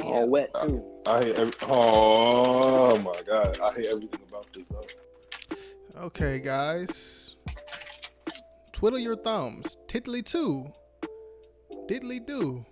All wet too. I hate oh my god, I hate everything about this. Okay, guys. Twiddle your thumbs. Tiddly too. Diddly do.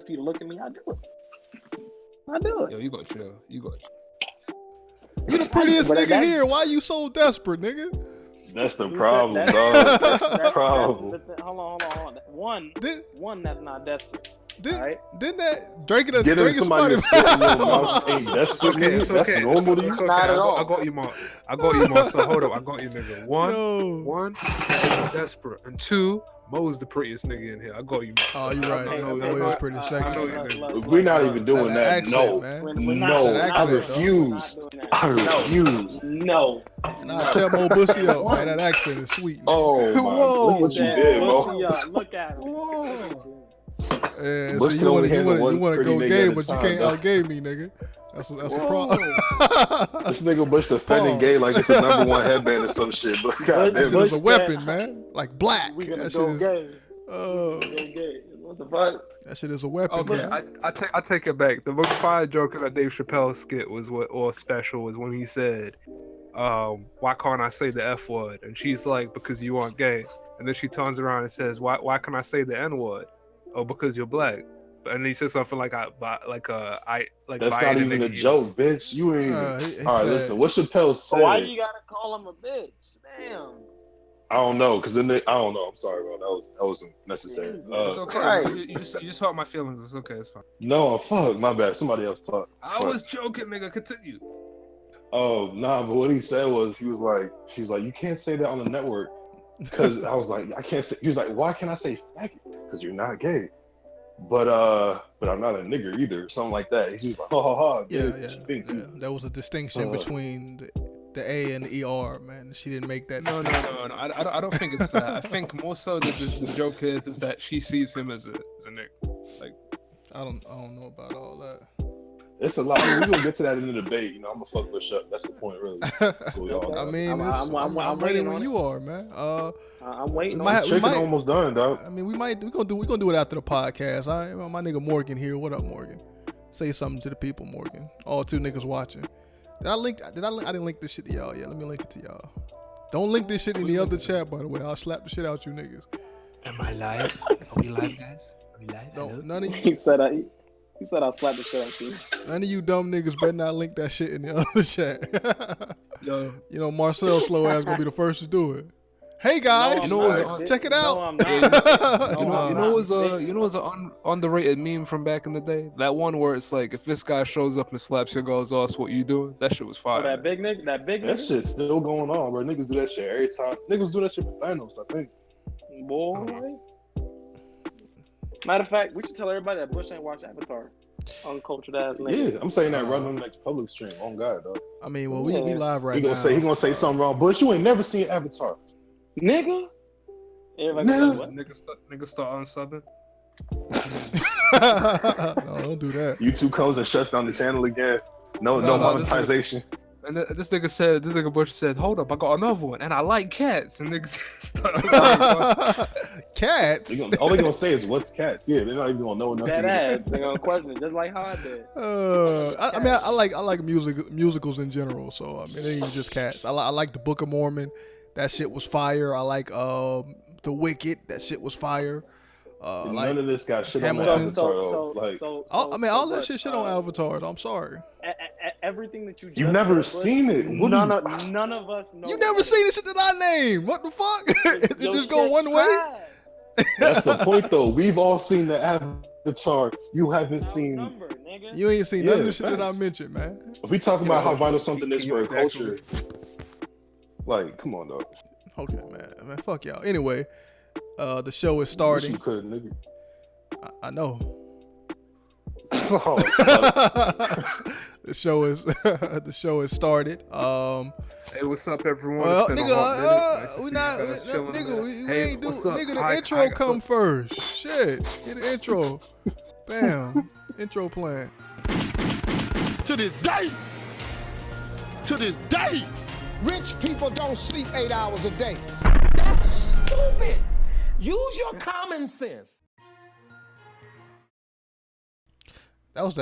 If you look at me, I do it. I do it. Yo, you got chill. You got. You the prettiest But nigga that's- here. Why you so desperate, nigga? That's the You problem, said dog. That's the problem. Hold on. One that's not desperate. Didn't that drinking Getting somebody to spit in your mouth ain't It's desperate. okay. It's That's okay. normal to you. It's okay. Not at all. I got you, Mark. So hold up. I got you, nigga. No. One, is desperate, and two, Mo's the prettiest nigga in here. I got you, Mark. Oh, you're right. I know That you. was pretty I sexy. know man. you. We're not even doing that. accent, No. man. We're not No, doing that I accent, refuse. I refuse. No. And I tell Mo Bussy up, man. That accent is sweet. Man. Oh my! Look what you did, Bussy Mo. up. Look at him. And so Bush you can only want handle one to pretty go nigga gay, at a but you time, can't dog. outgay me, nigga. That's a problem. This nigga Bush defending Pause. gay like it's the #1 headband or some shit. But That goddamn, shit Bush is a said- weapon, man. Like black. We gonna That go shit is. gay. Oh, Go gay. What the fuck? that shit is a weapon. Okay, man. I take it back. The most fire joke in that Dave Chappelle skit was special was when he said, "Why can't I say the F word?" And she's like, "Because you aren't gay." And then she turns around and says, "Why can I say the N word?" "Oh, because you're black." And he said something like, that's buying not even a joke, bitch. You ain't even. He All right, said- listen. What Chappelle said? Why you gotta call him a bitch? Damn. I don't know, cause then I don't know. I'm sorry, bro. That wasn't necessary. It's okay. Right. You just hurt my feelings. It's okay. It's fine. No, fuck, my bad. Somebody else talk. I was joking, nigga. Continue. Oh nah, but what he said was she was like, you can't say that on the network, because I was like, I can't say. He was like, why can't I say faggot? Because you're not gay. But I'm not a nigger either, something like that. He was like, ha ha ha. Yeah, dude, yeah, what you think? yeah. There was a distinction between the A and the ER, man. She didn't make that No. distinction. I don't think it's that. I think more so that the joke is that she sees him as a nigga. Like, I don't know about all that. It's a lot. I mean, we're gonna get to that in the debate. You know, I'm gonna fuck Bush up. That's the point, really. That's what we all I know. mean, I'm ready when you are, man. I'm waiting. Chicken almost done, dog. I mean, we gonna do it after the podcast. My nigga Morgan here. What up, Morgan? Say something to the people, Morgan. All two niggas watching. I didn't link this shit to y'all yet. Let me link it to y'all. Don't link this shit in the other chat, by the way. I'll slap the shit out you niggas. am I live? Are we live, guys? Are we live? No, none of you. He said I'll slap the shit out you. None of you dumb niggas better not link that shit in the other chat. Yo, You know, Marcel slow ass gonna be the first to do it. Hey guys, You know what's check it out. No, I'm not. you know what's an underrated meme from back in the day? That one where it's like, if this guy shows up and slaps your girl's ass, what you doing? That shit was fire. Oh, that big nigga. That shit's still going on, bro. Niggas do that shit every time. Niggas do that shit for Thanos, I think. Boy. Matter of fact, we should tell everybody that Bush ain't watch Avatar. Uncultured ass nigga. Yeah, I'm saying that right on the next public stream. On God, dog. I mean, well, we live right He now. gonna say something wrong. Bush, you ain't never seen Avatar. Nigga. Everybody Nigga. says what? Niggas start unsubbing. No, don't do that. YouTube comes and shuts down the channel again. No No, monetization. And this nigga Bush said, "Hold up, I got another one, and I like cats." And niggas start Cats. All they gonna say is what's cats. Yeah, they're not even gonna know nothing. That ass. They gonna question it just like how I did. I mean, I like musicals in general. So I mean, it ain't even just cats. I like the Book of Mormon. That shit was fire. I like The Wicked. That shit was fire. Like none of this got shit on the Hamilton. Avatar though. Like, I mean, all that shit on Avatar. I'm sorry. Everything that you just you've never said, Bush, seen it. What none of us know. You never seen the shit that I named. What the fuck? It Your just go shit one way. trash. That's the point though. We've all seen the Avatar. You haven't seen. Number, nigga. You ain't seen none of Yeah, the shit that I facts. mentioned, man. If we talk about how vital something is can for a you culture, actually- like, come on, dog. Okay, man, fuck y'all. Anyway, the show is Wish starting. you could, nigga. I know. Oh, the show is started. Hey, what's up, everyone? Well, It's been a nigga, hot minute. Nice to we see not, you guys chilling, nigga, man. we Hey, ain't do, what's up? nigga. The Hi- intro hi- come first. Shit, get the intro. Bam, intro playing. To this day, rich people don't sleep 8 hours a day. That's stupid. Use your common sense. That was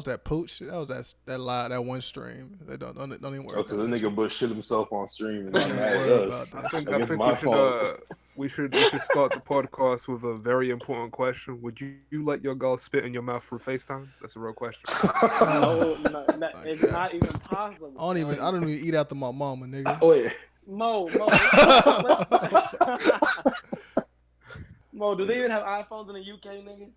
that pooch. That was that one stream. They don't even worry okay, about the that nigga Bush shit himself on stream and Don't not even mad at worry us. about I think It's we my should fault. we should start the podcast with a very important question. Would you let your girl spit in your mouth through FaceTime? That's a real question. No, it's God. not even possible. I don't even eat after my mama, nigga. Wait, Mo. Mo, do they even have iPhones in the UK, nigga?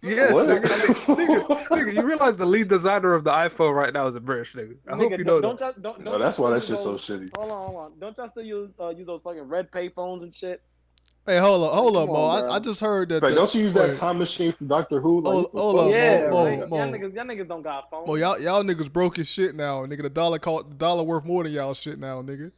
Yes, What? nigga, you realize the lead designer of the iPhone right now is a British nigga. I hope you know that. no, that's why that shit's so shitty. Hold on. Don't y'all still use those fucking red pay phones and shit? Hey, hold up, Come Mo. on, bro. I just heard that. Like, don't you use that time machine from Doctor Who? Like, Hold what the up, fuck? Yeah, Mo, right. Mo. Y'all niggas don't got phones. Mo, y'all niggas broke as shit now, nigga. The dollar worth more than y'all shit now, nigga.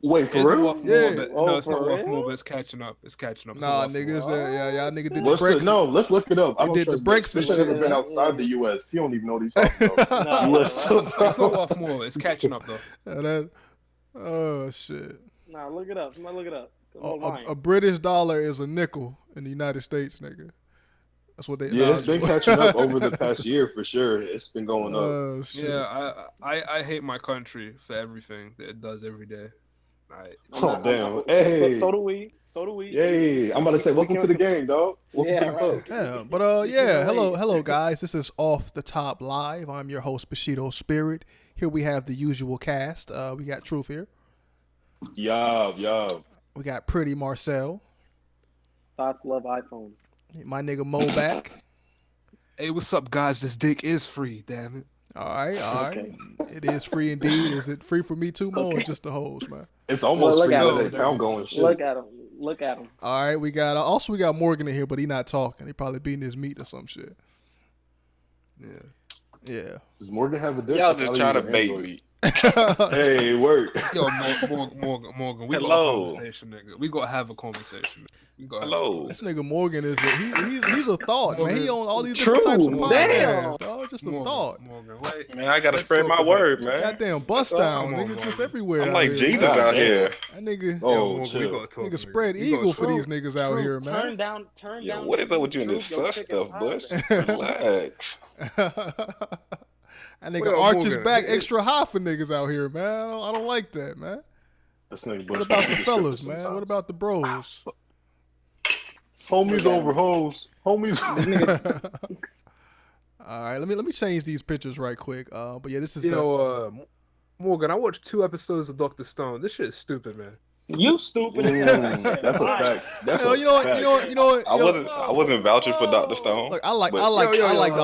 Wait, for It's real? worth more, Yeah. but Oh, no, it's not for worth real? more, but it's catching up. It's catching up. It's Nah, worth more. niggas, y'all nigga did the What's the, Brexit. no, let's look it up. I They don't did the trust Brexit this. This nigga shit. been Yeah. outside the U.S. He don't even know what he's talking about. Nah, U.S. still It's not worth more. It's catching up though. Oh shit. Nah, look it up. Somebody look it up. I'm lying. A British dollar is a nickel in the United States, nigga. That's what they. Yeah, it's been catching up over the past year for sure. It's been going up. Oh shit. Yeah, I hate my country for everything that it does every day. Oh damn! Hey, So do we. yay! I'm about to say, welcome to the game, dog. Welcome to the club. Yeah, but yeah, hello guys. This is Off the Top Live. I'm your host Bushido Spirit. Here we have the usual cast. We got Truth here. Yo. We got Pretty Marcel. Thoughts love iPhones. My nigga Mo back. Hey, what's up, guys? This dick is free. Damn it. All right. Okay. It is free indeed. Is it free for me too, Mo, or just the hoes, man? It's almost Look free at with him. that account going shit. Look at him. All right, we got we got Morgan in here, but he not talking. He probably beating his meat or some shit. Yeah. Does Morgan have a dick? Y'all just trying to bait me. Hey, work. Yo, Morgan, we got a Hello. conversation, nigga. We gotta have a conversation. Hello. This nigga Morgan is he's a thought, man. He on all these True. different types of Damn. podcasts, dog. Just a thought. Morgan, wait. Man, I gotta Let's spread talk my about word, it. man. Goddamn bust That's all. down, Come on, nigga, just Morgan. everywhere. I'm out like here, Jesus man. out here. That nigga, Oh, Yo, Morgan, we chill. gotta talk, nigga spread We gotta eagle for talk. these niggas out here, Turn man. Yo, down. what is up with you and this Truth, your sus chicken stuff, pie Bush? back. Relax. That nigga Well, arches Morgan, back it- extra high for niggas out here, man. I don't like that, man. This nigga What Bush about the should be fellas, stripping man? sometimes. What about the bros? Homies over hoes? Homies. All right, let me change these pictures right quick. But yeah, this is Morgan, I watched 2 episodes of Dr. Stone. This shit is stupid, man. You stupid. as hell. That shit That's a fire. fact. That's Hell, a you know what? fact. You know what? I wasn't vouching for Dr. Stone. Look, I like But- Dr.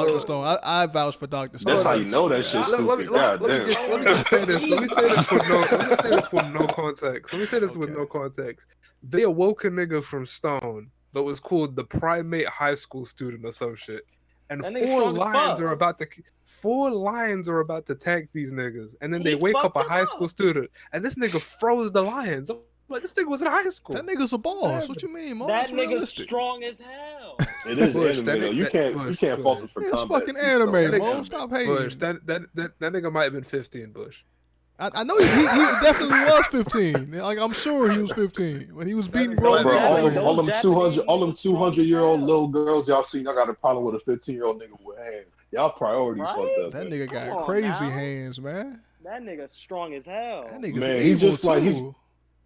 Yo. Stone. I vouch for Dr. Stone. That's how you know that shit's Let me stupid. God damn. just say this. Let me say this with no context. Let me say this with no context. They awoke a nigga from Stone, but was called the primate high school student or some shit. And That nigga strong as fuck. 4 lions are about to tag these niggas, and then they He wake up fucked a him high up. school student, and this nigga froze the lions. I'm like, this nigga was in high school. That nigga's a boss. What you mean, Mo? That That's nigga's realistic. strong as hell. It is Bush, anime that though. nigga- You can't Bush, fault him for Yeah, it's combat. fucking He's anime, so Mo. anime. Stop hating. Bush, that nigga might have been 15, Bush. I know he definitely was 15. Like I'm sure he was 15 when he was beating grown Bro, men. all them Japanese 200-year-old strong as little girls y'all seen, I got a problem with a 15-year-old nigga with hands. Y'all priorities Right? fucked up. That man. nigga Come got on crazy now. hands, man. That nigga's strong as hell. That nigga's Man, he evil just like- too.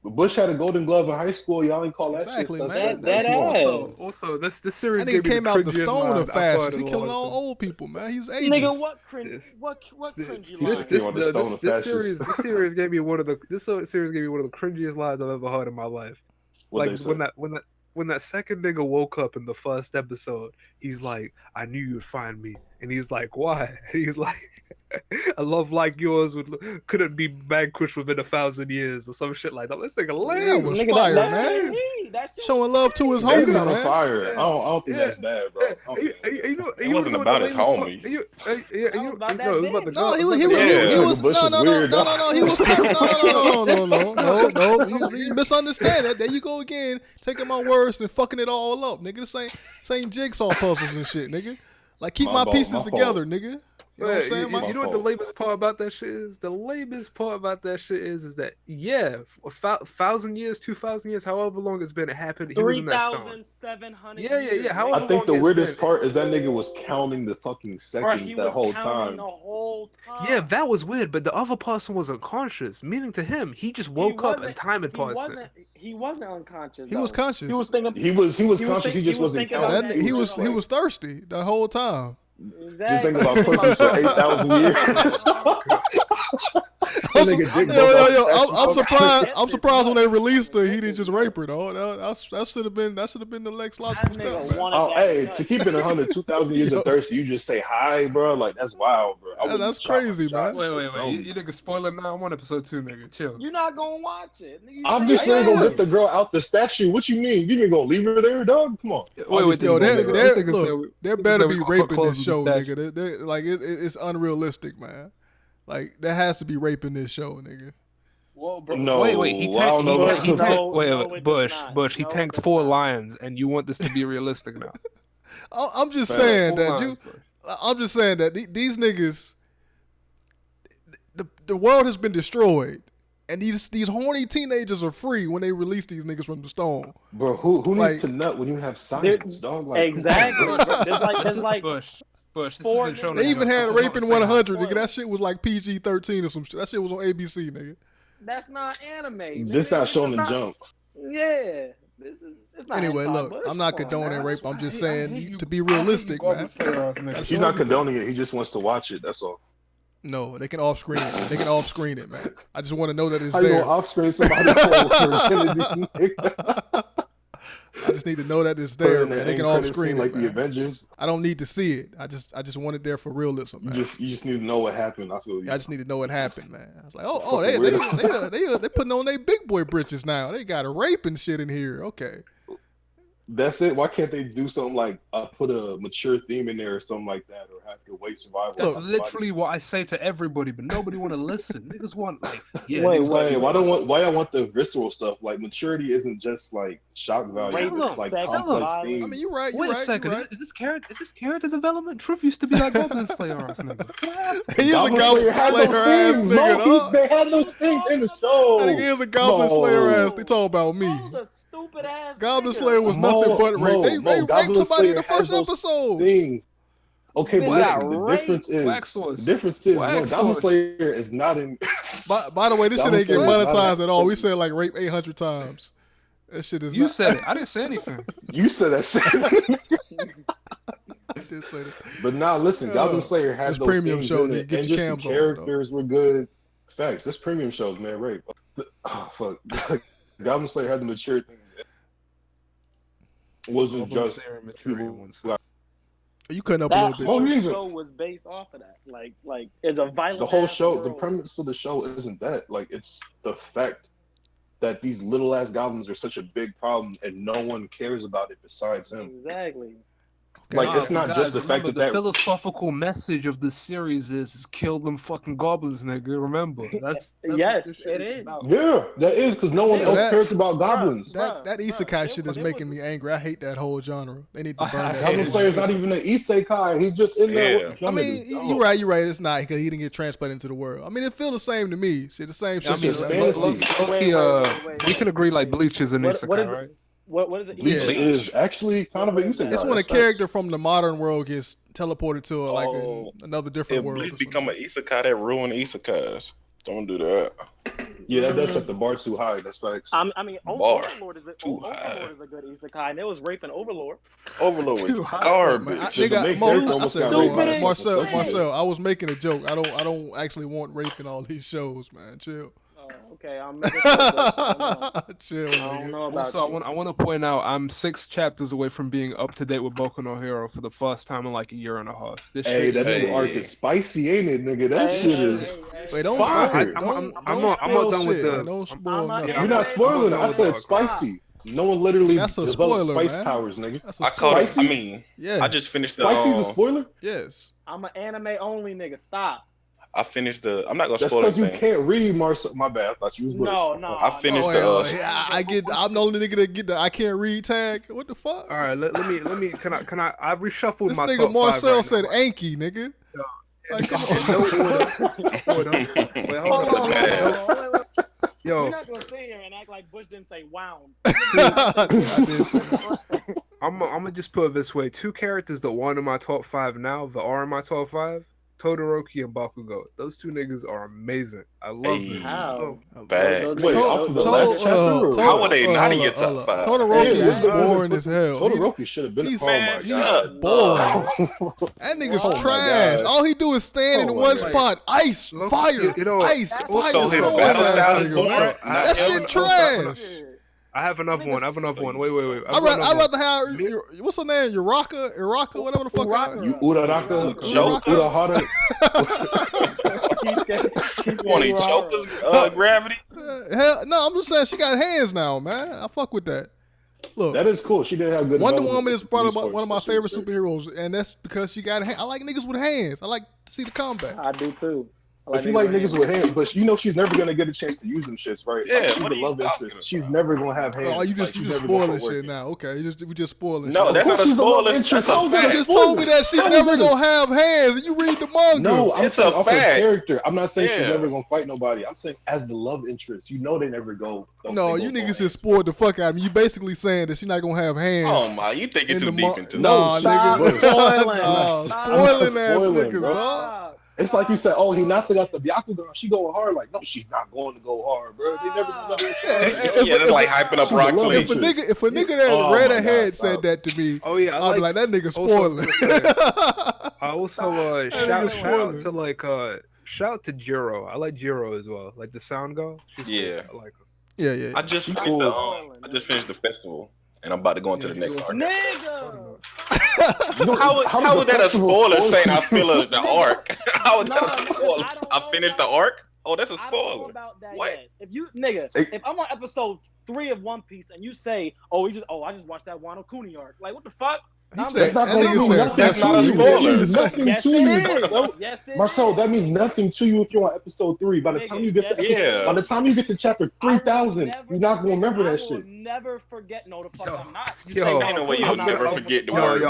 Bush had a Golden Glove in high school. Y'all ain't call that Exactly, shit. man. That Come on. ass. Also, this series That gave nigga me came the out the cringiest stoner line I've fast. heard He in a killing long all time. old people, man. He's ages. Nigga, what This- cringy This line? came out the stoner fascist. this series gave me one of the cringiest lines I've ever heard in my life. What Like they say? when that second nigga woke up in the first episode, he's like, "I knew you'd find me," and he's like, "Why?" And he's like, "A love like yours couldn't be vanquished within 1,000 years," or some shit like that. This nigga lame. Yeah, that was Nigga, fire, that man. shit heat. That shit Showing was love to his fire. That's homie, kind of man. fire. Yeah. I don't think Yeah. that's bad, bro. I don't think that's bad. You know, It you wasn't wanna know about what his the lamest part- homie. That was about that it was about the bitch. No, girl. he It was. about the Yeah. He Nigga was. Bush No, is no, weird, no, dog. no. He was. No. You misunderstand it. There you go again, taking my words and fucking it all up, nigga. This ain't jigsaw puzzles and shit, nigga. Like keep my pieces together, nigga. You know what I'm saying? You know what the lamest part about that shit is? The lamest part about that shit is that 1,000 years, 2,000 years, however long it's been, it happened. He was in that stone. 3,700 Yeah. years. However I think the long it's weirdest been. part is that nigga was counting the fucking Bro, seconds he that was whole counting time. the whole time. Yeah, that was weird, but the other person was unconscious, meaning to him, he just woke up and time had paused. He wasn't unconscious. He was though. conscious. He was thinking. He was conscious. He just was wasn't thinking about counting. He was thirsty the whole time. Just Exactly. think about pussy for 8,000 years. That nigga dick Yo, broke I'm out. surprised when they released her, he didn't just rape her though. That should have been the next logical That step. nigga Man. wanted Oh, that hey, nut. to keep it 100, 2,000 years of thirsty, you just say hi, bro. Like that's wild, bro. I would've That's shot my crazy, shot. man. Wait. You niggas spoiling now? I'm on episode 2, nigga. Chill. You're not gonna watch it. Nigga, you Obviously, say, they're gonna "Hey, lift the girl out the statue. What you mean? You ain't gonna leave her there, dog? Come on. Wait, Obviously, Yo, they're gonna this leave her. nigga said there we- better we be gonna rape in close this the show, statue. nigga. Like it's unrealistic, man. Like there has to be rape in this show, nigga. Well, bro, No, wait. He I tanked. don't know about that. Bush. He No, it tanked does 4 not. lions, and you want this to be realistic now? I'm just Fair. saying 4 that lions, Bush. I'm just saying that these niggas, the world has been destroyed, and these horny teenagers are free when they release these niggas from the stone. Bro, who Like- needs to nut when you have science, dog? Like, Exactly. There's like Bush. This four isn't shown. They even had This is Rape not in the same. 100, nigga. That shit was like PG-13 or some shit. That shit was on ABC, nigga. that's not anime. this nigga. not This shown is in not- Jump. Yeah. It's not Anyway, hentai, look, Bush. I'm not Come on condoning now. rape. I'm just I saying hate you- to be I hate you realistic, Goblin man. Slayer ass niggas. He's not condoning it. He just wants to watch it. That's all. No, they can off screen it. They can off screen it, man. I just want to know that it's How you there. gonna off screen somebody for virginity? Nigga? I just need to know that it's Put it there, in the man. They end can off credit screen scene it, like the man. Avengers. I don't need to see it. I just want it there for realism, man. You just need to know what happened. I feel you. I just need to know what happened, man. I was like, oh, Fucking they putting on their big boy britches now. They got a rape and shit in here. Okay. That's it. Why can't they do something like put a mature theme in there or something like that, or have to wait survival? That's Look, literally what I say to everybody, but nobody want to listen. Niggas want Wait, niggas Why want- I want the visceral stuff? Like maturity isn't just like shock value. Rape, It's like sex, complex violence. themes. I mean, you're right. Wait a second. Is this character development? Truth used to be like Goblin Slayer ass nigga. What happened? He is a Goblin Goblin Slayer had Slayer those ass things, nigga, no, dog. they had those things in the show. That nigga is a Goblin No. Slayer ass. They talk about me. Those are stupid ass Goblin niggas. Slayer was nothing but rape. They raped Goblin somebody in Slayer the had first those episode. Things. Okay, but Nigga listen, got the raped. difference is Wax sauce. no, Goblin Slayer is not in. By the way, this shit Goblin ain't get Slayer is not monetized in- at all. We said like rape 800 times. That shit is You not. said it. I didn't say anything. You said that shit. I did say that. But now listen, Goblin Slayer had This those premium things show, in you it, get and your just cams the on, characters were good. Facts. This premium shows, man. Rape. Oh fuck. Goblin Slayer had the mature thing. It wasn't Goblin just Slayer maturity on one side. like, You cutting up a That little bit. Oh, whole yeah. show was based off of that. Like it's a violent. the whole ass show. The world. premise of the show isn't that. Like, it's the fact that these little ass goblins are such a big problem, and no one cares about it besides him. Exactly. Like, Okay. it's not Guys, just the fact remember, that the philosophical message of this series is kill them fucking goblins, nigga. Remember, that's Yes, what this shit it is. about. Yeah, that is because no one Yeah, else that- cares about goblins. That Bruh, isekai it shit was- is it making was- me angry. I hate that whole genre. They need to I burn that. hate Goblin it. shit. Slayer's not even an isekai. He's just in there. Yeah. With I mean, you're right. It's not because he didn't get transplanted into the world. I mean, it feels the same to me. Shit, the same shit. I mean, just man. fantasy. Wait, we can agree like Bleach is an What- isekai, what is it? right? What is it? Bleach Yeah. is actually kind of a isekai. It's when a That's character from the modern world gets teleported to another different If world. Bleach or become something. an isekai, that ruin isekais. Don't do that. Yeah, that does set the bar too high. That's facts. I mean, Bar. Overlord is Too Overlord high. is a good isekai, and it was raping Overlord. Overlord was Too high. garbage. The main character I almost said, got raped by Stupid. a Marcel, I was making a joke. I don't actually want rape in all these shows, man. Chill. Oh, okay, I'm making sure, but I Chill, don't nigga. know about Also, you. I want to point out I'm 6 chapters away from being up to date with Boku no Hero for the first time in like a year and a half. This Hey, shit. that Hey. new arc is spicy, ain't it, nigga? That Hey, shit hey, is. hey, Wait, don't Fire. don't I'm not spoil done with shit, the- man. Don't spoil I'm a- nothing. You're not spoiling it. I I'm said done. spicy. No one literally That's a developed spoiler, spice man. powers, nigga. That's a I caught it. spoiler. I mean, Yes. I just finished the. Spicy's a spoiler? Yes. I'm an anime only nigga. Stop. I finished the. I'm not gonna That's spoil because you anything. can't read Marcel. My bad. I thought you was Bush. No. I finished Oh, the. wait, I'm the only nigga that get the I can't read tag. What the fuck? All right, let me. Can I reshuffled This my nigga top Marcel 5 said right Anki, nigga. now. Like, No order. Wait, hold Hold on. on. Wait. You're Yo, not gonna sit here and act like Bush didn't say wound. I did say that. I'm gonna just put it this way: 2 characters that weren't in my top 5 now, that are in my top 5. Todoroki and Bakugo. Those 2 niggas are amazing. I love Hey. them. How? Bad. Wait, off of the last chapter? Or How are they not in hold your up, top hold up. 5? Todoroki Yeah, is this boring nigga- as hell. Todoroki should have been. he's- Oh my Man, he's shut boring. up. That nigga's Oh my trash. God. All he do is stand Oh in my one God. spot. Ice, Look, fire, you know, ice, that's- fire. So his so battle ass style is nigga, boring? bro. Not That him? shit trash. Shit. I have another one. Wait. I'd rather have what's her name? Uraka, whatever the fuck. Uraka. Uraraka, Joker. Urahara. Want to choke us? Gravity? Hell, no, I'm just saying she got hands now, man. I fuck with that. Look, That is cool. She did have good. Wonder development Woman is with probably police force one of my that she favorite was in. superheroes, and that's because she got. I like niggas with hands. I like to see the combat. I do too. If you like niggas with hands, but you know she's never gonna get a chance to use them shits, right? Yeah, Like, she's what the are you love talking interest. She's about? never gonna have hands. Oh, you just Like, she's you just never gonna spoiling put work shit in. now. Okay, we just spoiling. No, shit. that's not a She's the love spoiler. interest. That's a How is that You fact. just told me that she How is never that? gonna have hands. And you read the manga. No, I'm It's saying a off her fact. character. I'm not saying she's Yeah. never gonna fight nobody. I'm saying as the love interest, you know they never go. No, you niggas just spoiled the fuck out of me. You basically saying that she's not gonna have hands. Oh my, you thinking in too the deep into Nah, this. Stop nigga. spoiling. Nah, Stop spoiling ass spoiling, niggas, bro. dog. It's like you said, oh, Hinata got the Byakugan. She going hard. Like, no, she's not going to go hard, bro. They never do that. Yeah, that's like hyping up Rock Lee. If a nigga that Oh read my ahead God, said stop. that to me, Oh yeah, I'd be like, that nigga also spoiling. I also That shout nigga's out spoiling. to shout to Jiro. I like Jiro as well. Like the sound girl. She's Yeah. cool. I like her. Yeah. I just finished I just finished the festival, and I'm about to go into the next arc. Nigga. How is that a spoiler saying I feel the arc? How is that a Nah, nigga, spoiler? I don't I know finished the about- arc? Oh, that's a I don't know spoiler. about that What? yet. If you if I'm on episode 3 of One Piece and you say, I just watched that Wano Kuni arc. Like, what the fuck? He said, not that gonna nigga do said, nothing That's to not a you. spoiler. That means nothing Yes, to it you. is. No, Yes, it Marcel, is. that means nothing to you if you're on episode 3. By the Nigga, time you get to yes, Yeah. by the time you get to chapter 3,000, you're not gonna remember that I will shit. never forget. No, the fuck Yo. I'm not. You Yo. say Ain't no way Wano you'll Kuni, I'm never not- forget the Yo, word.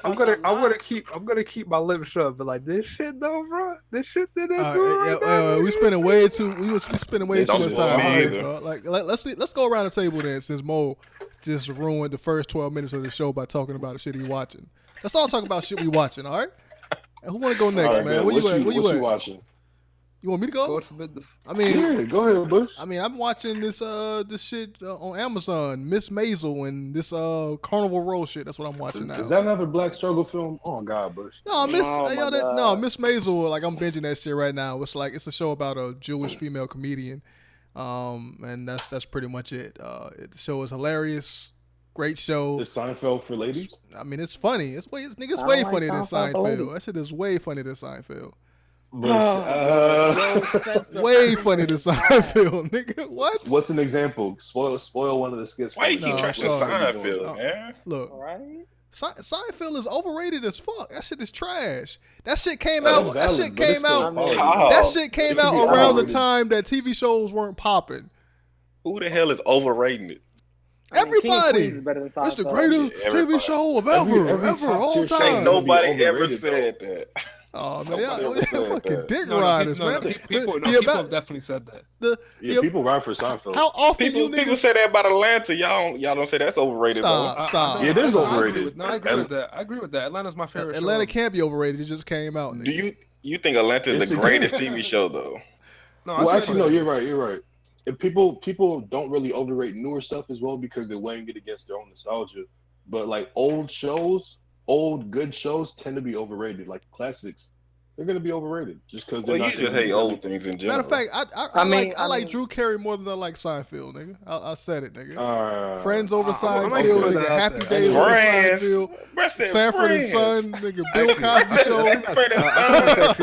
I'm gonna keep my lips shut, but like this shit though, bro. This shit that they do right now. we spending way too. We spending way too Don't much spoil time me on this, either. dog. Like, let's go around the table then, since Mo just ruined the first 12 minutes of the show by talking about the shit he watching. Let's all talk about shit we watching, all right? And who want to go next, All right, man? Where you at? Where you what at? you watching? You want me to go? God forbid the I mean, Yeah, go ahead, Bush. I'm watching this shit on Amazon, Miss Maisel and this Carnival Row shit. That's what I'm watching now. Is that another black struggle film? Oh God, Bush. No, Miss Oh, my God. Miss Maisel. Like, I'm binging that shit right now. It's a show about a Jewish female comedian, and that's pretty much it. The show is hilarious, great show. Is Seinfeld for ladies? I mean, it's funny. It's way I way like funnier than Seinfeld for ladies. Seinfeld. That shit is way funnier than Seinfeld. Bush, No sense of Way humor funnier than is bad. Seinfeld, nigga. What? what's an example? Spoil one of the skits. Why you for me. keep No, trashing sorry. Seinfeld, man? Look, All right. Seinfeld is overrated as fuck. That shit is trash. That shit came That's out. That valid, shit but it's came still out. quality. How? That shit came It can out be around the overrated. time that TV shows weren't popping. Who the hell is overrating it? I mean, King of Everybody. Queens is better than It's the Seinfeld. greatest Yeah, everybody. TV show of Every ever, top all tier show time. Ain't gonna be nobody ever overrated, said that. Oh man, Nobody y'all ever said fucking that. dick No, riders, people, man. people The have about- definitely said that. Yeah, people ride for Seinfeld. How often People you niggas say that about Atlanta. Y'all don't say that's overrated stop? Stop. Yeah, it is I overrated. agree with that. I agree with that. Atlanta's my favorite Atlanta show. can't be overrated. It just came out. though. Nigga. Do you think Atlanta is Yes, the it greatest can. TV show though? No, Well, I actually, no, you're right. if people don't really overrate newer stuff as well because they're weighing it against their own nostalgia. But like old shows, old good shows tend to be overrated. Like classics, they're gonna be overrated just because they're Well, you not. just hate old things in Matter general. of fact, I like Drew Carey more than I like Seinfeld, nigga. I said it, nigga. Friends over Seinfeld, put nigga. that out Happy there. Days over Friends. Seinfeld. Bruh said Sanford and Friends. Son, nigga. Bill Cosby Show.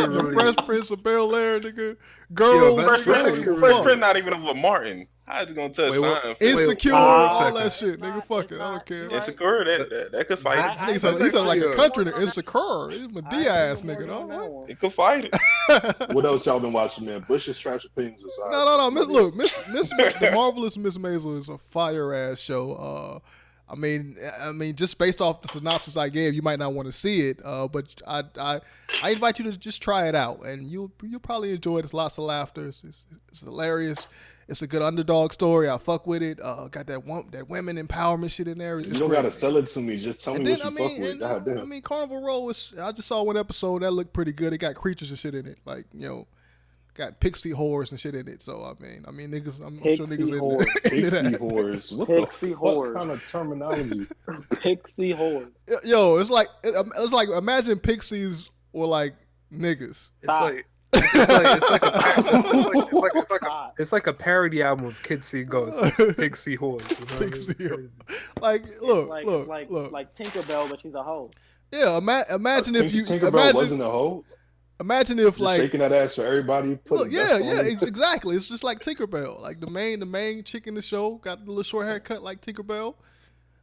The Fresh Prince of Bel Air, nigga. Girls. Fresh Fresh Prince not even over Martin. How is it gonna touch Seinfeld? Insecure, all that shit, nigga. Fuck it, I don't care. Insecure, that could fight it. He sounded like a country nigga. Insecure. He's a D-ass nigga, though. It could fight it. What else y'all been watching, man? Bush's trash opinions aside. No. Look, The Marvelous Miss Maisel is a fire ass show. I mean, just based off the synopsis I gave, you might not want to see it. But I invite you to just try it out, and you'll probably enjoy it. There's lots of laughter. It's hilarious. It's a good underdog story. I fuck with it. Got that women empowerment shit in there. You don't gotta sell it to me. Just tell me what you fuck with. Goddamn. I mean, Carnival Row I just saw one episode that looked pretty good. It got creatures and shit in it, like got pixie whores and shit in it. So I mean, niggas. I'm sure niggas pixie whores. What pixie the whores. What kind of terminology? Pixie whores. Yo, it's like imagine pixies were like niggas. It's like a parody album of Kids See Ghosts, Pixie Whores. Pixie Whores. Like like Tinkerbell, but she's a hoe. Yeah, imagine if you Tinkerbell wasn't a hoe. Imagine if like shaking that ass for everybody. Exactly. It's just like Tinkerbell. Like the main chick in the show got the little short haircut like Tinkerbell.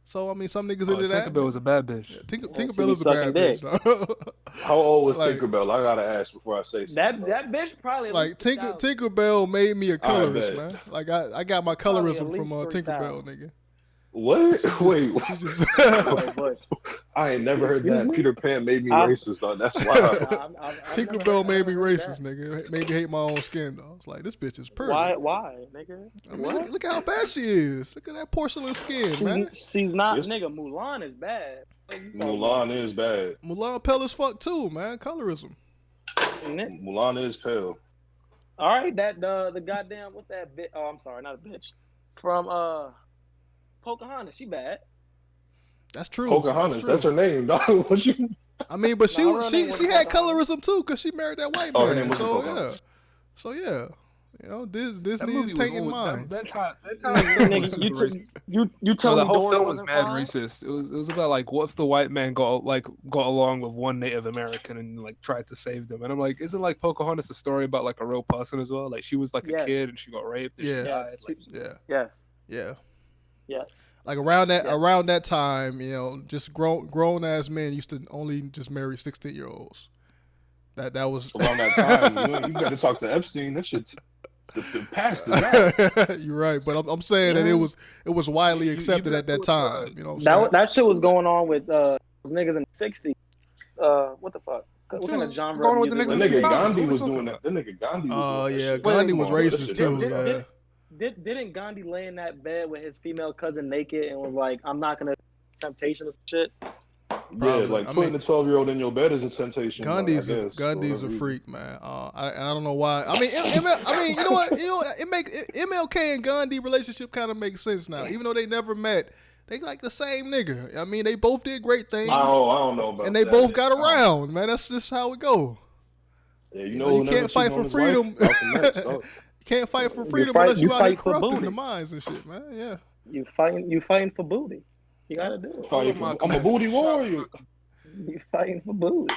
So I mean, some niggas into that. Tinkerbell was a bad bitch. Yeah, Tinkerbell is a bad bitch. How old was Tinkerbell? I gotta ask before I say something. That bitch probably like Tinkerbell made me a colorist, man. Like I got my colorism from Tinkerbell, nigga. What? Wait. I ain't never heard that. Peter Pan made me racist, though. That's why. Tinkerbell made me racist, nigga. Made me hate my own skin, though. It's like, this bitch is perfect. Why, nigga? I mean, look how bad she is. Look at that porcelain skin, man. She's not, nigga. Mulan is bad. Mulan is bad. Mulan pale as fuck, too, man. Colorism. Mulan is pale. All right, the goddamn, what's that bitch? Oh, I'm sorry, not a bitch. From, Pocahontas, she bad. That's true. Pocahontas, that's her name, dog. What you? I mean, but she had colorism too, cause she married that white man. Her name was so yeah, Disney is taking minds. That time you tell me the whole film was mad racist. It was about like, what if the white man got along with one Native American and like tried to save them? And I'm like, isn't like Pocahontas a story about like a real person as well? Like she was like a kid and she got raped. And she died. Like, Yes. Like around that time, just grown ass men used to only just marry 16-year-olds. That was around that time. You got to talk to Epstein. That shit's the past is out. You're right, but I'm saying that it was widely accepted at that time. You know what I'm saying? That shit was going on with niggas in the '60s. What the fuck? What kind of genre? Going with the nigga Gandhi was doing that. The nigga Gandhi. Oh yeah, Gandhi was racist too. Yeah. Didn't Gandhi lay in that bed with his female cousin naked and was like, "I'm not gonna temptation or shit"? Yeah, like putting a 12-year-old in your bed is a temptation. Gandhi's a freak, man. I don't know why. I mean, you know what? MLK and Gandhi relationship kind of makes sense now, even though they never met. They like the same nigga. I mean, they both did great things. I don't know about that. And they both got around, man. That's just how it go. Yeah, you can't fight for freedom. Can't fight for freedom unless you out here corrupting the minds and shit, man. Yeah. You fighting for booty. You gotta do it. I'm a booty warrior. You fighting for booty.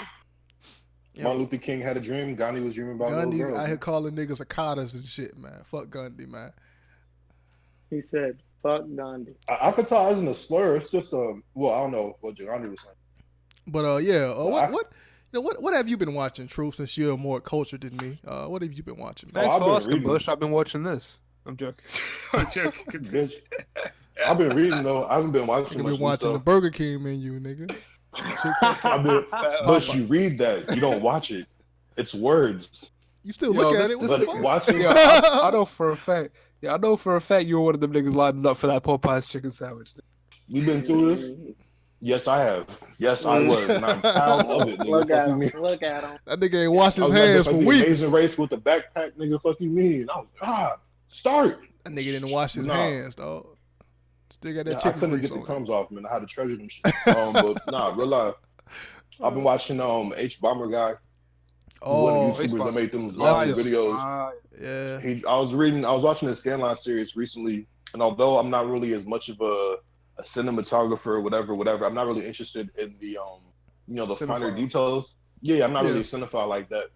Martin Luther King had a dream. Gandhi was dreaming about Gandhi. girls. I hear calling niggas akatas and shit, man. Fuck Gandhi, man. He said, "Fuck Gandhi." Akata isn't a slur. It's just I don't know what Gandhi was saying. But what have you been watching, Truth? Since you're more cultured than me, what have you been watching? Thanks for asking, Bush. I've been watching this. I'm joking. I'm joking. Bitch. I've been reading though. I haven't been watching. I've been watching the Burger King menu, nigga. Bush, you read that. You don't watch it. It's words. You still look at it. Watching. I know for a fact. Yeah, I know for a fact you were one of them niggas lining up for that Popeye's chicken sandwich. You've been through this? Yes, I have. Yes, I was. And I'm proud of it, nigga. Look at him. That nigga ain't washed his hands for weeks. Amazing Race with the backpack, nigga. Fuck you mean? Oh God, start. That nigga didn't wash his hands, dog. Still got that I chicken couldn't grease get the on crumbs off, man. I had to treasure them shit. But nah, real life. I've been watching H Bomber guy. One of the YouTubers that made them long videos. Yeah. I was watching the Scanline series recently, and although I'm not really as much of a cinematographer, whatever, I'm not really interested in the the finer details. Yeah, I'm not really a cinephile like that.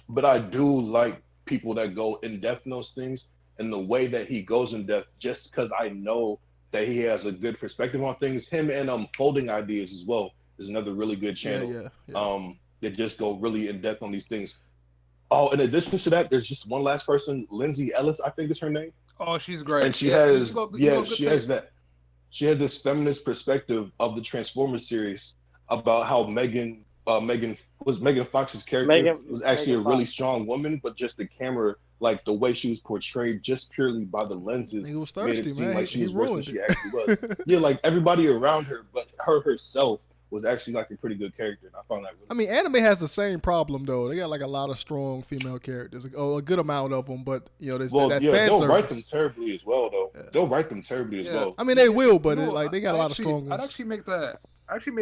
But I do like people that go in depth in those things, and the way that he goes in depth, just because I know that he has a good perspective on things. Him and Folding Ideas as well is another really good channel. That just go really in depth on these things. Oh, in addition to that, there's just one last person, Lindsay Ellis, I think is her name. Oh, she's great. And she has this feminist perspective of the Transformers series about how Megan Fox's character was actually a really strong woman, but just the camera, like the way she was portrayed, just purely by the lenses, made it seem like she was worse than she actually was. Yeah, like everybody around her, but her herself was actually like a pretty good character, and I found that really I mean, anime has the same problem though. They got like a lot of strong female characters, a good amount of them, but there's that fan they'll service. write them terribly as well, though. Yeah. They'll write them terribly as well. I mean, they will, but they got a lot of strong ones. I'd actually make that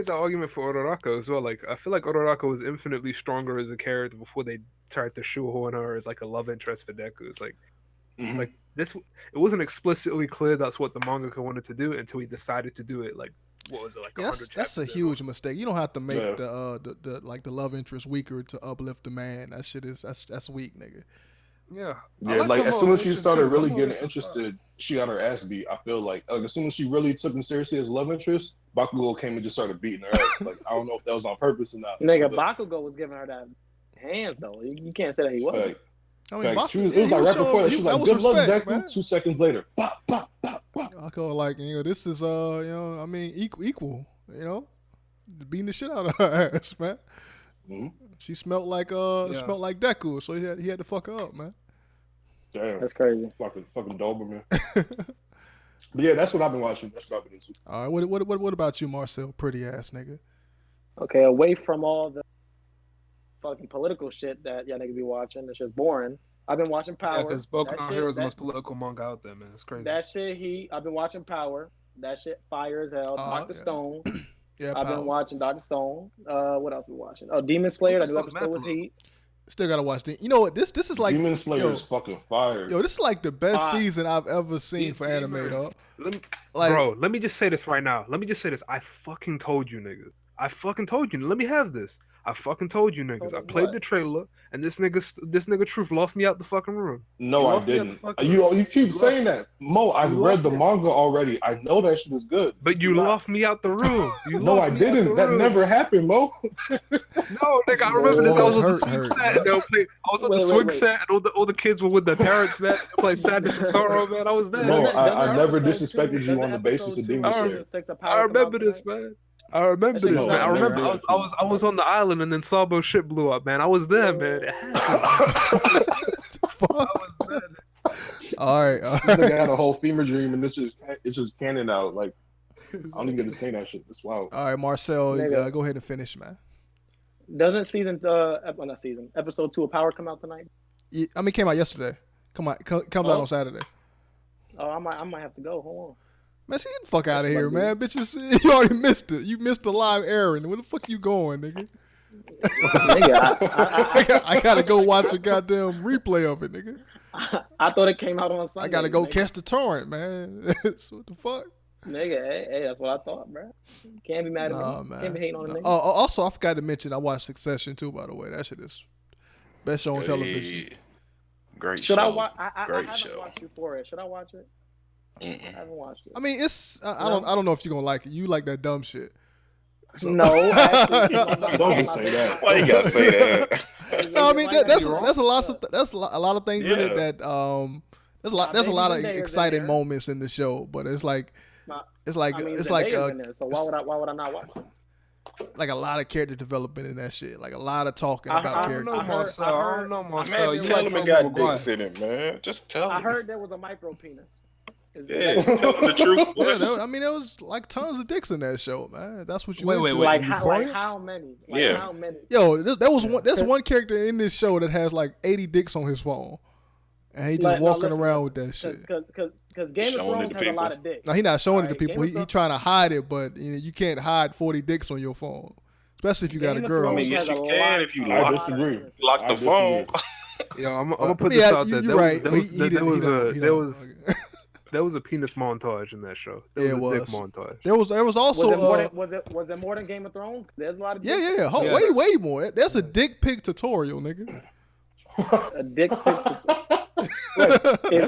argument for Uraraka as well. Like, I feel like Uraraka was infinitely stronger as a character before they tried to shoehorn her as like a love interest for Deku. It's like, it's like this. It wasn't explicitly clear that's what the mangaka wanted to do until he decided to do it. Like, what was it, like 100 chapters? That's a huge mistake. You don't have to make the love interest weaker to uplift the man. That shit is that's weak, nigga. Yeah. Like as soon as she started really getting interested, she got her ass beat. I feel like as soon as she really took him seriously as love interest, Bakugo came and just started beating her ass. Like, I don't know if that was on purpose or not. Nigga, Bakugo was giving her that hands though. You can't say that he wasn't. I mean, it was like right before that. She was like, "Good luck, Deku." 2 seconds later, pop, pop, pop, pop. I call like this is I mean equal. Beating the shit out of her ass, man. Mm-hmm. She smelled like Deku, so he had to fuck her up, man. Damn, that's crazy. Fucking Doberman. But yeah, that's what I've been watching. That's what I've been into. All right, what about you, Marcel? Pretty ass nigga. Okay, away from all the fucking political shit that y'all niggas be watching, it's just boring. I've been watching Power. Yeah, because Boku no Hero is the most political manga out there, man. It's crazy. That shit, I've been watching Power. That shit fire as hell. Dr. Stone. Yeah, I've been watching Dr. Stone. What else are we watching? Oh, Demon Slayer. That new episode with Heat. Still gotta watch the. You know what? This is like Demon Slayer is fucking fire. Yo, this is like the best season I've ever seen for anime, dog. Bro, let me just say this right now. I fucking told you, niggas. I fucking told you. Let me have this. I fucking told you, niggas. I played the trailer, and this nigga Truth lost me out the fucking room. No, I didn't. You keep saying that, Mo. I've read the manga already. I know that shit was good. But you lost me out the room. No, I didn't. That never happened, Mo. No, nigga, I remember this. I was on the swing set. I was on the swing set, and all the kids were with their parents, man. They played Sadness and Sorrow, man. I was there. No, I never disrespected you on the basis of Demon Slayer. I remember this, man. I remember this, man. I remember I was on the island and then Sabo ship blew up, man. I was there, man. It happened. I was there. All right. This nigga had a whole femur dream and it's just canon out. Like, I don't even get to say that shit. That's wild. All right, Marcel, go ahead and finish, man. Doesn't episode 2 of Power come out tonight? Yeah, I mean, it came out yesterday. Comes out on Saturday. Oh, I might have to go. Hold on. Man, get the fuck out of here, man. Bitches, you already missed it. You missed the live airing. Where the fuck you going, nigga? Nigga, I gotta go watch a goddamn replay of it, nigga. I thought it came out on Sunday. I gotta go catch the torrent, man. What the fuck? Nigga, hey, that's what I thought, bro. Can't be mad at me. Man. Can't be hating on the nigga. Also, I forgot to mention I watched Succession too, by the way. That shit is best show on television. Great show. Should I watch? I haven't show. watched Euphoria. Should I watch it? Mm-mm. I haven't watched it. I mean, I don't know if you're gonna like it. You like that dumb shit. So. No, actually, don't say that. Why you gotta say that? No, I mean that's a lot of things in it that there's a lot of exciting moments in the show, but it's like so why would I not watch it? Like a lot of character development in that shit. Like a lot of talking about characters. I don't know, Marcel. Man, tell him it got dicks in it, man. Just tell him. I heard there was a micro penis. Yeah, tell him the truth. Yeah, I mean, there was like tons of dicks in that show, man. That's what you wait. Like how many? How many? Yo, that's one character in this show that has like 80 dicks on his phone. and he just Like, no, walking listen, around listen. with that shit. Because Game of Showing it Thrones to has a lot people. of dick. Now he not showing it to Alright, people. Game of He trying to hide it, but you can't hide 40 dicks on your phone, especially if you got a Game of girl. I mean, Thrones yes, has you a can lot. if you I lock disagree. lock the I phone. disagree. Yeah, I'm gonna put this Yeah, out there. you're right. There But was he didn't. He don't. Okay. there was a penis montage in that show. There Yeah, was it a dick was. montage. There was also Was it more than Game of Thrones? There's a lot of dick. yeah. Yes. Way more. That's a Yes. dick pic tutorial, nigga. A dick pic. That's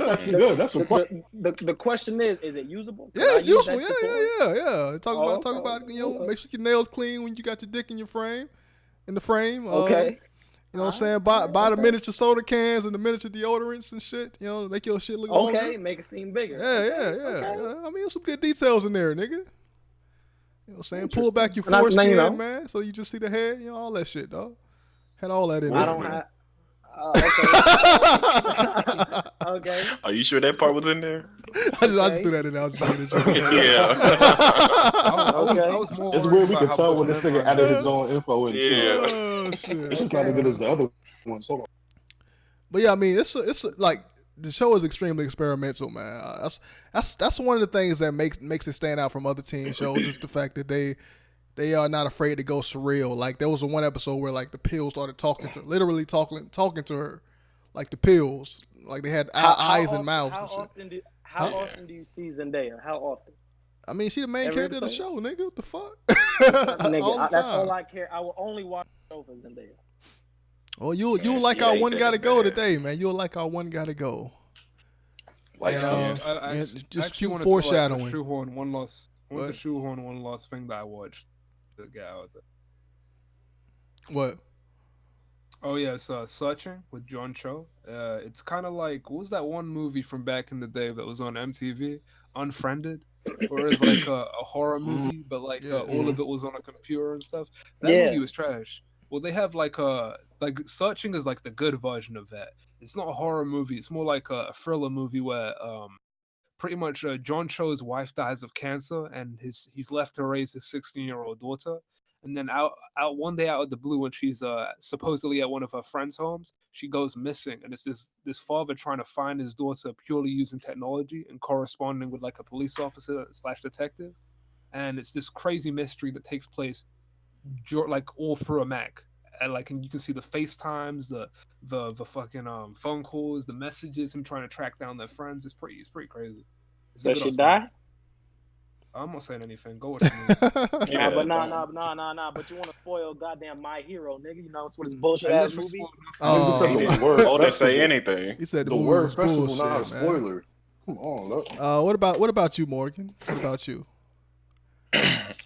actually good. That's a point. The question is it usable? Yeah, it's useful. Yeah. Talk about make sure your nails clean when you got your dick in the frame. Okay. You know what I'm saying? Buy the miniature soda cans and the miniature deodorants and shit. You know, make your shit look longer. Okay, make it seem bigger. Yeah. I mean, there's some good details in there, nigga. You know what I'm saying? Pull back your foreskin, man, so you just see the head. You know, all that shit, dog. Had all that in there. I don't have. Okay. Are you sure that part was in there? I just threw that in there. I was just making it. Yeah. I was more It's worried weird we about can how tell much when this of nigga that added his own info in. Yeah. Oh shit. It's just not as good as the other ones. Hold on. But yeah, I mean, it's like the show is extremely experimental, man. That's one of the things that makes it stand out from other teen shows. Is the fact that they are not afraid to go surreal. Like there was one episode where like the pills started talking to her, like the pills, like they had eyes and mouths and shit. How often do you see Zendaya? How often? I mean, she the main Every character of the episode? show, nigga. What the fuck? Nigga, All the that's all time. I care. I will only watch the show for Zendaya. Well, you'll Man, like she our ain't one that gotta go bad. today, man. You'll like our one gotta go. Light Yeah. skins. I Just actually cute wanted foreshadowing. To shoehorn one last. I want What? to shoehorn one last thing that I watched to get out of it. What? Oh yeah, it's Searching with John Cho. It's kind of like, what was that one movie from back in the day that was on MTV, Unfriended, where it's like a horror movie, but like Yeah. all of it was on a computer and stuff. That Yeah. movie was trash. Well, they have like Searching is like the good version of that. It's not a horror movie. It's more like a thriller movie where pretty much John Cho's wife dies of cancer, and he's left to raise his 16-year-old daughter. And then out one day out of the blue, when she's supposedly at one of her friends' homes, she goes missing, and it's this father trying to find his daughter purely using technology and corresponding with like a police officer / detective. And it's this crazy mystery that takes place like all through a Mac. And you can see the FaceTimes, the fucking phone calls, the messages, him trying to track down their friends. It's pretty crazy. It's a Does good she ass die? movie. I'm not saying anything. Go watch the movie. Yeah, Nah. But you want to spoil goddamn My Hero, nigga? You know it's what his bullshit I ass literally movie. spoiled nothing. Oh. Because the word Oh, didn't say festival. anything. He said the The movie word was festival, bullshit, not a man. spoiler. Come on, look. What about you, Morgan? What about you?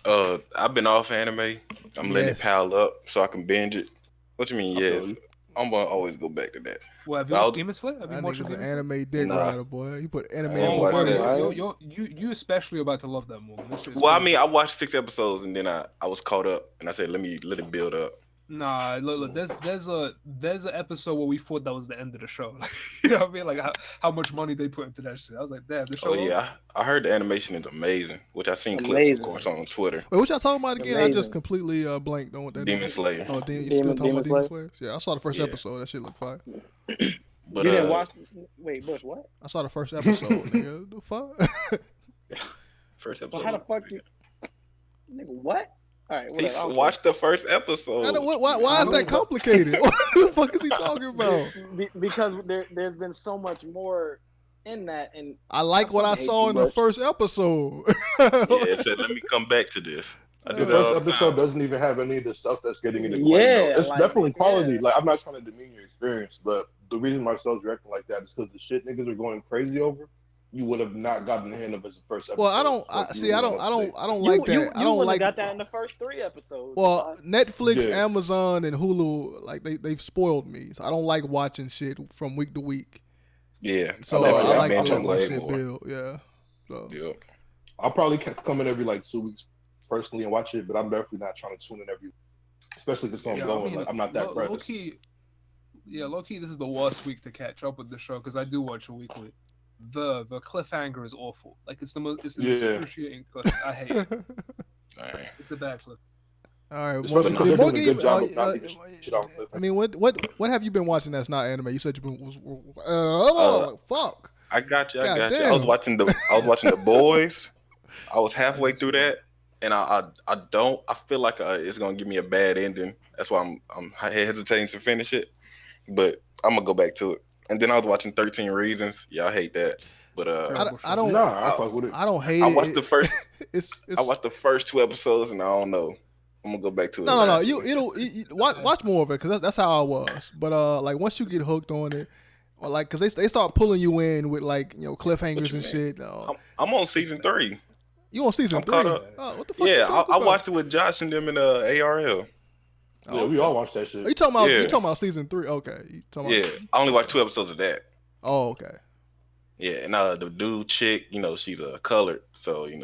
I've been off anime. I'm letting Yes. it pile up so I can binge it. What you mean? I feel Yes, you. I'm gonna always go back to that. Well, have you I'll- watched Demon Slayer? Have you That watched nigga's an Demon Slayer? anime dick Nah. rider, boy. You put anime I ain't on watched burger. that. You especially about to love that movie. That shit is Well, I crazy. mean, I watched 6 episodes and then I was caught up, and I said, let it build up. Nah, look. There's an episode where we thought that was the end of the show. You know what I mean? Like how much money they put into that shit. I was like, damn, the show. Oh yeah, I heard the animation is amazing, which I seen clips, Amazing. of course, on Twitter. Wait, what y'all talking about again? I Amazing. just completely blanked on what that Demon is. Slayer. Oh, you still talking about Demon Demon Slayer? Yeah, I saw the first Yeah. episode. That shit looked fire. But You didn't watch? Wait, Bush, what? I saw the first episode, nigga. The fuck? first So episode. how the fuck you? Nigga, what? All right, He whatever. watched the first episode. Why is that complicated? What the fuck is he talking about? Because there's been so much more in that, and I like what I fucking hate saw you, in the Bush. first episode. Yeah, it said, let me come back to this. I do The that first all the episode time. doesn't even have any of the stuff that's getting into Yeah, play. It's like, definitely quality. yeah. Like, I'm not trying to demean your experience, but the reason my soul's reacting like that is because the shit niggas are going crazy over. You would have not gotten the hint of as the first episode. Well, I don't like that. You I don't like got that in the first 3 episodes. Well, Netflix, Yeah. Amazon, and Hulu, like they've spoiled me. So I don't like watching shit from week to week. Yeah. So I know, I yeah, like I to binge let on my way shit more. build. Yeah. So Yep. I'll probably come in every like 2 weeks personally and watch it, but I'm definitely not trying to tune in every week, especially if it's ongoing. Like, I'm not that low pressed. key. Yeah, low key. This is the worst week to catch up with the show because I do watch it weekly. The cliffhanger is awful. Like it's the most Yeah. excruciating cliff. I hate it. Dang. It's a bad cliff. All right, Especially because Morgan, they're doing a good Morgan, job of not leaving shit off. I mean, what have you been watching that's not anime? You said you've been fuck. I got you. I God got you. damn. I was watching the Boys. I was halfway through that, and I feel like it's gonna give me a bad ending. That's why I'm hesitating to finish it, but I'm gonna go back to it. And then I was watching 13 Reasons. Yeah, I hate that, but I don't. Nah, I fuck with it. I don't hate it. I watched the first. it's I watched the first 2 episodes, and I don't know. I'm gonna go back to it. No. You watch more of it because that's how I was. But like once you get hooked on it, or like because they start pulling you in with like cliffhangers and shit. I'm on season 3. You on season 3? Caught up. What the fuck? Yeah, I watched it with Josh and them in ARL. Yeah, we all watched that shit. Are you talking about? You talking about season 3? Okay. I only watched 2 episodes of that. Oh, okay. Yeah, and the dude chick, she's colored, so They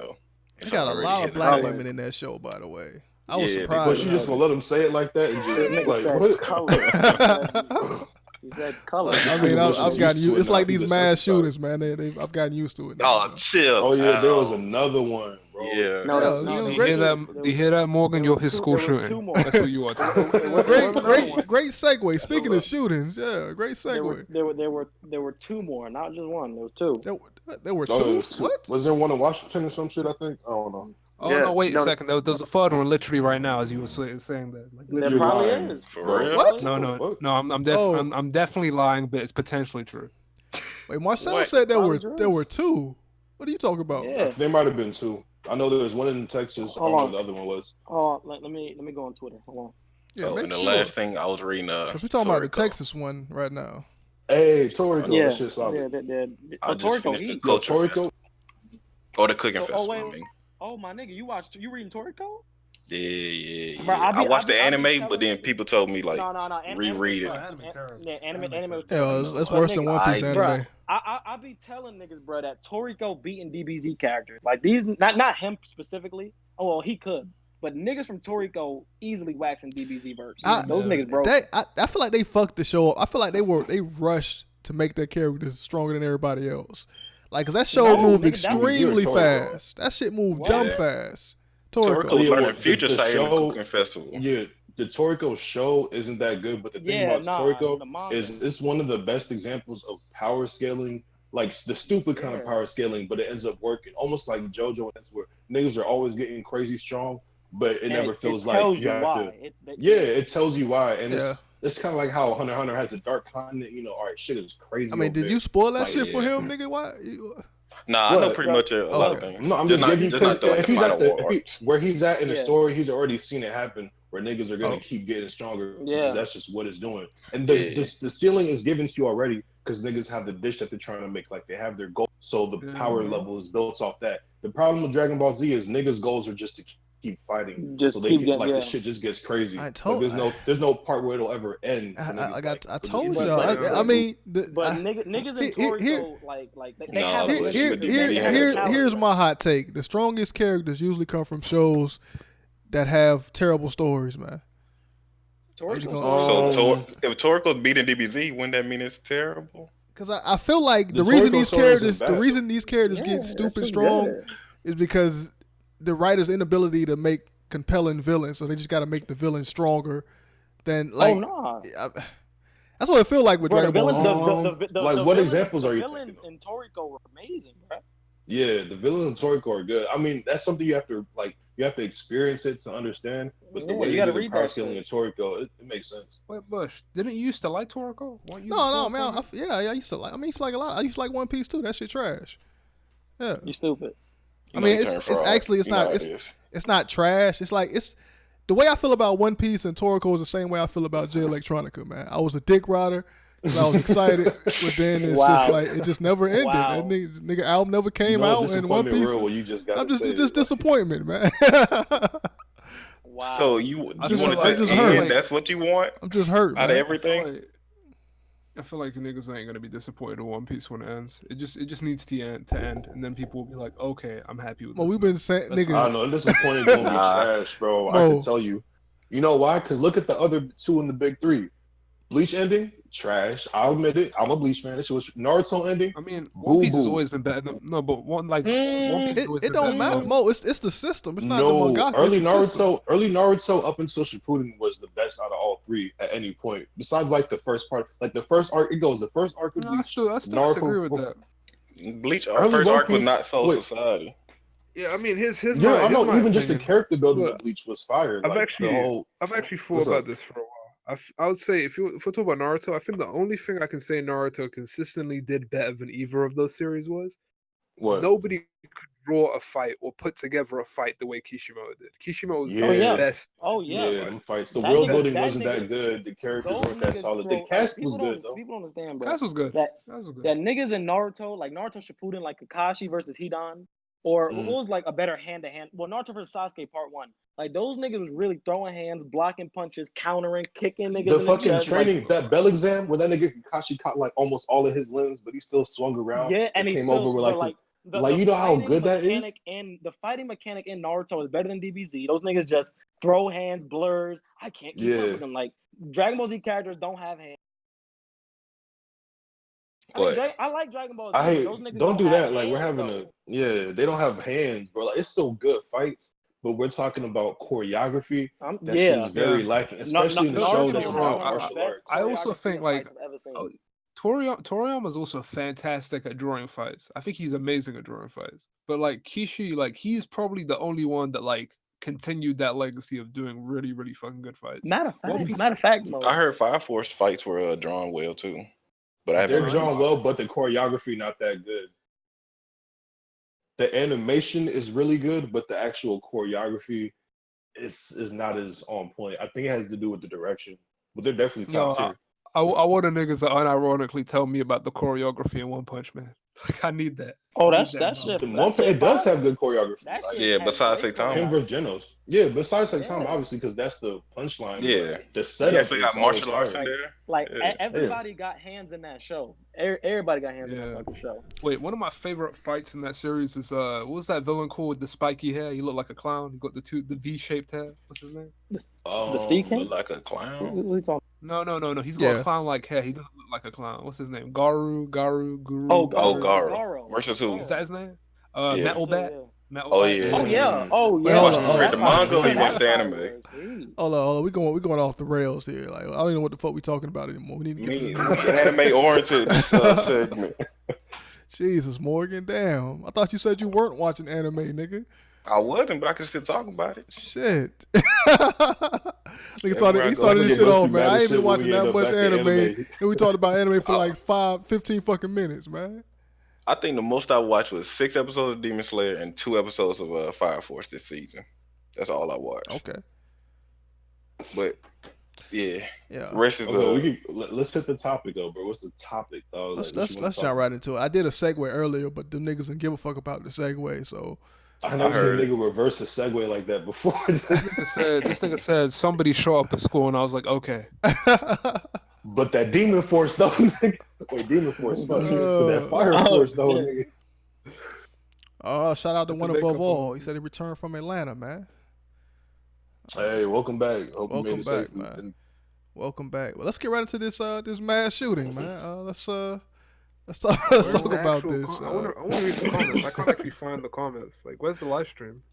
got a lot of black women in that show, by the way. I was surprised. But you just gonna let them say it like that and just like what? Color. He said color. I mean, I've gotten used. It's like these mass shootings, man. I've gotten used to it. Oh, chill. Oh yeah, there was another one, bro. Yeah. Do you hear that, Morgan? You're his school shooting. That's what you are. Great segue. Speaking of shootings, great segue. There were 2 more, not just one. There was 2. There were 2. What? Was there one in Washington or some shit? I think. I don't know. Oh no! Wait a second. There's a third one literally right now, as you were saying that. There probably is. For real? What? No. I'm definitely lying, but it's potentially true. Wait, Marcel said there were 2. What are you talking about? Yeah. There might have been 2. I know there was one in Texas. I don't know what the other one was. Oh, let me go on Twitter. Hold on. Yeah, and the last thing I was reading, because we're talking about the Texas one right now. Hey, Toriko, yeah, that shit's solid. I just finished the culture festival. Oh, the cooking festival. I mean. Oh my nigga, you reading Toriko? Yeah. Bro, I watched the anime, but then people told me like reread it. Anime. That's worse than One Piece anime. I be telling niggas, bro, that Toriko beating DBZ characters. Like these, not him specifically. Oh well, he could. But niggas from Toriko easily waxing DBZ verse. Those niggas broke. I feel like they fucked the show up. I feel like they rushed to make their characters stronger than everybody else. Like, cause that show moved extremely fast. That shit moved dumb fast. Toriko was learning future sight in the cooking festival. Yeah, the Toriko show isn't that good, but the thing about Toriko is it's one of the best examples of power scaling, like the stupid kind of power scaling, but it ends up working. Almost like JoJo, that's where niggas are always getting crazy strong, but it never feels like you have to. It tells you why, and it's kind of like how Hunter x Hunter has a dark continent. All right, shit is crazy. I mean, did you spoil that shit for him, nigga? Why? Nah, I know pretty much a lot of things. No, I'm just giving you where he's at in the story. He's already seen it happen. Where niggas are gonna keep getting stronger. Yeah, that's just what it's doing. And the ceiling is given to you already because niggas have the dish that they're trying to make. Like they have their goal, so the power level is built off that. The problem with Dragon Ball Z is niggas' goals are just to keep fighting, so they get the shit just gets crazy. There's no part where it'll ever end. I told y'all. I mean, but niggas in Toriko like they have. Here's my hot take: the strongest characters usually come from shows that have terrible stories, man. So if Toriko's beating DBZ, wouldn't that mean it's terrible? Because I feel like the reason these characters get stupid strong is because the writer's inability to make compelling villains, so they just got to make the villain stronger than like. That's what it feels like with Dragon Ball. Like, what examples are you thinking? The villains in Toriko were amazing, bro. Yeah, the villains in Toriko are good. I mean, that's something you have to experience it to understand. But the way you got to read power scaling in Toriko, it makes sense. Wait, Bush, didn't you used to like Toriko? No, man. I used to like. I used to like a lot. I used to like One Piece too. That shit trash. Yeah, you stupid. I mean, it's not trash. It's like the way I feel about One Piece and Toriko is the same way I feel about J Electronica, man. I was a dick rider because I was excited, but then it's just like it just never ended. That nigga album never came out, and One Piece. It's just disappointment, man. Wow. So you want it to end? That's what you want? I'm just hurt out of everything. I feel like niggas ain't gonna be disappointed in One Piece when it ends. It just needs to end, and then people will be like, okay, I'm happy with this. Well, we've been saying, nigga. I don't know. Disappointed gonna be trash, bro. I can tell you. You know why? Because look at the other 2 in the big 3. Bleach ending, trash. I'll admit it. I'm a Bleach fan. This was Naruto ending. I mean, One Piece has Boo-boo. always been better. But One Piece has always It been don't better. matter, Mo. It's the system. It's not the No, mangaka. early it's the system. Naruto up until Shippuden was the best out of all three at any point. Besides, like the first part, like the first arc, the first arc of No, Bleach. I still disagree with that. Bleach, Early first One arc was Piece- not Soul wait. Society. Yeah, I mean, here's Yeah, my I know. here's my Even just the opinion. character building Look, of Bleach was fire. I've Like, actually the whole. thought What's about up? this for a while. I would say if we're talking about Naruto, I think the only thing I can say Naruto consistently did better than either of those series was What? nobody could draw a fight or put together a fight the way Kishimoto did. Kishimoto was Yeah. the best. Oh Yeah, yeah. them fights. The That world nigga- building that wasn't nigga- that good. The characters Those weren't that niggas solid. throw, The cast people was don't- good though. People don't understand, bro. Class was good. That That was good. that niggas in Naruto, like Naruto Shippuden, like Kakashi versus Hidan, or Mhm. what was like a better hand to hand. Well, Naruto versus Sasuke Part 1. Like those niggas was really throwing hands, blocking punches, countering, kicking niggas The in the fucking chest. training, that bell exam, where that nigga Kakashi caught like almost all of his limbs, but he still swung around. Yeah, and he came still, over with but like, the like you know how fighting good that is. mechanic in the fighting mechanic in Naruto is better than DBZ. Those niggas just throw hands, blurs. I can't keep up Yeah. with them. Like Dragon Ball Z characters don't have hands. What? I like Dragon Ball Z. I hate. Those niggas Don't do have that. Like we're hands, having though. they don't have hands, bro. Like it's still good fights, but we're talking about choreography. That shit Yeah. is very lacking, especially in the don't show get me that's wrong, about martial arts. I also choreography think in like fights I've ever seen. Toriyama's also fantastic at drawing fights. I think he's amazing at drawing fights. But like Kishi, like he's probably the only one that like continued that legacy of doing really, really fucking good fights. Matter One Piece- of fact, Mo. I heard Fire Force fights were drawn well too, but I haven't. They're heard drawn about well, but the choreography not that good. The animation is really good, but the actual choreography is not as on point. I think it has to do with the direction, but they're definitely top Yo, tier. I want the niggas that unironically tell me about the choreography in One Punch Man. Like I need that. Oh, I that's need that shit. The that One shit it does fire. have good choreography. That Like, shit Yeah, has besides great Saitama. him choreography. versus Genos. Yeah, besides Saitama, Yeah. obviously, because that's the punchline. but Yeah. the He setup actually got is martial always arts in hard. there. Like Yeah. everybody got hands in that show. Everybody got hands in Yeah. that fucking show. Wait, one of my favorite fights in that series is what was that villain called with the spiky hair? He looked like a clown. He got the V-shaped hair. What's his name? The Sea King? Look like a clown. What are you talking? No. He's got Yeah. a clown-like hair. He doesn't look like a clown. What's his name? Guru. Oh, Garo. Garo. Versus who? Is that his name? Yeah. Metal Yeah. Bat. Metal Oh, Bat? yeah. Oh yeah. Oh Wait, yeah. hold on, hold read the manga or you watch the That anime? was sweet. Hold on. We going off the rails here. Like I don't even know what the fuck we talking about anymore. We need to get Me, to anime oriented segment. Jesus, Morgan. Damn. I thought you said you weren't watching anime, nigga. I wasn't, but I can still talk about it. Shit. Nigga started, he started this shit off, man. I ain't been watching that much anime. And we talked about anime for like 15 fucking minutes, man. I think the most I watched was 6 episodes of Demon Slayer and 2 episodes of Fire Force this season. That's all I watched. Okay. But yeah, Yeah. rest is Let's hit the topic though, bro. What's the topic though? Let's jump right into it. I did a segue earlier, but them niggas didn't give a fuck about the segue, so I never heard seen a nigga reverse a segue like that before. This nigga said somebody show up at school, and I was like, okay. But that Demon Force though, nigga. Wait, Demon Force, but that Fire Force though, nigga. Oh, shout out to That's One a big Above All. couple. He said he returned from Atlanta, man. Hey, welcome back. Hope you Welcome made it back, safely. man. Welcome back. Well, let's get right into this this mass shooting, man. Let's talk Where's talk the about actual this. I want to read the comments. I can't actually find the comments. Like, where's the live stream?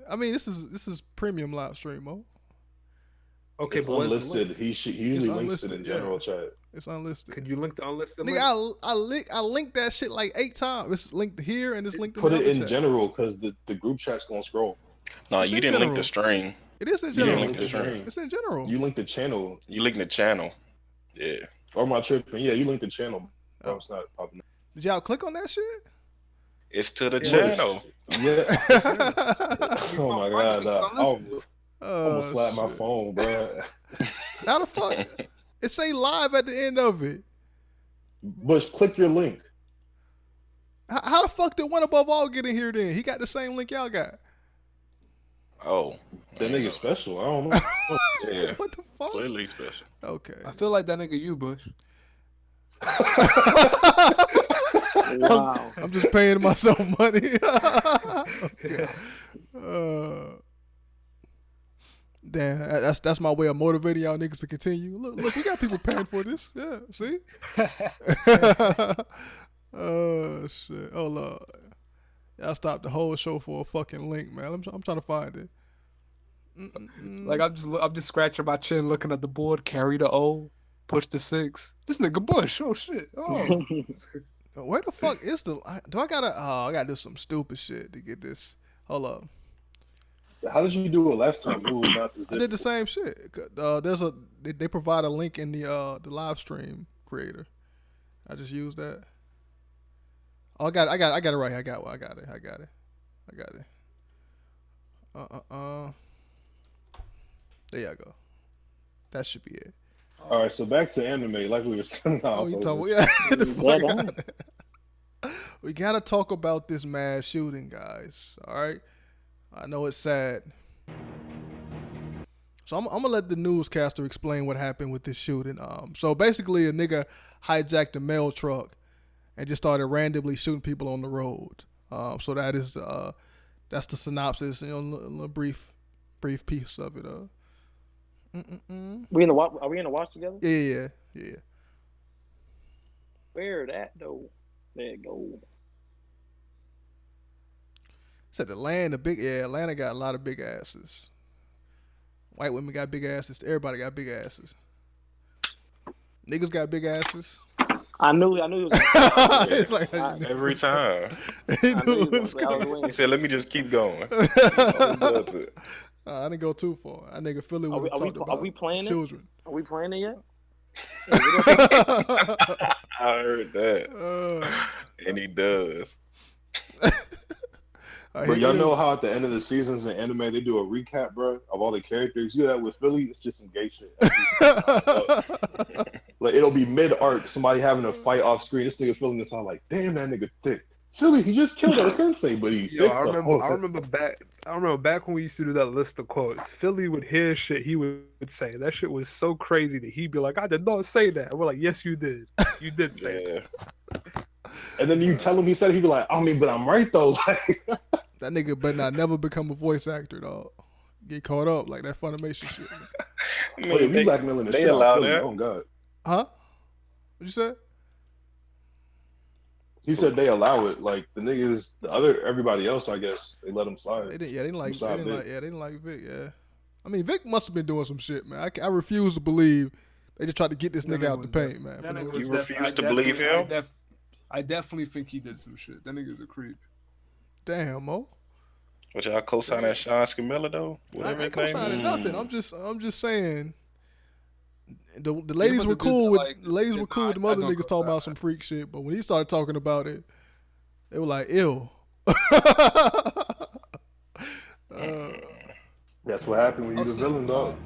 I mean, this is premium live stream, Mo. Okay, It's but where's the link? unlisted. He usually links it in unlisted, yeah. general chat. It's unlisted. Could you link the unlisted link? Nigga, I linked that shit like 8 times. It's linked here and it's linked in Put the it other in chat. general because the group chat's gonna scroll. no, It's you in didn't link the general. stream. It is in You didn't general. link the stream. It's in general. You linked the channel. You linked the channel. Yeah. Or my tripping. Yeah, you linked the channel. Oh. Oh, it's not popping up. Did y'all click on that shit? It's to the Yeah. channel. Yeah. Oh my god. I almost Oh, slapped my shit. phone, bro. How the fuck? It say live at the end of it. But click your link. How the fuck did One Above All get in here then? He got the same link y'all got. Oh. That nigga special. I don't know. Yeah. What the fuck? Clearly special. Okay. I feel like that nigga you, Bush. Wow. I'm just paying myself money. Okay. Damn, that's my way of motivating y'all niggas to continue. Look, we got people paying for this. Yeah, see? Oh shit. Oh Lord. Y'all stopped the whole show for a fucking link, man. I'm trying to find it. Like I'm just scratching my chin, looking at the board. Carry the O, push the 6. This nigga Bush. Oh shit. Oh. Where the fuck is the? I gotta do some stupid shit to get this. Hold up. How did you do it last time? Ooh, not this I did the same shit. They provide a link in the live stream creator. I just used that. Oh, I got it right here. I got it. There you go. That should be it. All right, so back to anime, like we were saying. Oh, you talking? Yeah, the fuck out of there. We gotta talk about this mass shooting, guys. All right. I know it's sad. So I'm gonna let the newscaster explain what happened with this shooting. So basically, a nigga hijacked a mail truck and just started randomly shooting people on the road. So that is that's the synopsis. You know, a brief piece of it. Are we in the watch together? Yeah. Where that though? There it go. Said Atlanta got a lot of big asses. White women got big asses. Everybody got big asses. Niggas got big asses. I knew he was It's like, Every time. he knew it was He said, "Let me just keep going." I didn't go too far. I nigga Philly would have talked about Are we playing children. Are we playing it yet? I heard that, and he does. But y'all know how at the end of the seasons in anime they do a recap, bro, of all the characters. You do that with Philly, it's just some gay shit. Like it'll be mid arc, somebody having a fight off screen. This nigga feeling this on like, damn, that nigga thick. Philly, he just killed our sensei, but he. Yo, I remember back when we used to do that list of quotes. Philly would hear shit he would say. That shit was so crazy that he'd be like, "I did not say that." And we're like, "Yes, you did. You did say that." And then you tell him he said it, he'd be like, "I mean, but I'm right though." Like that nigga better not never become a voice actor, dog. Get caught up like that Funimation shit. Man, they blackmailing the they shit out allow of Philly. that. Oh God. Huh? What you said? He said they allow it. Like the niggas, everybody else, I guess they let him slide. They didn't like Vic. Yeah, I mean Vic must have been doing some shit, man. I refuse to believe they just tried to get this nigga out the paint, man. You refuse to believe him? I definitely think he did some shit. That nigga's a creep. Damn, Mo. What y'all co-sign that Sean Scamilla though? I ain't co-signing nothing. I'm just saying. The ladies were cool with the mother niggas talking about some freak shit, but when he started talking about it, they were like, ew. That's what happened when you the villain, dog.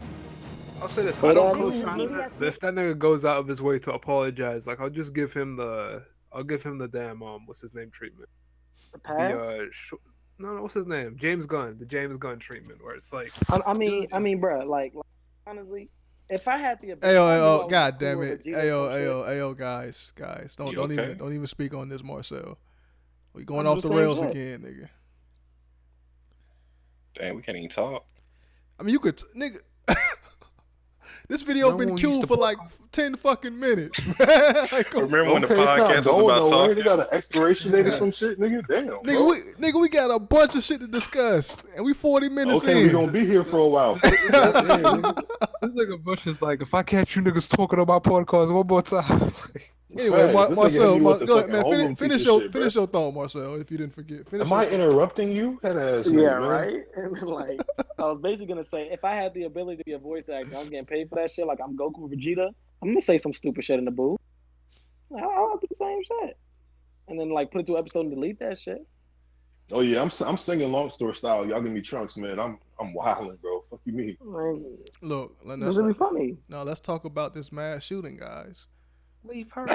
I'll say this: I don't co-sign it, but if that nigga goes out of his way to apologize, like I'll give him the damn what's his name treatment. The pass? No, what's his name? James Gunn, the James Gunn treatment, where it's like, I mean, bro, like honestly, if I had the ability, Ayo, god damn it, ayo, guys, don't even speak on this, Marcel. We going off the rails again, nigga. Damn, we can't even talk. I mean, you could, nigga. This video been queued for like 10 fucking minutes. Like, remember when the podcast was about talking? They got an expiration date or some shit, nigga. Damn, nigga, we got a bunch of shit to discuss, and we 40 minutes in. Okay, we gonna be here for a while. This nigga Bush is like, if I catch you niggas talking about podcasts one more time. Anyway, Marcel, go ahead, man. Finish your thought, Marcel. If you didn't forget. Am I interrupting you? Yeah, right. Like, I was basically gonna say, if I had the ability to be a voice actor, I'm getting paid for that shit. Like I'm Goku or Vegeta. I'm gonna say some stupid shit in the booth. I'll do the same shit, and then like put it to an episode and delete that shit. Oh yeah, I'm singing long story style. Y'all give me Trunks, man. I'm wilding, bro. Fuck you mean? Look, this will be funny. No, let's talk about this mass shooting, guys. Leave her.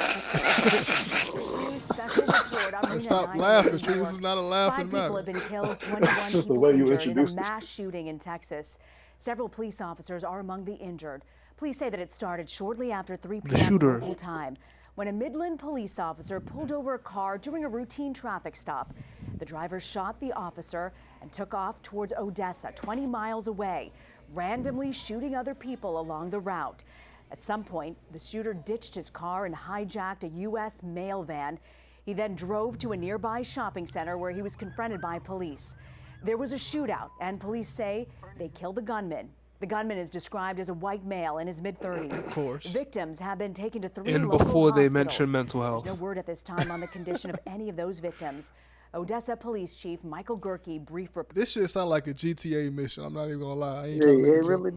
Stop laughing, Tree. This is not a laughing matter. 5 people have been killed, 21 people injured in a mass shooting in Texas. Several police officers are among the injured. Police say that it started shortly after 3 p.m. local time when a Midland police officer pulled over a car during a routine traffic stop. The driver shot the officer and took off towards Odessa, 20 miles away. randomly shooting other people along the route. At some point, the shooter ditched his car and hijacked a U.S. mail van. He then drove to a nearby shopping center where he was confronted by police. There was a shootout, and police say they killed the gunman. The gunman is described as a white male in his mid-30s. Of course. Victims have been taken to 3 And local before they hospitals. mention mental health. There's no word at this time on the condition of any of those victims. Odessa Police Chief Michael Gerke brief report. This shit sound like a GTA mission. I'm not even gonna lie. I ain't Yeah, trying to make it a joke. really.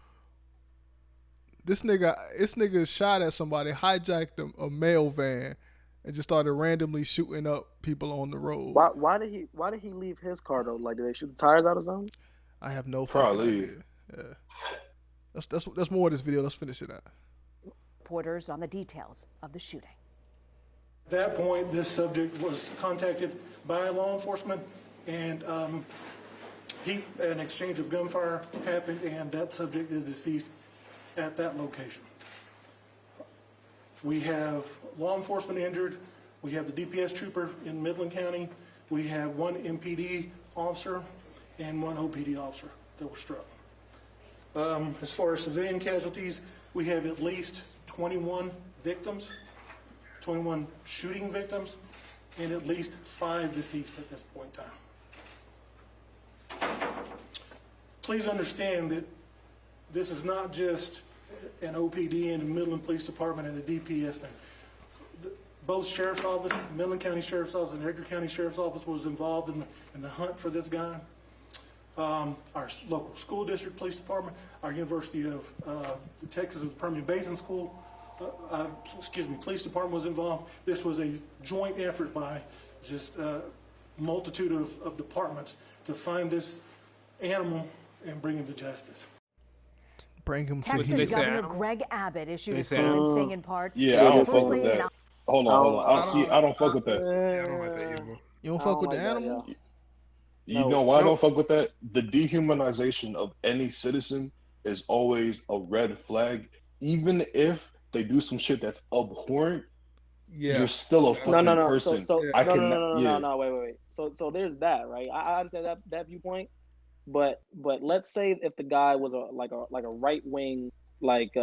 This nigga shot at somebody, hijacked a mail van, and just started randomly shooting up people on the road. Why did he leave his car though? Like, did they shoot the tires out or something? I have no fucking idea. Yeah. That's more of this video. Let's finish it out. Reporters on the details of the shooting. At that point, this subject was contacted by law enforcement, and an exchange of gunfire happened, and that subject is deceased at that location. We have law enforcement injured. We have the DPS trooper in Midland County. We have 1 MPD officer and 1 OPD officer that were struck. As far as civilian casualties, we have at least 21 victims, 21 shooting victims, and at least 5 deceased at this point in time. Please understand that this is not just an OPD and a Midland Police Department and a DPS thing. Both Sheriff's Office, Midland County Sheriff's Office and Edgar County Sheriff's Office was involved in the hunt for this guy. Our local school district police department, our University of the Texas Permian Basin School, police department was involved. This was a joint effort by just a multitude of departments to find this animal and bring him to justice. Bring him to Texas Governor Greg Abbott issued a say statement saying in part, Yeah, I don't fuck First with Lady that. Hold on. I don't fuck with that. I don't like that either. You don't fuck with the animal? You know why I don't fuck with that? The dehumanization of any citizen is always a red flag. Even if they do some shit that's abhorrent, you're still a fucking person. No, wait. So there's that, right? I understand that viewpoint, but let's say if the guy was a right wing like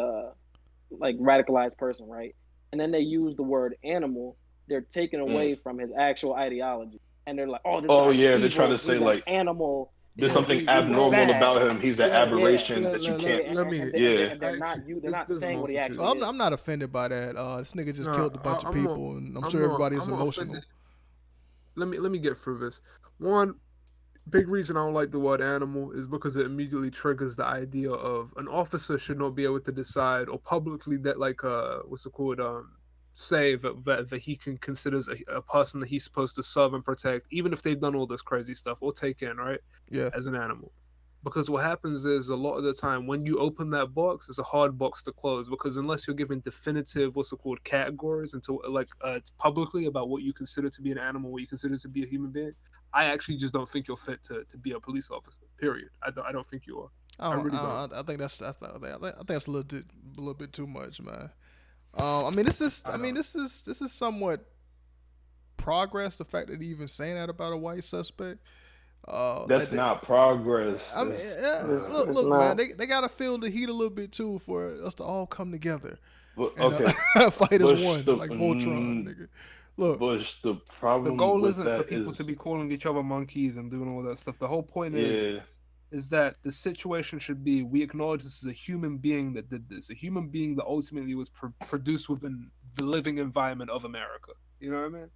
radicalized person, right? And then they use the word animal, they're taking away from his actual ideology. And they're like, they're trying to say like animal. There's something abnormal about him. He's an aberration that you can't. And they're not saying what he actually is. I'm not offended by that. This nigga just killed a bunch of people, and I'm sure everybody's emotional. Let me get through this. One big reason I don't like the word animal is because it immediately triggers the idea of an officer should not be able to decide or publicly that say that he can consider a person that he's supposed to serve and protect, even if they've done all this crazy stuff or take in, right? Yeah. As an animal. Because what happens is a lot of the time when you open that box, it's a hard box to close, because unless you're given definitive categories into publicly about what you consider to be an animal, what you consider to be a human being, I actually just don't think you're fit to be a police officer. Period. I don't think you are. I really don't. I think that's a little bit too much, man. This is somewhat progress. The fact that he even saying that about a white suspect. That's not progress. Look, man, they gotta feel the heat a little bit too for us to all come together. Fight as one, like Voltron, nigga. Look, Bush, the problem. The goal with isn't that for people to be calling each other monkeys and doing all that stuff. The whole point is that the situation should be, we acknowledge this is a human being that did this, a human being that ultimately was produced within the living environment of America. You know what I mean?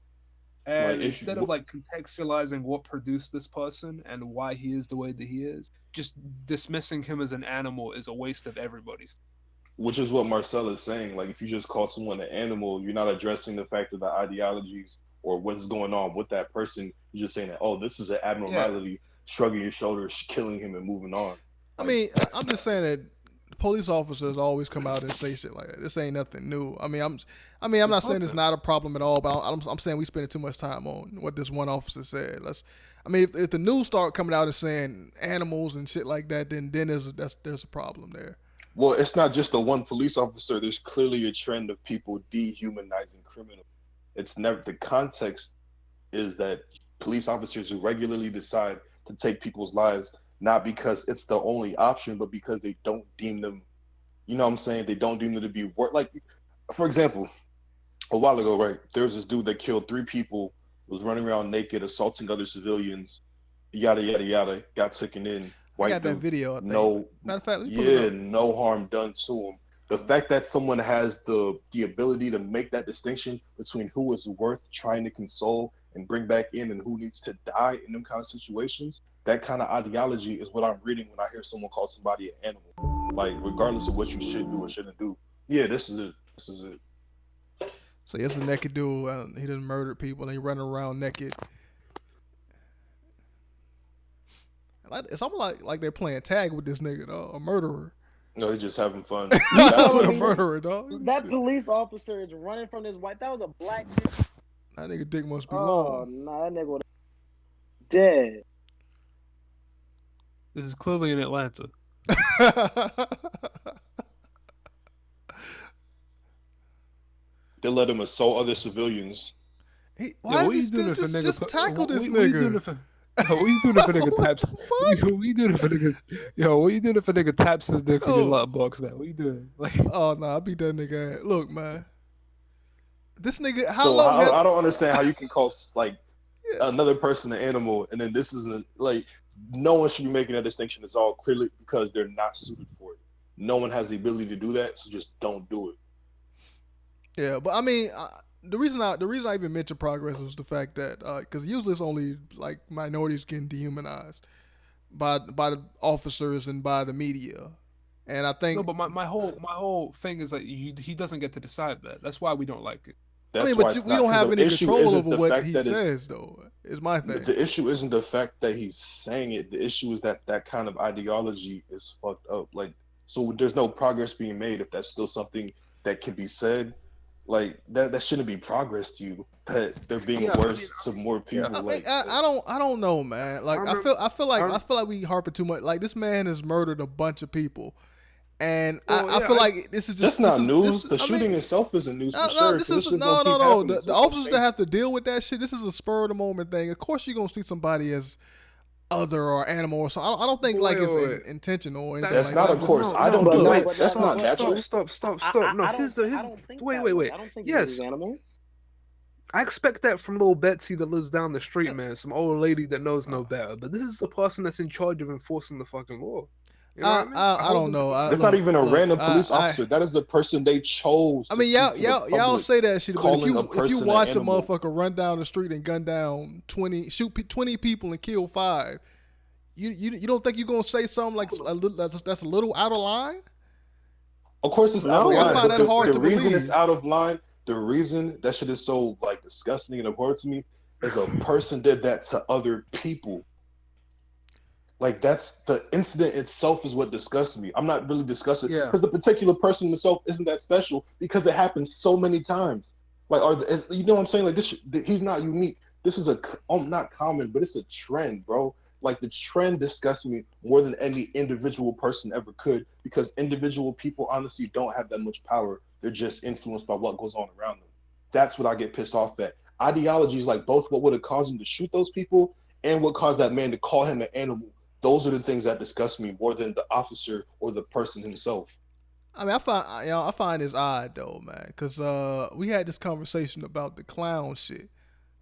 And instead of contextualizing what produced this person and why he is the way that he is, just dismissing him as an animal is a waste of everybody's. Which is what Marcel is saying. Like, if you just call someone an animal, you're not addressing the fact of the ideologies or what's going on with that person. You're just saying that, this is an abnormality, shrugging your shoulders, killing him, and moving on. I'm just saying that police officers always come out and say shit like that. This ain't nothing new. I'm not saying it's not a problem at all, but I'm saying we spending too much time on what this one officer said. If the news start coming out and saying animals and shit like that, then there's a problem there. Well, it's not just the one police officer. There's clearly a trend of people dehumanizing criminals. It's never, the context is that police officers who regularly decide to take people's lives not because it's the only option, but because they don't deem them, you know what I'm saying? They don't deem them to be worth. Like, for example, a while ago, right? There was this dude that killed 3 people, was running around naked, assaulting other civilians, yada yada yada. Got taken in. I White got that dude. video. I think. No, Matter of fact, let me pull it yeah, up. no harm done to him. The fact that someone has the ability to make that distinction between who is worth trying to console and bring back in and who needs to die in them kind of situations, that kind of ideology is what I'm reading when I hear someone call somebody an animal. Like, regardless of what you should do or shouldn't do. Yeah, this is it. This is it. So it's a naked dude. He done murdered people and he running around naked. It's almost like they're playing tag with this nigga, dog, a murderer. No, he's just having fun. With a murderer, dog. That police officer is running from this white. That was a black dude. That nigga dick must be Oh, long. nah, that nigga was dead. This is clearly in Atlanta. They let him assault other civilians. Why what is you doing he if a nigga just tackle this what you nigga? doing if a what you doing if a nigga taps? What you doing if a nigga? Yo, what you doing if a nigga taps his dick with your lot box, man? What you doing? Like, oh no, I beat that nigga ass. Look, man, this nigga. How So long? I don't understand how you can call like another person an animal, and then this isn't like no one should be making that distinction. It's all clearly because they're not suited for it. No one has the ability to do that, so just don't do it. Yeah, but I mean, the reason I even mentioned progress was the fact that because usually it's only like minorities getting dehumanized by the officers and by the media, and I think no, but my whole thing is like he doesn't get to decide that. That's why we don't like it. That's I mean, why but we don't have any control over what he says, though. Is my thing. The issue isn't the fact that he's saying it. The issue is that kind of ideology is fucked up. Like, so there's no progress being made if that's still something that can be said. Like that shouldn't be progress to you. That they're being worse to more people. I don't know, man. Like I feel like we harping too much. Like this man has murdered a bunch of people. And I feel like this is just that's not news. The shooting itself isn't news for sure. No. The officers that have to deal with that shit. This is a spur of the moment thing. Of course, you're gonna see somebody as other or animal or something. I don't think it's intentional or anything. That's like not, that. of course. I don't do that. That's not natural. Stop. No, wait. I don't think yes. animal. I expect that from little Betsy that lives down the street, man. Some old lady that knows no better. But this is the person that's in charge of enforcing the fucking law. You know what I mean? I don't know. That's not even a random police officer. That is the person they chose. I mean, y'all say that shit, but if you watch a animal. motherfucker run down the street and gun down 20 people and kill 5, you don't think you're gonna say something like that's a little out of line? Of course, it's out of line. I find that hard to reason believe. It's out of line. The reason that shit is so like disgusting and abhorrent to me is a person did that to other people. Like that's the incident itself is what disgusts me. I'm not really disgusted because the particular person himself isn't that special because it happens so many times. Like, you know what I'm saying? Like this, he's not unique. This is not common, but it's a trend, bro. Like the trend disgusts me more than any individual person ever could because individual people honestly don't have that much power. They're just influenced by what goes on around them. That's what I get pissed off at. Ideologies like both what would have caused him to shoot those people and what caused that man to call him an animal. Those are the things that disgust me more than the officer or the person himself. I mean, I find this odd though, man, because we had this conversation about the clown shit,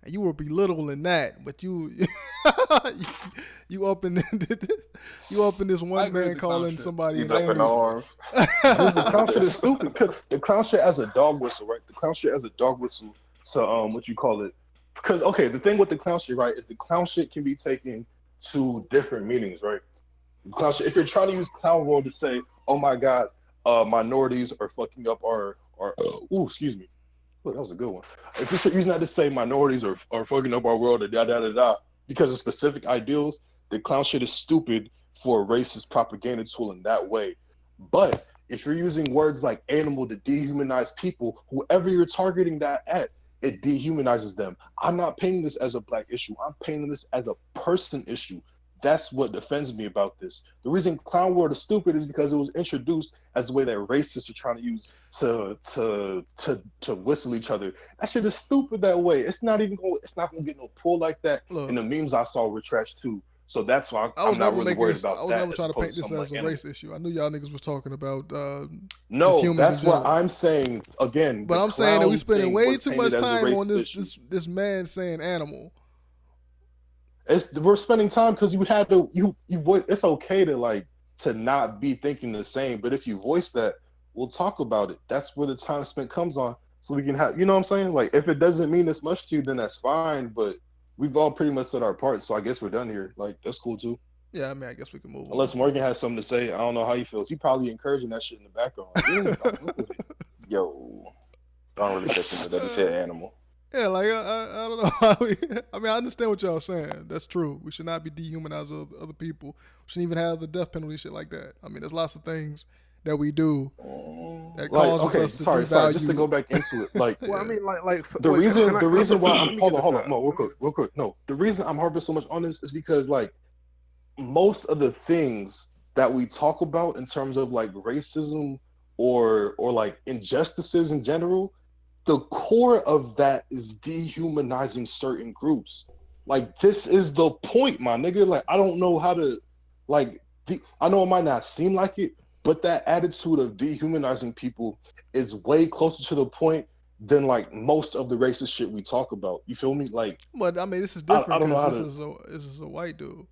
and you were belittling that, but you up in this one man calling somebody. He's up in arms. The clown shit is stupid. Because the clown shit as a dog whistle, right? The clown shit as a dog whistle to what you call it? Because the thing with the clown shit, right, is the clown shit can be taken to different meanings, right? Clown shit, if you're trying to use clown world to say, oh my god, minorities are fucking up our excuse me. Look, that was a good one. If you're using that to say minorities are fucking up our world, because of specific ideals, the clown shit is stupid for a racist propaganda tool in that way. But if you're using words like animal to dehumanize people, whoever you're targeting that at, it dehumanizes them. I'm not painting this as a black issue. I'm painting this as a person issue. That's what offends me about this. The reason clown world is stupid is because it was introduced as the way that racists are trying to use to whistle each other. That shit is stupid that way. It's not gonna get no pull like that. Look, and the memes I saw were trash too. So that's why I was I'm not never really making worried this. about I was that. never as trying to paint opposed to this some, as a like, race issue. I knew y'all niggas was talking about just No, humans that's in what general. I'm saying. Again, But the I'm saying that we clown spending thing way was too painted much as a time on racist issue. this man saying animal. We're spending time because you had to it's okay to like to not be thinking the same, but if you voice that, we'll talk about it. That's where the time spent comes on, so we can have, you know what I'm saying? Like, if it doesn't mean as much to you, then that's fine, but we've all pretty much said our part, so I guess we're done here. Like, that's cool too. Yeah, I mean, I guess we can move Unless on. Morgan has something to say. I don't know how he feels. He probably encouraging that shit in the background. Yo, I don't really catch him, but that he said animal. Yeah, like I don't know how we. I mean, I understand what y'all saying. That's true. We should not be dehumanizing other people. We shouldn't even have the death penalty, shit like that. I mean, there's lots of things that we do that causes us to devalue. Just to go back into it, like, Well, I mean, the reason why I'm hold on, no, real quick. No, the reason I'm harping so much on this is because, like, most of the things that we talk about in terms of like racism or like injustices in general, the core of that is dehumanizing certain groups. Like, this is the point, my nigga. Like, I don't know how to, like, I know it might not seem like it, but that attitude of dehumanizing people is way closer to the point than like most of the racist shit we talk about. You feel me? Like, but I mean, this is different. I don't know how this is a white dude,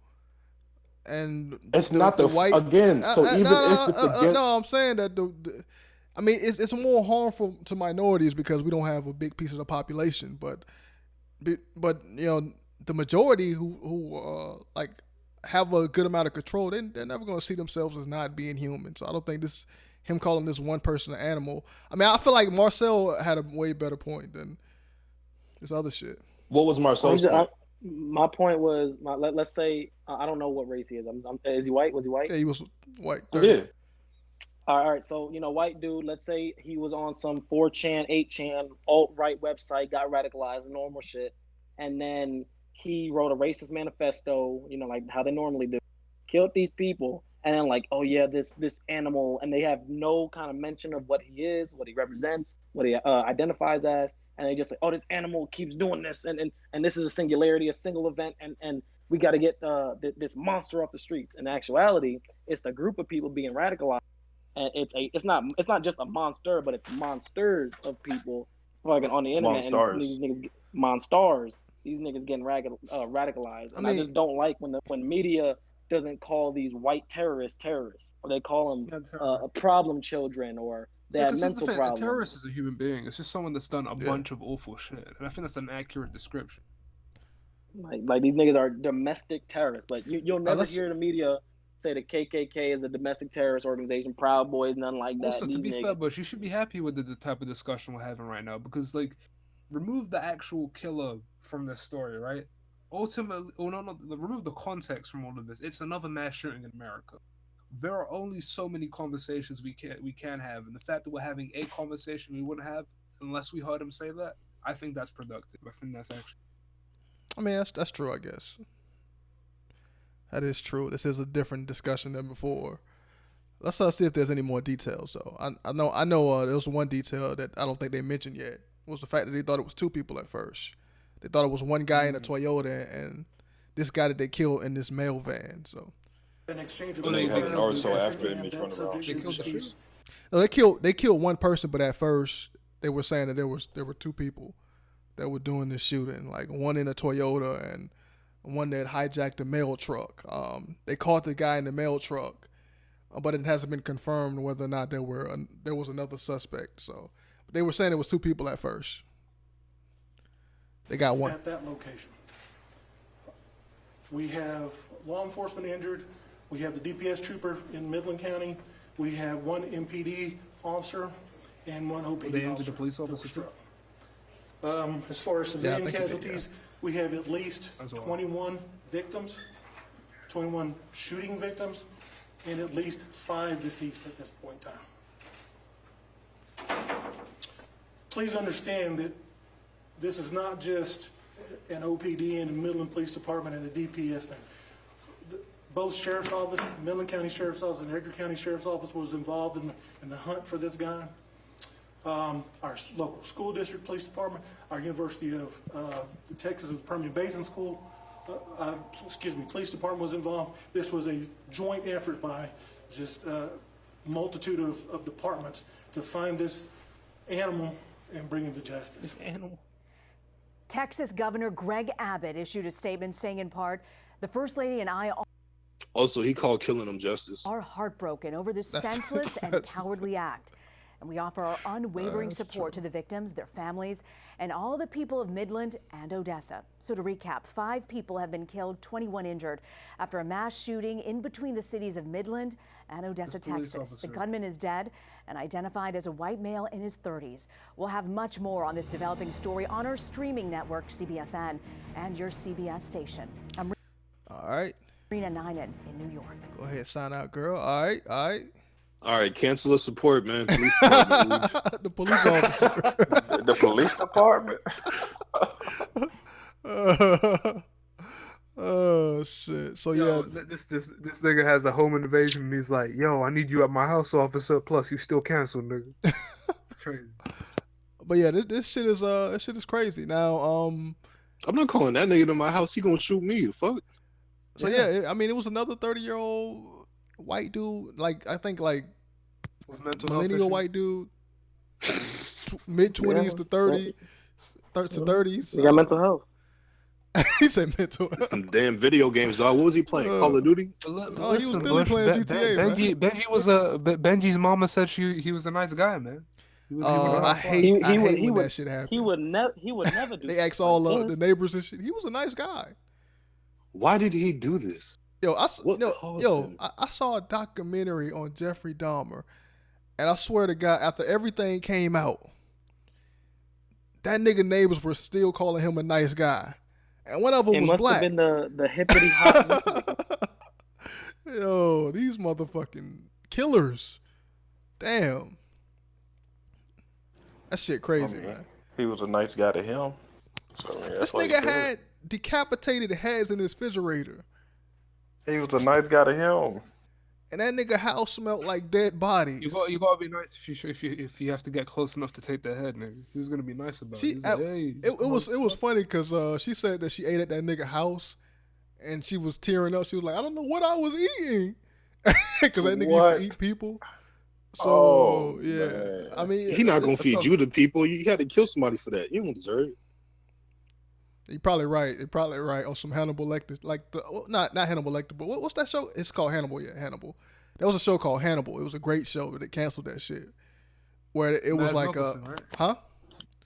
and it's not the white again. So even if it's against, no, I'm saying that I mean, it's more harmful to minorities because we don't have a big piece of the population, but you know, the majority who like have a good amount of control, they're never going to see themselves as not being human. So I don't think him calling this one person an animal. I mean, I feel like Marcel had a way better point than this other shit. What was Marcel's point? My point was, let's say I don't know what race he is. Is he white? Was he white? Yeah, he was white. 30. Yeah. All right, so, you know, white dude, let's say he was on some 4chan, 8chan, alt-right website, got radicalized, normal shit, and then he wrote a racist manifesto, you know, like how they normally do, killed these people, and then like, oh yeah, this animal, and they have no kind of mention of what he is, what he represents, what he identifies as, and they just say, oh, this animal keeps doing this, and this is a singularity, a single event, and we got to get this monster off the streets. In actuality, it's the group of people being radicalized. And it's not just a monster, but it's monsters of people fucking on the internet. Monstars. And these niggas monsters. These niggas getting radicalized. And I just don't like when media doesn't call these white terrorists, or they call them problem children, or they have mental problems. A terrorist is a human being. It's just someone that's done a bunch of awful shit, and I think that's an accurate description. Like these niggas are domestic terrorists, but you'll never hear the media say the KKK is a domestic terrorist organization, Proud Boys, nothing like that. Also, to be fair, Bush, you should be happy with the type of discussion we're having right now, because, like, remove the actual killer from this story, right? Ultimately, remove the context from all of this. It's another mass shooting in America. There are only so many conversations we can have, and the fact that we're having a conversation we wouldn't have unless we heard him say that, I think that's productive. I think that's actually. I mean, that's true, I guess. That is true. This is a different discussion than before. Let's see if there's any more details, though. I know there was one detail that I don't think they mentioned yet, was the fact that they thought it was two people at first. They thought it was one guy in a Toyota and this guy that they killed in this mail van. So. An exchange of they killed one person, but at first they were saying that there were two people that were doing this shooting, like one in a Toyota and one that hijacked a mail truck. They caught the guy in the mail truck, but it hasn't been confirmed whether or not there was another suspect. So they were saying it was two people at first. They got one. At that location. We have law enforcement injured. We have the DPS trooper in Midland County. We have one MPD officer and one OPD they officer. The police officer too? As far as civilian casualties, we have at least 21 victims, 21 shooting victims, and at least 5 deceased at this point in time. Please understand that this is not just an OPD and a Midland Police Department and a DPS thing. Both Sheriff's Office, Midland County Sheriff's Office and Edgar County Sheriff's Office was involved in the hunt for this guy. Our local school district police department, our University of Texas Permian Basin School police department was involved. This was a joint effort by just a multitude of departments to find this animal and bring him to justice. Texas Governor Greg Abbott issued a statement saying in part, the First Lady and I Also, he called killing them justice. are heartbroken over this senseless and cowardly act. And we offer our unwavering support to the victims, their families, and all the people of Midland and Odessa. So to recap, 5 people have been killed, 21 injured after a mass shooting in between the cities of Midland and Odessa, Texas. The gunman is dead and identified as a white male in his 30s. We'll have much more on this developing story on our streaming network, CBSN, and your CBS station. I'm All right. Rena Ninen in New York. Go ahead, sign out, girl. All right. All right, cancel the support, man. Police department. The police officer. The police department. Oh shit. So Yo, yeah, this nigga has a home invasion and he's like, yo, I need you at my house, officer. Plus, you still canceled, nigga. It's crazy. but yeah, this shit is crazy. Now, I'm not calling that nigga to my house. He gonna shoot me. The fuck. so yeah, I mean, it was another 30-year-old white dude, like I think like millennial white dude, mid-20s to 30s. He got mental health. He said mental health. Some damn video games, dog. What was he playing? Call of Duty? He was really playing GTA, man. Benji was Benji's mama said he was a nice guy, man. I hate when that shit happened. He would never do. They asked all the neighbors and shit. He was a nice guy. Why did he do this? I saw a documentary on Jeffrey Dahmer, and I swear to God, after everything came out, that nigga neighbors were still calling him a nice guy, and one of them was black. It must have been the hippity hop. Yo, these motherfucking killers. Damn. That shit crazy, man. He was a nice guy to him. So, this nigga had decapitated heads in his refrigerator. He was a nice guy to him. And that nigga house smelled like dead bodies. You gotta be nice if you have to get close enough to take the head, nigga. He was gonna be nice about it. Like, hey, it was funny because she said that she ate at that nigga house, and she was tearing up. She was like, I don't know what I was eating, because that nigga used to eat people. So yeah, man. I mean, he not gonna feed you the people. You had to kill somebody for that. You don't deserve it. You're probably right. You're probably right on some Hannibal Lecter, like not Hannibal Lecter, but what's that show? It's called Hannibal. Yeah, Hannibal. There was a show called Hannibal. It was a great show, but they canceled that shit. Where it was like right? huh?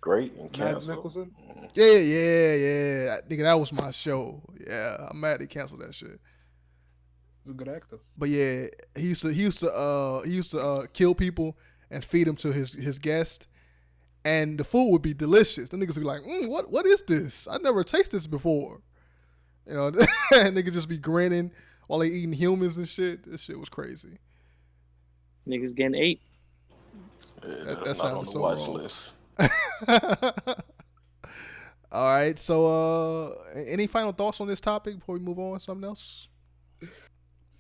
Great and canceled. Yeah. Nigga, that was my show. Yeah, I'm mad they canceled that shit. He's a good actor. But yeah, he used to kill people and feed them to his guests. And the food would be delicious. The niggas would be like, what is this? I never tasted this before. You know, and niggas just be grinning while they eating humans and shit. This shit was crazy. Niggas getting ate. Yeah, that sounds so watch wrong. List. All right, so any final thoughts on this topic before we move on? Something else? This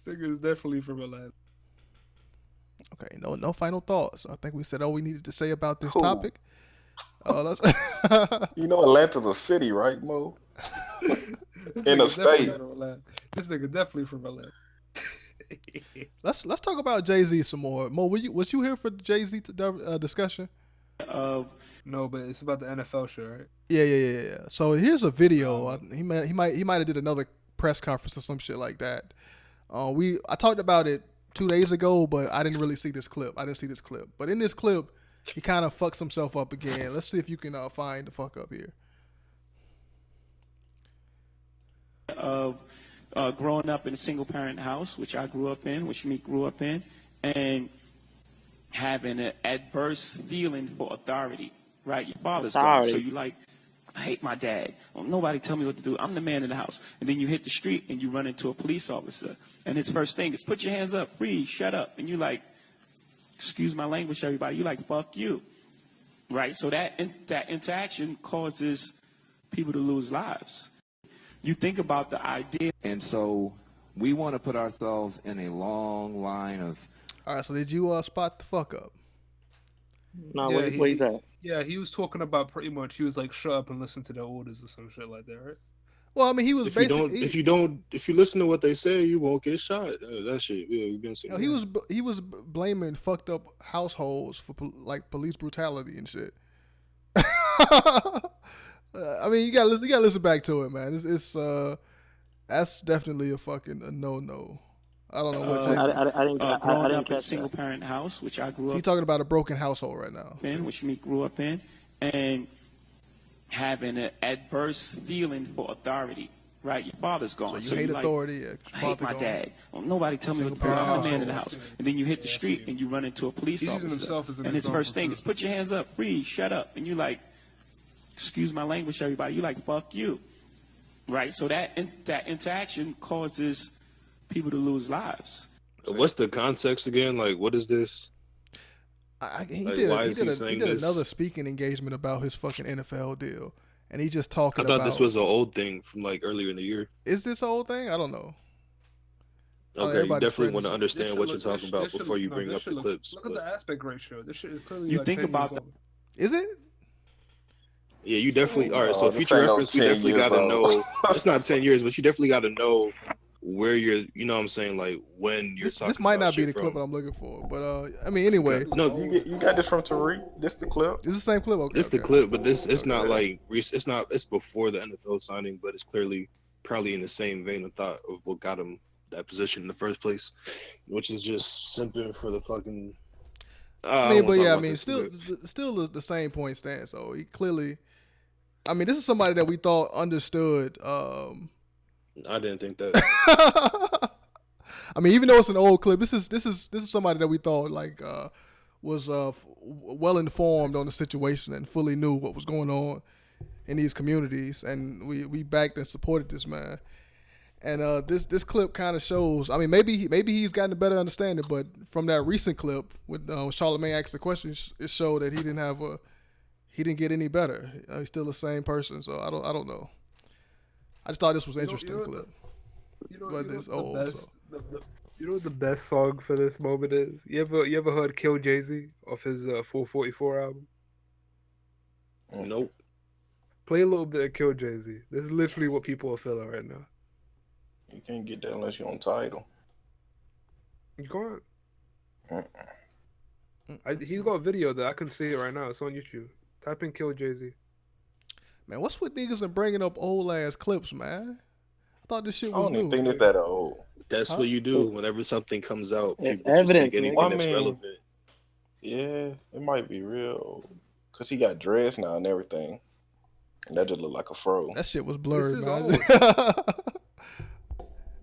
nigga is definitely from Atlanta. Okay, no final thoughts. I think we said all we needed to say about this topic. You know Atlanta's a city, right, Mo? In a state. This nigga definitely from Atlanta. Let's talk about Jay-Z some more. Mo, was you here for the Jay-Z discussion? No, but it's about the NFL show, right? Yeah. So here's a video. He might have did another press conference or some shit like that. I talked about it 2 days ago, but I didn't really see this clip. But in this clip, he kind of fucks himself up again. Let's see if you can find the fuck up here. Growing up in a single-parent house, which I grew up in, which Meek grew up in, and having an adverse feeling for authority, right? Your father's gone, so you like, I hate my dad. Well, nobody tell me what to do. I'm the man in the house. And then you hit the street and you run into a police officer, and his first thing is, put your hands up, freeze, shut up. And you like, excuse my language, everybody. You like, fuck you, right? So that interaction causes people to lose lives. You think about the idea. And so we want to put ourselves in a long line of... All right, so did you spot the fuck up? No, what he's at? Yeah, he was talking about pretty much, he was like, shut up and listen to their orders or some shit like that, right? Well, I mean, he was basically. If you listen to what they say, you won't get shot. That shit. Yeah, you've been seeing. You know, he was blaming fucked up households for like police brutality and shit. I mean, you gotta listen back to it, man. It's that's definitely a no. I don't know what Jay-Z. I didn't catch a single parent house, which I grew up. He's talking about a broken household right now. Which me grew up in, and having an adverse feeling for authority. Right, your father's gone. So you hate authority. I hate my dad. Well, nobody tell me what to do. I'm the man in the house. And then you hit the street and you run into a police officer. And his first thing is, put your hands up, freeze, shut up. And you're like, excuse my language, everybody. You're like, fuck you. Right? So that interaction causes people to lose lives. What's the context again? Like, what is this? He did another speaking engagement about his fucking NFL deal. And he just talking about... I thought this was an old thing from like earlier in the year. Is this an old thing? I don't know. Okay, you definitely want to understand what you're talking about before you bring up the clips. Look at the aspect ratio. This shit is clearly you think about that. Is it? Yeah, you definitely... All right, so future reference, you definitely got to know... It's not 10 years, but you definitely got to know where you're... You know what I'm saying? Like, when you're talking This might about not be the from. clip that I'm looking for, but, I mean, anyway... No, you got this from Tariq? This the clip? It's the same clip? Okay. It's the clip, but it's not like... It's before the NFL signing, but it's clearly probably in the same vein of thought of what got him that position in the first place, which is just simping for the fucking... still the same point stands. So he clearly... I mean, this is somebody that we thought understood... I didn't think that. I mean, even though it's an old clip, this is somebody that we thought like was well informed on the situation and fully knew what was going on in these communities, and we backed and supported this man. And this clip kind of shows. I mean, maybe he's gotten a better understanding, but from that recent clip when Charlamagne asked the question, it showed that he didn't get any better. He's still the same person. So I don't know. I just thought this was an interesting clip. But it's old. You know what the best song for this moment is? You ever heard Kill Jay-Z off his 444 album? Nope. Play a little bit of Kill Jay-Z. This is literally what people are feeling right now. You can't get that unless you're on Tidal. You can't. He's got a video that I can see it right now. It's on YouTube. Type in Kill Jay-Z. Man, what's with niggas and bringing up old ass clips, man? I thought this shit was I don't even think it's that old. That's what you do whenever something comes out. It's people just evidence, think anything man. that's I mean, relevant. Yeah, it might be real. Because he got dreads now and everything. And that just looked like a fro. That shit was blurred, man. old.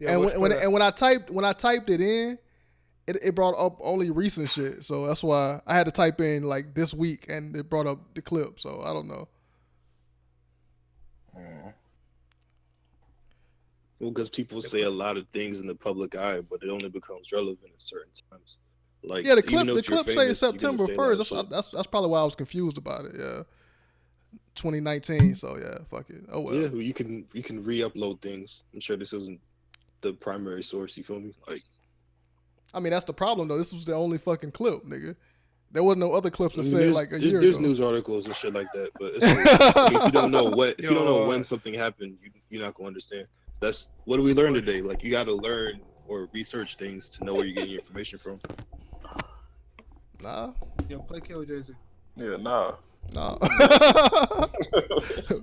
And when I typed it in, it brought up only recent shit. So that's why I had to type in like this week, and it brought up the clip. So I don't know. Well, because people say a lot of things in the public eye, but it only becomes relevant at certain times. Like Yeah, the clip say September 1st. That's probably why I was confused about it. Yeah, 2019. So yeah, fuck it. Oh well. Yeah, well, you can re-upload things. I'm sure this isn't the primary source. You feel me? Like, I mean, that's the problem though. This was the only fucking clip, nigga. There wasn't no other clips that said there's- like a there's- year There's ago. news articles and shit like that, but it's, I mean, if you don't know when something happened, you're not gonna understand. That's what do we learn today? Like, you got to learn or research things to know where you're getting your information from. Nah. Yo, play Kill Jay-Z. Yeah, nah. Nah.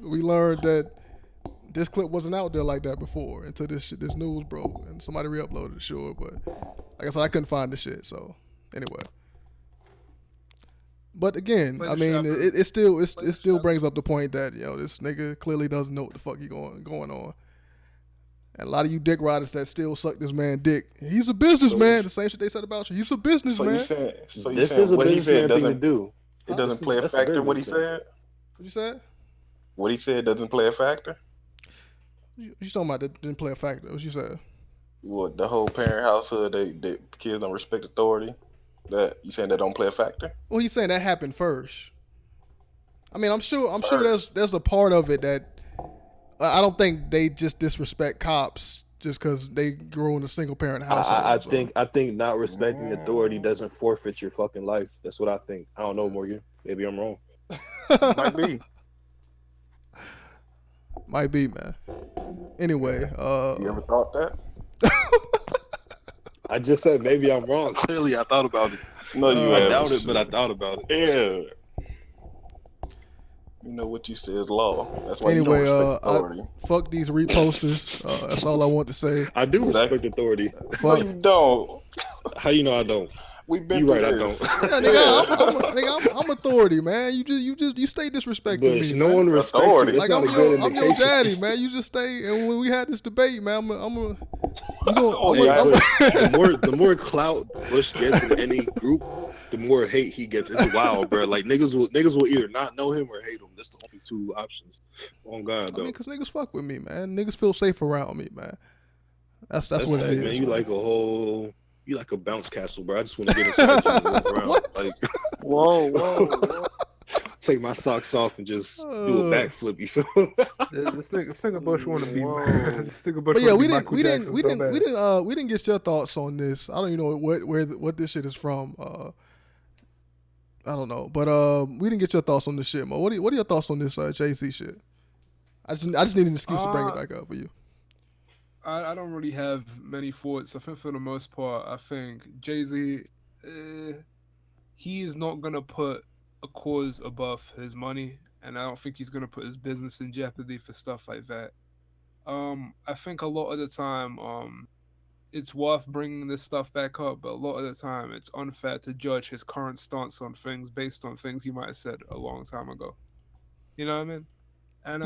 We learned that this clip wasn't out there like that before until this news broke and somebody re-uploaded it, sure. But like I said, I couldn't find the shit. So anyway. But again, Play I the mean, shopper. it still brings up the point that, you know, this nigga clearly doesn't know what the fuck he going on. And a lot of you dick riders that still suck this man dick. He's a businessman. The same shit they said about you. He's a businessman. So you saying what he said doesn't do? It doesn't play a That's a factor. very What he good thing. said. What you said? What he said doesn't play a factor. What you talking about that didn't play a factor? What you said? What the whole parent household, they kids don't respect authority. That you saying that don't play a factor? Well, he's saying that happened first. I mean, I'm sure there's a part of it that I don't think they just disrespect cops just because they grew in a single parent household. I think not respecting authority doesn't forfeit your fucking life. That's what I think. I don't know, Morgan. Maybe I'm wrong. Might be. Might be, man. Anyway, You ever thought that? I just said maybe I'm wrong. Clearly, I thought about it. No, you I haven't. doubt it, but I thought about it. Yeah. You know what you say is law. That's why anyway, you don't respect authority. Fuck these reposters. That's all I want to say. I do respect authority. No, you don't. How you know I don't? We've been you through right, this. I don't. Yeah, I'm authority, man. You stay disrespecting But me. no man. one respects authority. you. That's Like not a good I'm your indication. daddy, man. You just stay. And when we had this debate, man, The more clout Bush gets in any group, the more hate he gets. It's wild, bro. Like niggas will either not know him or hate him. That's the only two options. Oh God, though. I mean, cause niggas fuck with me, man. Niggas feel safe around me, man. That's what it is. Man, you like a bounce castle, bro. I just want to get inside you and walk around. What? Like, whoa. Take my socks off and just do a backflip. You feel? This nigga Bush want to be. This nigga Bush. But yeah, we didn't get your thoughts on this. I don't even know what this shit is from. I don't know, but we didn't get your thoughts on this shit, Mo. What are your thoughts on this Jay-Z shit? I just need an excuse to bring it back up for you. I don't really have many thoughts. I think for the most part, I think Jay-Z, he is not gonna put a cause above his money, and I don't think he's gonna put his business in jeopardy for stuff like that. I think a lot of the time, it's worth bringing this stuff back up, but a lot of the time, it's unfair to judge his current stance on things based on things he might have said a long time ago. You know what I mean? And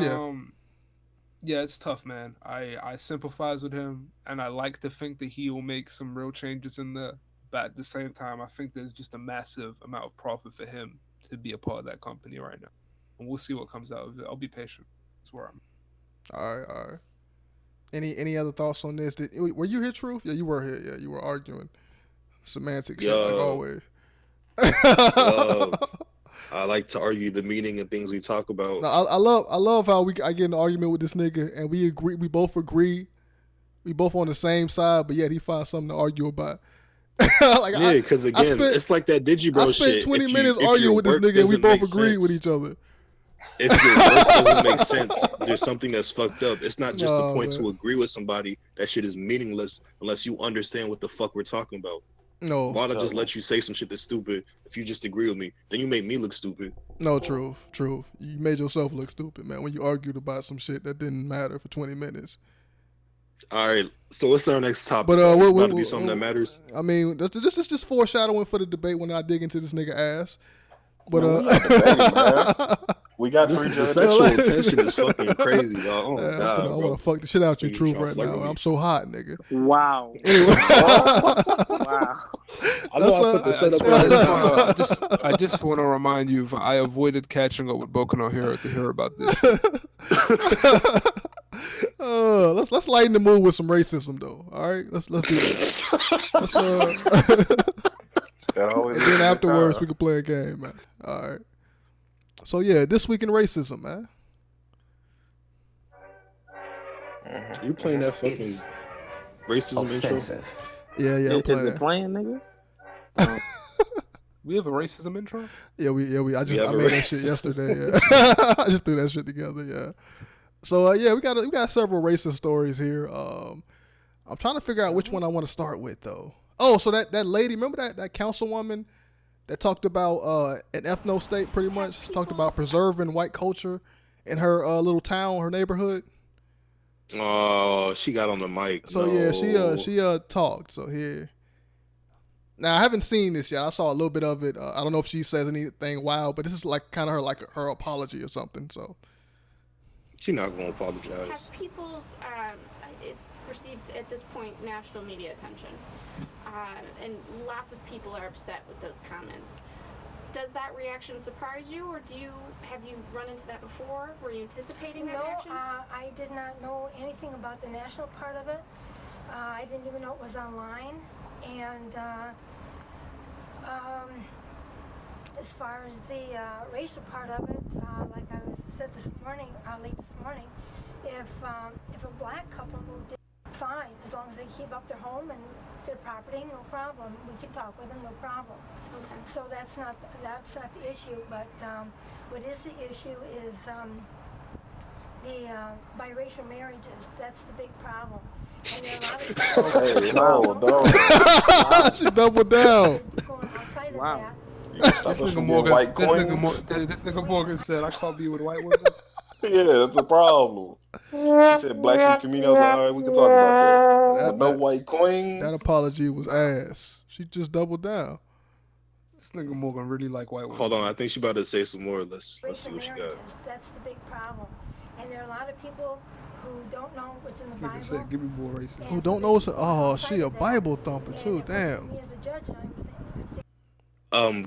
yeah, it's tough, man. I sympathize with him, and I like to think that he will make some real changes in there. But at the same time, I think there's just a massive amount of profit for him to be a part of that company right now. And we'll see what comes out of it. I'll be patient. That's where I'm at. All right. Any other thoughts on this? Were you here, Truth? Yeah, you were here. Yeah, you were arguing semantic shit like always. I like to argue the meaning of things we talk about. No, I love how I get in an argument with this nigga and we both agree. We both on the same side, but yet he finds something to argue about. Because again, it's like that Digibro shit. I spent 20 minutes arguing with this nigga and we both agreed with each other. If your work doesn't make sense, there's something that's fucked up. It's not just the point to agree with somebody. That shit is meaningless unless you understand what the fuck we're talking about. No. Why not just let you say some shit that's stupid if you just agree with me? Then you make me look stupid. No, Truth. You made yourself look stupid, man, when you argued about some shit that didn't matter for 20 minutes. All right, so what's our next topic? But it's about to be something that matters. I mean, this is just foreshadowing for the debate when I dig into this nigga ass. But we got 3 judges. Sexual tension is fucking crazy, dog. Oh my God, I want to fuck the shit out you, Truth, right now. I'm so hot, nigga. Wow. Anyway. Wow. I know I put the setup. I just want to remind you, I avoided catching up with Boku no Hero to hear about this. Let's lighten the mood with some racism, though. All right, let's do that. And then afterwards we can play a game, man. All right. So yeah, this week in racism, man. You playing that fucking racism offensive. intro? Yeah, I'm playing. Is it playing, nigga? We have a racism intro? Yeah, we. I made that shit yesterday. Yeah. I just threw that shit together. Yeah. So we got several racist stories here. I'm trying to figure out which one I want to start with though. Oh, so that lady, remember that councilwoman that talked about an ethno state, pretty much talked about preserving white culture in her little town, her neighborhood. Oh, she got on the mic. So yeah, she talked. So here. Now I haven't seen this yet. I saw a little bit of it. I don't know if she says anything wild, but this is like kind of her apology or something. So she's not gonna apologize. Have people's it's received at this point national media attention, and lots of people are upset with those comments. Does that reaction surprise you, or have you run into that before? Were you anticipating that reaction? I did not know anything about the national part of it. I didn't even know it was online. And as far as the racial part of it, like I said this morning, late this morning, if a black couple moved in, fine, as long as they keep up their home and their property, no problem. We can talk with them, no problem. Okay. So that's not the issue. But what is the issue is the biracial marriages. That's the big problem. And there are a lot of people Hey, hold on. She doubled down. going outside of Wow. that. You can stop us from getting white queens. This nigga Morgan said I can't be with white women. Yeah, that's a problem. She said blacks in the community. I was like, all right, we can talk about that. But no white queens. That apology was ass. She just doubled down. This nigga Morgan really like white women. Hold on, I think she about to say some more. Let's see what she got. That's the big problem. And there are a lot of people who don't know what's in the Bible. Said, give me more racist. Who don't know what's she a Bible thumper too. Damn. Me as a judge,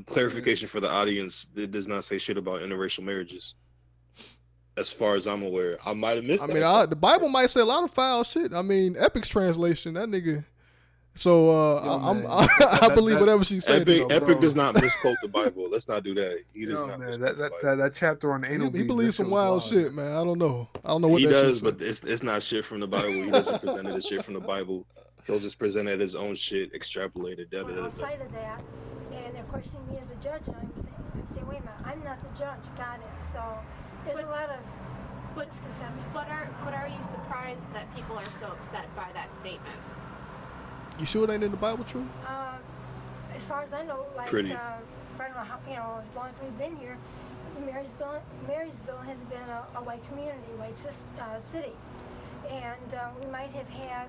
Clarification for the audience: it does not say shit about interracial marriages. As far as I'm aware, I might have missed. The Bible might say a lot of foul shit. I mean, Epic's translation, that nigga. So I believe whatever she said. Epic does not misquote the Bible. Let's not do that. He does not. Man, that chapter on anal. He believes some wild shit, man. I don't know what he that does, shit but it's not shit from the Bible. He doesn't present it as shit from the Bible. He'll just present it as his own shit, extrapolated. Outside of that, and they're questioning me as a judge, and I'm saying, wait a minute, I'm not the judge. God is. So there's a lot of misconceptions. But are you surprised that people are so upset by that statement? You sure it ain't in the Bible, true? As far as I know, like, I don't know how, as long as we've been here, Marysville has been a white community, white city. And we might have had,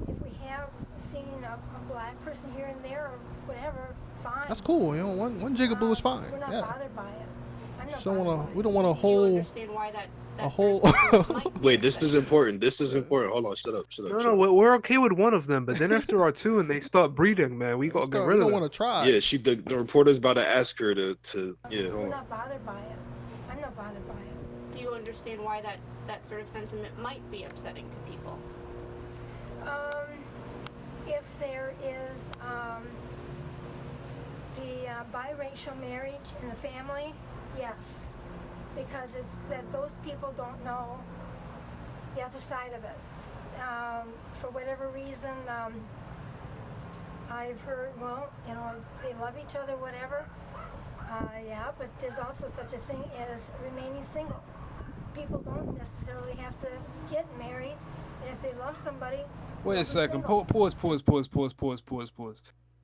if we have seen a black person here and there or whatever, fine. That's cool. One jigaboo is fine. We're not bothered by it. We don't want a whole. Do you understand why that whole. Wait, this is important. Hold on, shut up. No, we're okay with one of them, but then if there are two and they start breeding, man, we gotta get rid of them. We don't want to try. Yeah, the reporter's about to ask her to yeah. We're not bothered by it. I'm not bothered by it. Do you understand why that sort of sentiment might be upsetting to people? If there is the biracial marriage in the family, yes. Because it's that those people don't know the other side of it. For whatever reason, I've heard, they love each other, whatever. Yeah, but there's also such a thing as remaining single. People don't necessarily have to get married, and if they love somebody. Wait a second. Pause.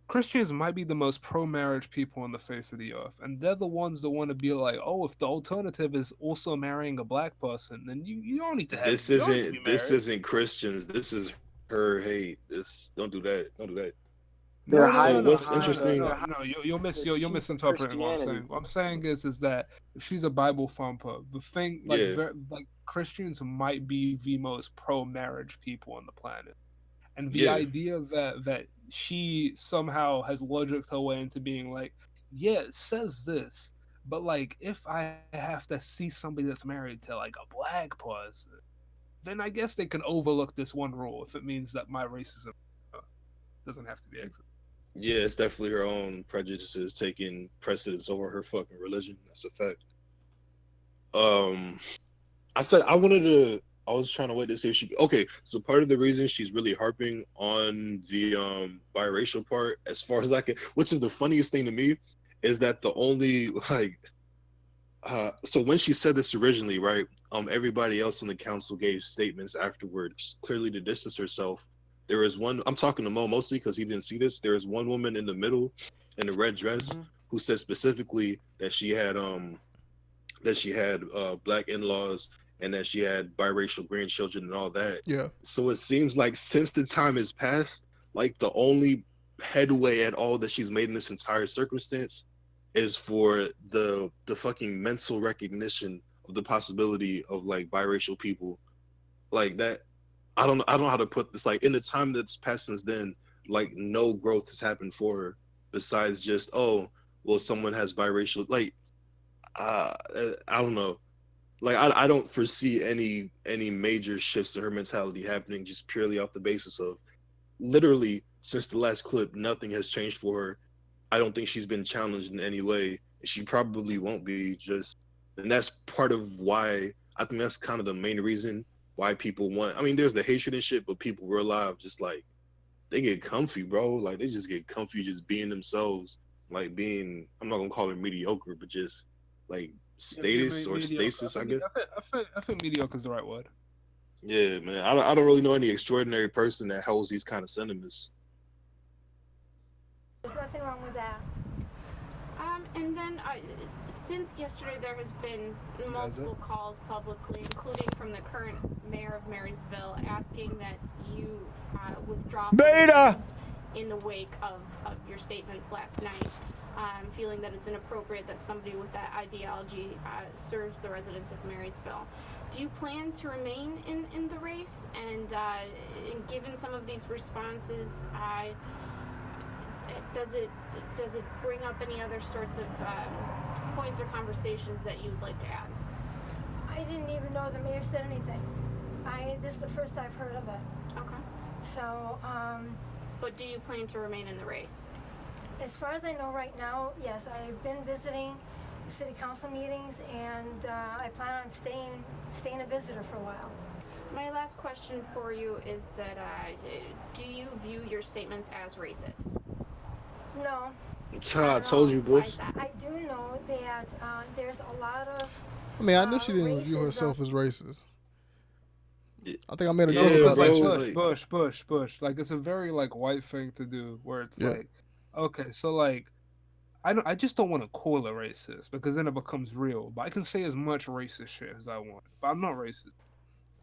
Christians might be the most pro-marriage people on the face of the earth, and they're the ones that want to be like, oh, if the alternative is also marrying a black person, then you don't need to have. This isn't Christians. This is her hate. Don't do that. What's interesting? No, you're misinterpreting what I'm saying. What I'm saying is that if she's a Bible thumper, the thing like Christians might be the most pro-marriage people on the planet, and the idea that she somehow has logicked her way into being like, yeah, it says this, but like if I have to see somebody that's married to like a black person, then I guess they can overlook this one rule if it means that my racism doesn't have to be exited. Yeah, it's definitely her own prejudices taking precedence over her fucking religion. That's a fact. I was trying to wait to see if she. Okay, so part of the reason she's really harping on the biracial part, as far as I can, which is the funniest thing to me, is that the only so when she said this originally, right? Everybody else in the council gave statements afterwards, clearly to distance herself. There is one. I'm talking to Mo mostly because he didn't see this. There is one woman in the middle, in the red dress, who said specifically that she had black in-laws. And that she had biracial grandchildren and all that. Yeah. So it seems like since the time has passed, like the only headway at all that she's made in this entire circumstance is for the fucking mental recognition of the possibility of like biracial people. Like that, I don't know how to put this. Like in the time that's passed since then, like no growth has happened for her besides just, oh, well, someone has biracial. Like, I don't know. Like I don't foresee any major shifts in her mentality happening just purely off the basis of literally since the last clip, nothing has changed for her. I don't think she's been challenged in any way. She probably won't be and that's part of why I think that's kind of the main reason why people want. I mean, there's the hatred and shit, but people real live just like they get comfy, bro. Like they just get comfy just being themselves, like being, I'm not gonna call it mediocre, but just like status or stasis, I guess. I think mediocre is the right word. Yeah, man. I don't really know any extraordinary person that holds these kind of sentiments. There's nothing wrong with that. And then since yesterday, there has been multiple calls publicly, including from the current mayor of Marysville, asking that you withdraw from the race in the wake of your statements last night, feeling that it's inappropriate that somebody with that ideology serves the residents of Marysville. Do you plan to remain in the race? And given some of these responses, does it bring up any other sorts of points or conversations that you'd like to add? I didn't even know the mayor said anything. This is the first I've heard of it. Okay. So, but do you plan to remain in the race? As far as I know right now, yes. I've been visiting city council meetings, and I plan on staying a visitor for a while. My last question for you is that do you view your statements as racist? No. I told you, Bush. I do know that there's a lot of. I mean, I knew she didn't view herself as racist. I think I made a joke about Bush. Like, it's a very like white thing to do, where it's like, okay, so like, I just don't want to call it racist because then it becomes real. But I can say as much racist shit as I want, but I'm not racist.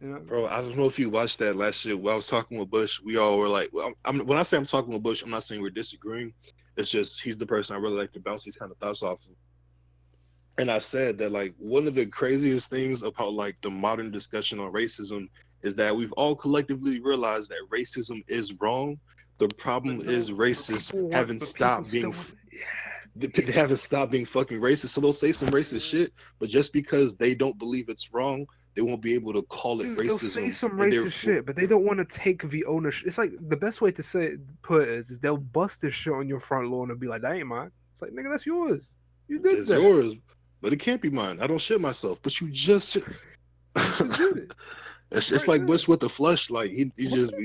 You know? Bro, I don't know if you watched that last shit. When I was talking with Bush, we all were like, well, when I say I'm talking with Bush, I'm not saying we're disagreeing. It's just he's the person I really like to bounce these kind of thoughts off of. And I said that like one of the craziest things about like the modern discussion on racism is that we've all collectively realized that racism is wrong. The problem is racists haven't stopped being they haven't stopped being fucking racist. So they'll say some racist shit, but just because they don't believe it's wrong, they won't be able to call it racism. They'll say some racist shit, but they don't want to take the ownership. It's like the best way to put it is they'll bust this shit on your front lawn and be like, "That ain't mine." It's like, nigga, that's yours. You did it's that. It's yours, but it can't be mine. I don't shit myself, but you just did it. It's like Bush with the flush. Like he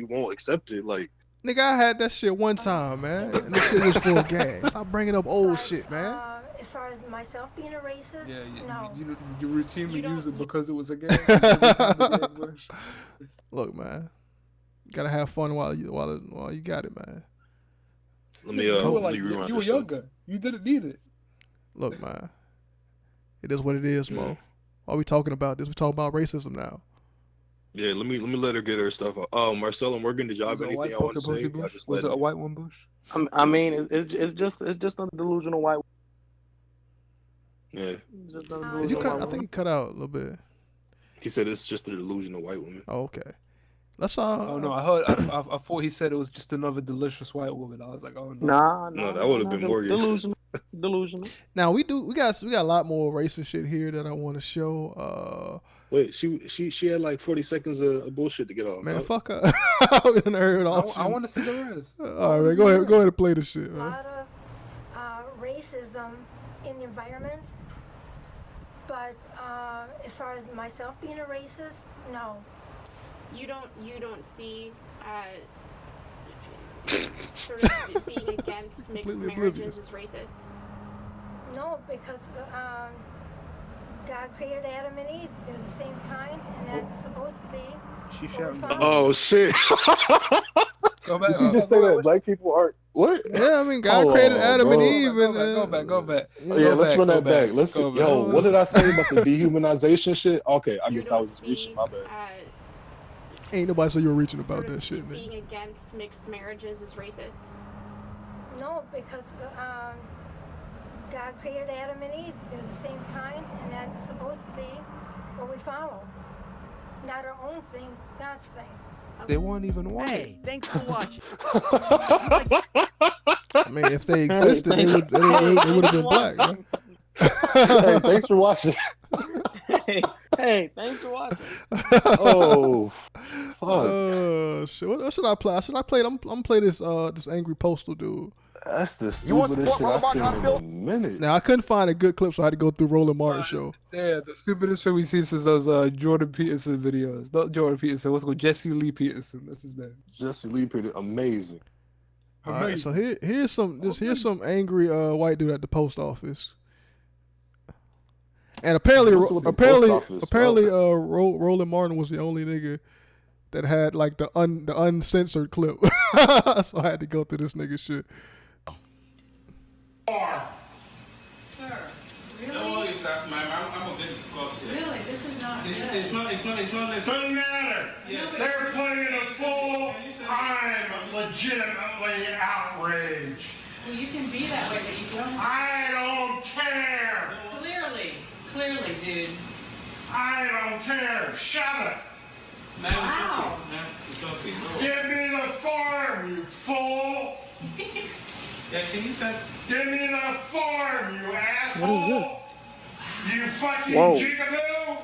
won't accept it. Like nigga, I had that shit one time, man, and this shit was full of gas. Stop bringing up old shit, man. As far as myself being a racist, no. You routinely use it because it was a game. Look, man, you gotta have fun while you got it, man. Let me you were younger. You didn't need it. Look, man, it is what it is, Mo. Why are we talking about this? We talking about racism now. Yeah, let me let her get her stuff out. Oh, Marcelo, Morgan, did y'all have anything I want to say? Was it a white one, Bush? I mean, it's just a delusional white. Yeah. Did you cut? I think he cut out a little bit. He said it's just a delusional white woman. Oh, okay. Let's Oh no, I thought he said it was just another delicious white woman. I was like, oh no. No, that would have been Morgan. Delusional. Now we got a lot more racist shit here that I want to show. Wait, she had like 40 seconds of bullshit to get off. Man, fuck her. I heard all I want to see the rest. All right, man, go ahead and play the shit, man. A lot of racism in the environment, but as far as myself being a racist, no. You don't see sort of being against mixed marriages as racist? No, because God created Adam and Eve. They're the same kind, and that's supposed to be. She shouting. Oh shit! Go back. Did you just say that black people aren't what? Yeah, I mean God created Adam and Eve. Go back. Yeah, let's run that back. Yo, what did I say about the dehumanization shit? Okay, I guess I was reaching. My bad. Ain't nobody said you were reaching about that shit, man. Being against mixed marriages is racist? No, because God created Adam and Eve. They're the same kind, and that's supposed to be what we follow. Not our own thing, God's thing. They weren't even white. Hey, thanks for watching. I mean, if they existed, they would have been black. Right? Hey, thanks for watching. Hey, thanks for watching. Oh, fuck. Shit. What should I play? Should I play? I'm gonna play this angry postal dude. That's the stupidest shit I've seen in a minute. Now I couldn't find a good clip, so I had to go through Roland Martin's show. Yeah, the stupidest thing we've seen since those Jordan Peterson videos. Not Jordan Peterson. What's it called? Jesse Lee Peterson. That's his name. Jesse Lee Peterson, amazing. All right, so here's some angry white dude at the post office. And apparently, What's with the post office, Roland Martin was the only nigga that had like the uncensored clip. So I had to go through this nigga shit. Sir, really? No, it's not, ma'am. I'm a bit upset. Really, this is not It's good. not. Doesn't matter. Yes. They're playing a fool. I'm legitimately outraged. Well, you can be that way, but you don't. I don't care. Clearly, dude. I don't care. Shut it. Ma'am, Wow. it's okay. No. Give me the form, you fool. Yeah, can you send? Give me the form, you asshole. What is this? You fucking Whoa. jigaboo.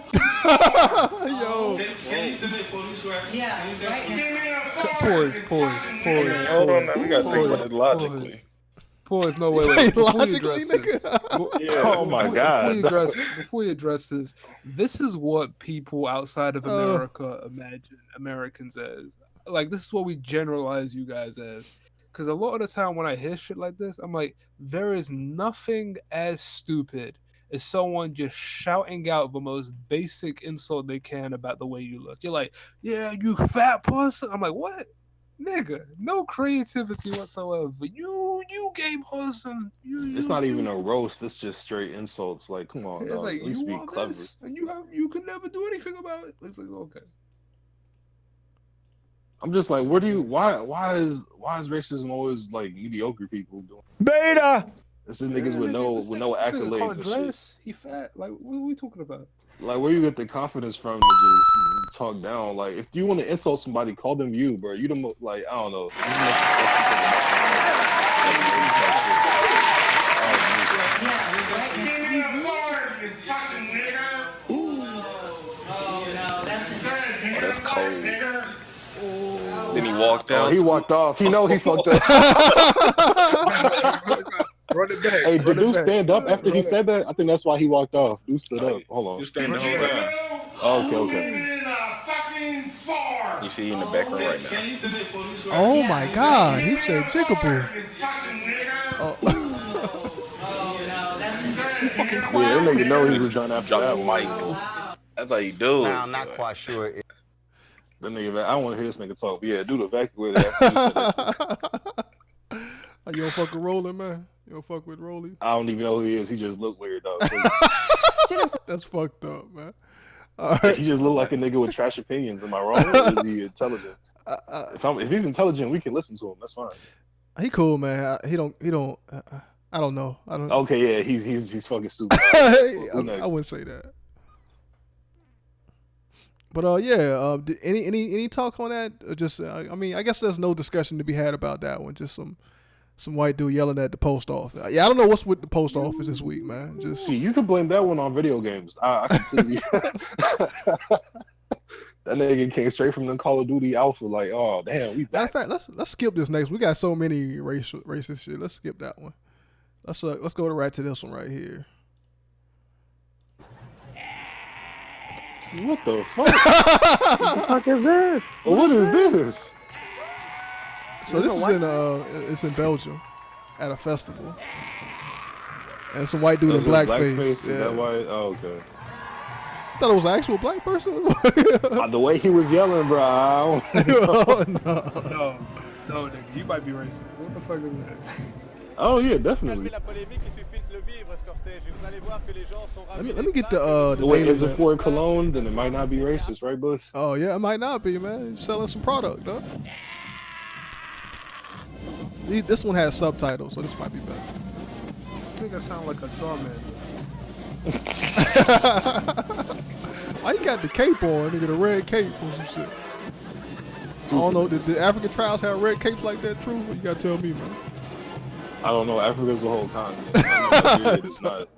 Yo. Can you send the police right? Yeah, Can you send right police? Give me the form. Pause. Hold on now. We gotta think about it logically. Pause. No, wait. Before you Logically, address this, Oh my God. Before you address this is what people outside of America imagine Americans as. Like, this is what we generalize you guys as. Because a lot of the time when I hear shit like this, I'm like, there is nothing as stupid as someone just shouting out the most basic insult they can about the way you look. You're like, yeah, you fat puss. I'm like, what? Nigga, no creativity whatsoever. You gay person. It's not even a roast. It's just straight insults. Like, come on, It's dog. like, At least you be want clever. this, and you can never do anything about it. It's like, okay. I'm just like, why is racism always like mediocre people doing? Beta. This is niggas with no accolades and shit. He fat. Like, what are we talking about? Like, where you get the confidence from to just talk down? Like, if you want to insult somebody, call them you, bro. You don't like, I don't know. Give me the form, you fucking nigger. Oh no, That's cold. Then he walked out. Oh, he walked off. He know he fucked up. Run it back. Hey, did dude stand up after he said that? I think that's why he walked off. Dude stood up. Hold on. You stand the whole time. Oh, okay. You see in the background right now. Can you send the police right? Oh my God, he said jigaboo. Oh. no, that's Yeah, that nigga know he was trying to Drop the mic. That's how you do it. Now, I'm not quite sure. That nigga, I don't want to hear this nigga talk. But yeah, dude evacuated. You don't fuck with Rolling, man. You don't fuck with Rolling. I don't even know who he is. He just looked weird, though. That's fucked up, man. He just looked like a nigga with trash opinions. Am I wrong? Or is he intelligent? If he's intelligent, we can listen to him. That's fine. He cool, man. He don't. I don't know. I don't. Okay, yeah, he's fucking stupid. I wouldn't say that. But yeah, any talk on that? Or just I mean, I guess there's no discussion to be had about that one. Just some white dude yelling at the post office. Yeah, I don't know what's with the post office this week, man. Just see, you can blame that one on video games. I completely. That nigga came straight from the Call of Duty Alpha. Like, oh damn, we back. Matter of fact, let's skip this next. We got so many racist shit. Let's skip that one. Let's go right to this one right here. What the fuck? What the fuck is this? What is this? So this is it's in Belgium at a festival. And some white dude in blackface. Is that why? Oh, okay. I thought it was an actual black person. The way he was yelling, bro. Oh, no, nigga, you might be racist. What the fuck is that? Oh yeah, definitely. Let me get the wait, is it for cologne? Then it might not be racist, right, Bush? Oh yeah, it might not be, man. You're selling some product, though. This one has subtitles, so this might be better. This nigga sound like a drum man. Why you got the cape on, nigga? The red cape or some shit. I don't know. Did the African tribes have red capes like that? True? You gotta tell me, man. I don't know. Africa's a whole continent. It's not.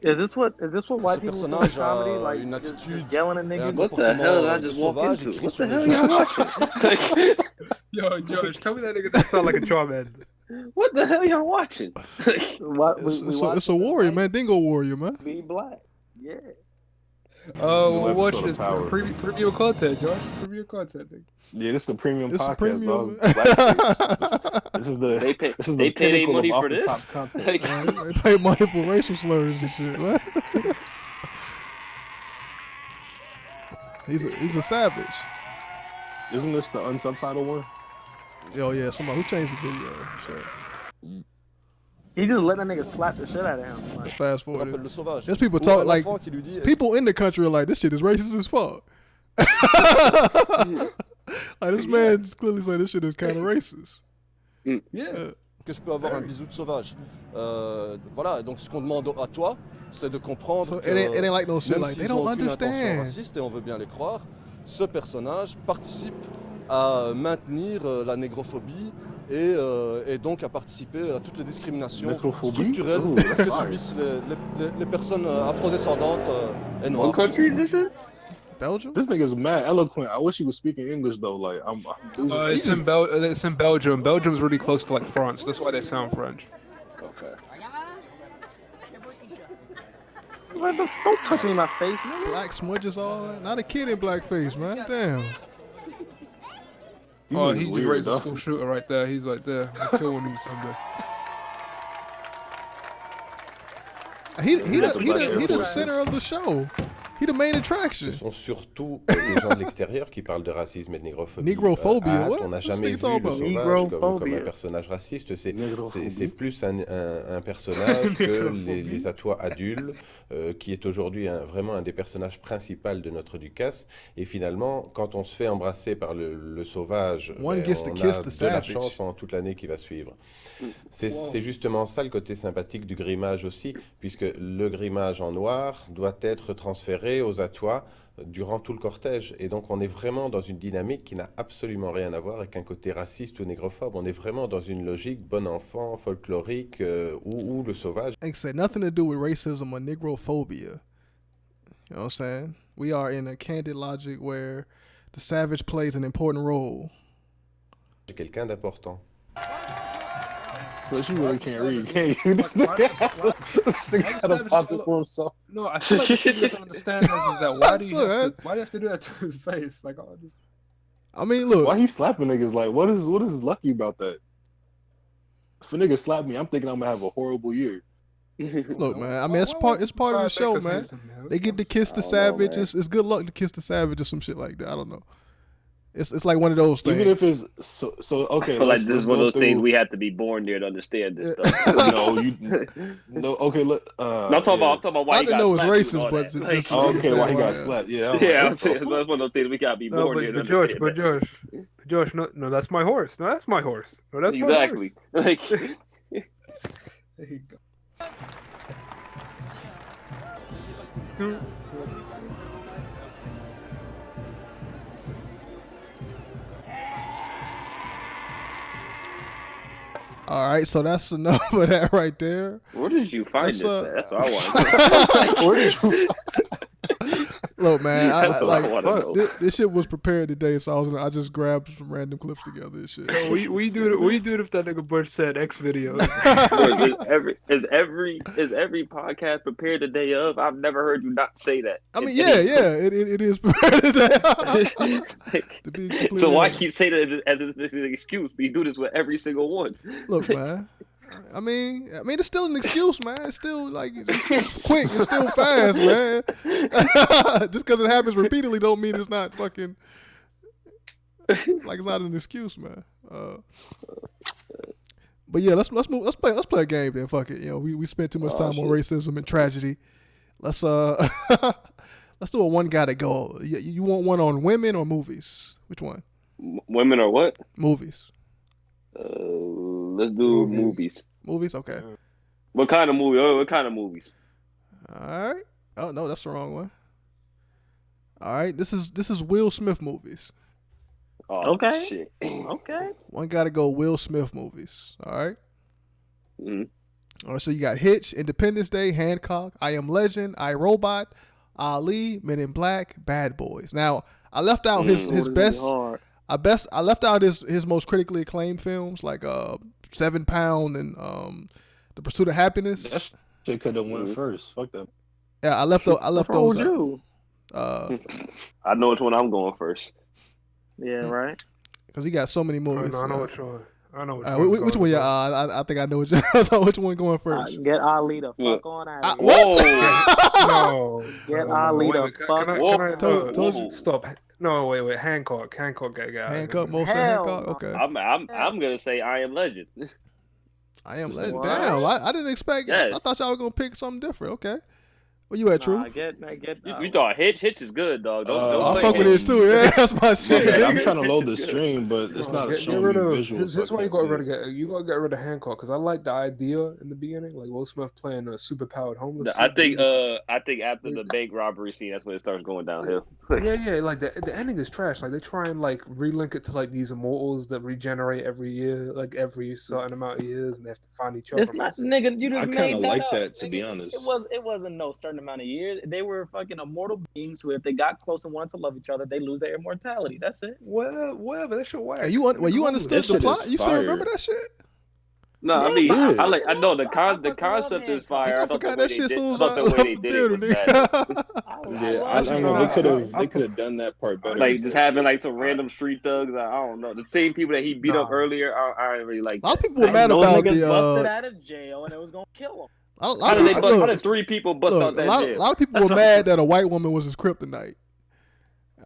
Is this what white people do in comedy? Like just yelling at niggas? What the hell did I just walk into? What the hell y'all watching? Yo, George, tell me that nigga that sound like a drum man. What the hell y'all watching? It's a warrior, man. Dingo warrior, man. Be black. Yeah. Oh, we're watching this premium content, George. Premium content, nigga. Yeah, this is a premium podcast, premium. dog. This is the They pay this is the their pinnacle money of for off the this. top content. They pay money for racial slurs and shit, man. He's a savage. Isn't this the unsubtitled one? Yo, yeah, somebody who changed the video. Shit. He just let that nigga slap the shit out of him. Let's Like, fast forward. Le sauvage. There's people Ou talk un like enfant qui lui dit, people in the country are like, this shit is racist as fuck. Like this man's clearly saying this shit is kind of racist. Yeah. Que je peux avoir un bisou de sauvage. Voilà, donc ce qu'on demande à toi, c'est de comprendre So que it ain't like no shit même like, they s'ils don't ont aucune intention understand. raciste, et on veut bien les croire, ce personnage participe à maintenir la négrophobie et donc à participer à toutes les discriminations Négrophobie? structurelles Ooh, que that's fire. subissent les personnes afrodescendantes et noires. what country is this in? Belgium? This nigga's mad eloquent. I wish he was speaking English though. Like I'm losing. It's in Belgium. Belgium's really close to like France. That's why they sound French. Okay. Don't touch me in my face, nigga. Black smudges all that. Not a kid in blackface, man. Damn. Oh, he just weird, raised a though. school shooter right there. He's like, there, I'll kill one of you someday. He the center of the show. He the main attraction. Ce sont surtout les gens de l'extérieur qui parlent de racisme et de négrophobie. Négrophobie, À Hart, what? on n'a What's jamais he vu talking le about? sauvage comme un Négrophobie. personnage raciste. C'est Négrophobie. plus un personnage que les atois adultes, qui est aujourd'hui vraiment un des personnages principaux de notre Ducasse. Et finalement, quand on se fait embrasser par le sauvage, One gets to on kiss a the de la savage. chance pendant toute l'année qui va suivre. C'est justement ça le côté sympathique du grimage aussi, puisque le grimage en noir doit être transféré aux atois durant tout le cortège. Et donc on est vraiment dans une dynamique qui n'a absolument rien à voir avec un côté raciste ou négrophobe. On est vraiment dans une logique bon enfant, folklorique, où le sauvage... Ain't said nothing to do with racism or negrophobia. You know what I'm saying? We are in a candid logic where the savage plays an important role. C'est quelqu'un d'important. But you really can't read, can you? This nigga had a pause it for himself. No, I feel like the thing he doesn't understand is that why do you have to do that to his face? Like, oh, just... I mean, look. Why he slapping niggas? Like, what is lucky about that? If a nigga slap me, I'm thinking I'm gonna have a horrible year. Look, man. I mean, it's part of the show, man. They get to kiss the savage. It's good luck to kiss the savage or some shit like that. I don't know. It's like one of those things. Even if it's so okay. I feel like this is one of those things we have to be born there to understand this stuff. No, okay. No, I'm talking about why he got slapped. Racist, but just okay, why he got slapped? Yeah, I'm saying that's one of those things we gotta be born there to understand. But Josh, no, that's my horse. No, that's my horse. No, that's my horse. Like, there you go. All right, so that's enough of that right there. Where did you find this at? That's what I want. Where did you? Look, man, That's what I wanna know. This shit was prepared today, so I just grabbed some random clips together and shit. No, we do it if that nigga Butch said X videos. Is every podcast prepared the day of? I've never heard you not say that. I mean, it is prepared today. So why keep saying it as if this is an excuse? We do this with every single one. Look, man. I mean, it's still an excuse, man. It's still like it's quick. It's still fast, man. Just because it happens repeatedly don't mean it's not fucking like it's not an excuse, man. But yeah, let's move. Let's play a game then. Fuck it. You know, we spent too much time on racism and tragedy. Let's let's do a one gotta go. You want one on women or movies? Which one? Women or what? Movies. Let's do movies. Movies, okay. What kind of movie? What kind of movies? All right. Oh no, that's the wrong one. All right, this is Will Smith movies. Oh, okay. Shit. Okay. One gotta go Will Smith movies. All right. Mm-hmm. All right. So you got Hitch, Independence Day, Hancock, I Am Legend, I, Robot, Ali, Men in Black, Bad Boys. Now I left out his best. I left out his most critically acclaimed films like 7 Pound and The Pursuit of Happiness. That shit could have went first. Fuck that. Yeah, I left those out. I know which one I'm going first. Yeah, right. Because he got so many movies. I know which one. I know which one? Yeah, I think I know which one going first. Get Ali the fuck on out of here. What? No. Get Ali the fuck. Can I stop? No, wait. Hancock got Hancock, most Hancock. Okay. I'm gonna say I Am Legend. I Am Legend. Damn, I didn't expect. Yes. I thought y'all were gonna pick something different. Okay. Where you at, True? You thought Hitch is good, dog. Don't I play fuck with Hitch. this too. Yeah, that's my shit. Yeah, I'm trying to load the stream, but it's not get showing rid me of. visuals. Here's why you gotta get rid of Hancock, because I like the idea in the beginning, like Will Smith playing a superpowered homeless. I think after the bank robbery scene, that's when it starts going downhill. yeah, like the ending is trash. Like they try and like relink it to like these immortals that regenerate every year, like every certain amount of years, and they have to find each other. It's not, nigga. You just I made kind of that like up, that, to nigga. be honest. It wasn't no certain amount of years. They were fucking immortal beings who, if they got close and wanted to love each other, they lose their immortality. That's it. Whatever. That shit whack. Hey, you understood the plot? You still remember that shit? No, I mean, I know the concept is fire. I thought forgot the way that shit they soon did, as I the way left they the did it was building, bad. Yeah, I don't know. They could have done that part better. Like just having like some random street thugs. I don't know, the same people that he beat up earlier. I didn't really like. A lot of people were mad about the busted out of jail and it was gonna kill him. How did 3 people bust out that jail? A lot of people were mad that a white woman was his kryptonite.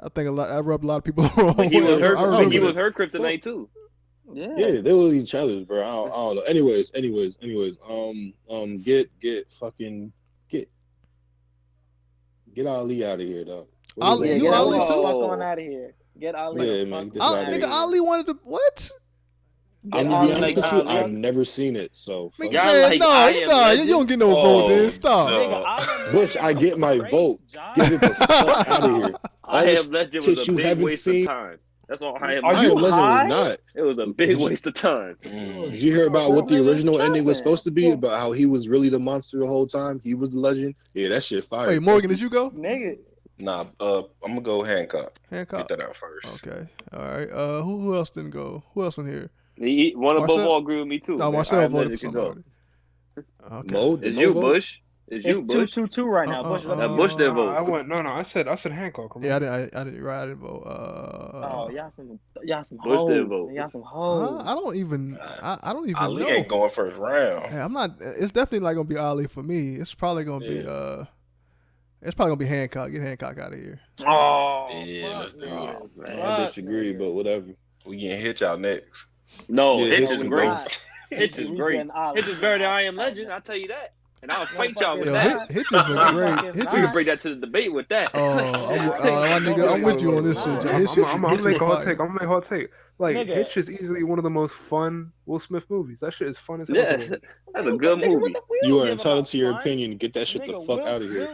I think I rubbed a lot of people wrong. He was her kryptonite too. Yeah, they were each other's, bro. I don't know. Anyways, get Ali out of here, though. Ali, you Ali too? Fuck on out of here. Get Ali. Yeah, man. Nigga, Ali wanted to what? I'm gonna be honest with you. I've never seen it, so. Man, you don't get no vote. Then stop. Bush, I get my vote. Get it the fuck out of here. I Am Legend was a big waste of time. That's all I Am Legend was not. It was a big waste of time. Did you hear about what the original ending was supposed to be? About how he was really the monster the whole time? He was the legend? Yeah, that shit fire. Wait, Morgan, did you go? Nigga. Nah, I'm gonna go Hancock. Get that out first. Okay. All right. Who else didn't go? Who else in here? One of them all agree with me too. No, Marcel voted for somebody. Okay. It's you, Bush. It's 2-2-2 right now. Bush didn't vote. I said Hancock. Yeah, I didn't vote. Y'all some Bush hoes. didn't vote. Y'all some hoes. I don't even Ali know. ain't going first round. Hey, I'm not. It's definitely not gonna be Ali for me. It's probably gonna be Hancock. Get Hancock out of here. Oh yeah, let's do it. I disagree, but whatever. We getting Hitch out next. No, Yeah, Hitch is great. Hitch is great. Hitch is better than I Am Legend. I'll tell you that. And I'll fight y'all with Yo, that. Hitch is a great. We can bring that to the debate with that. I'm with you on this shit. I'm gonna make a hot take. Like Hitch is easily one of the most fun Will Smith movies. That shit is fun as hell. Yes, that's a good movie. You are entitled to your opinion. Get that shit the fuck out of here.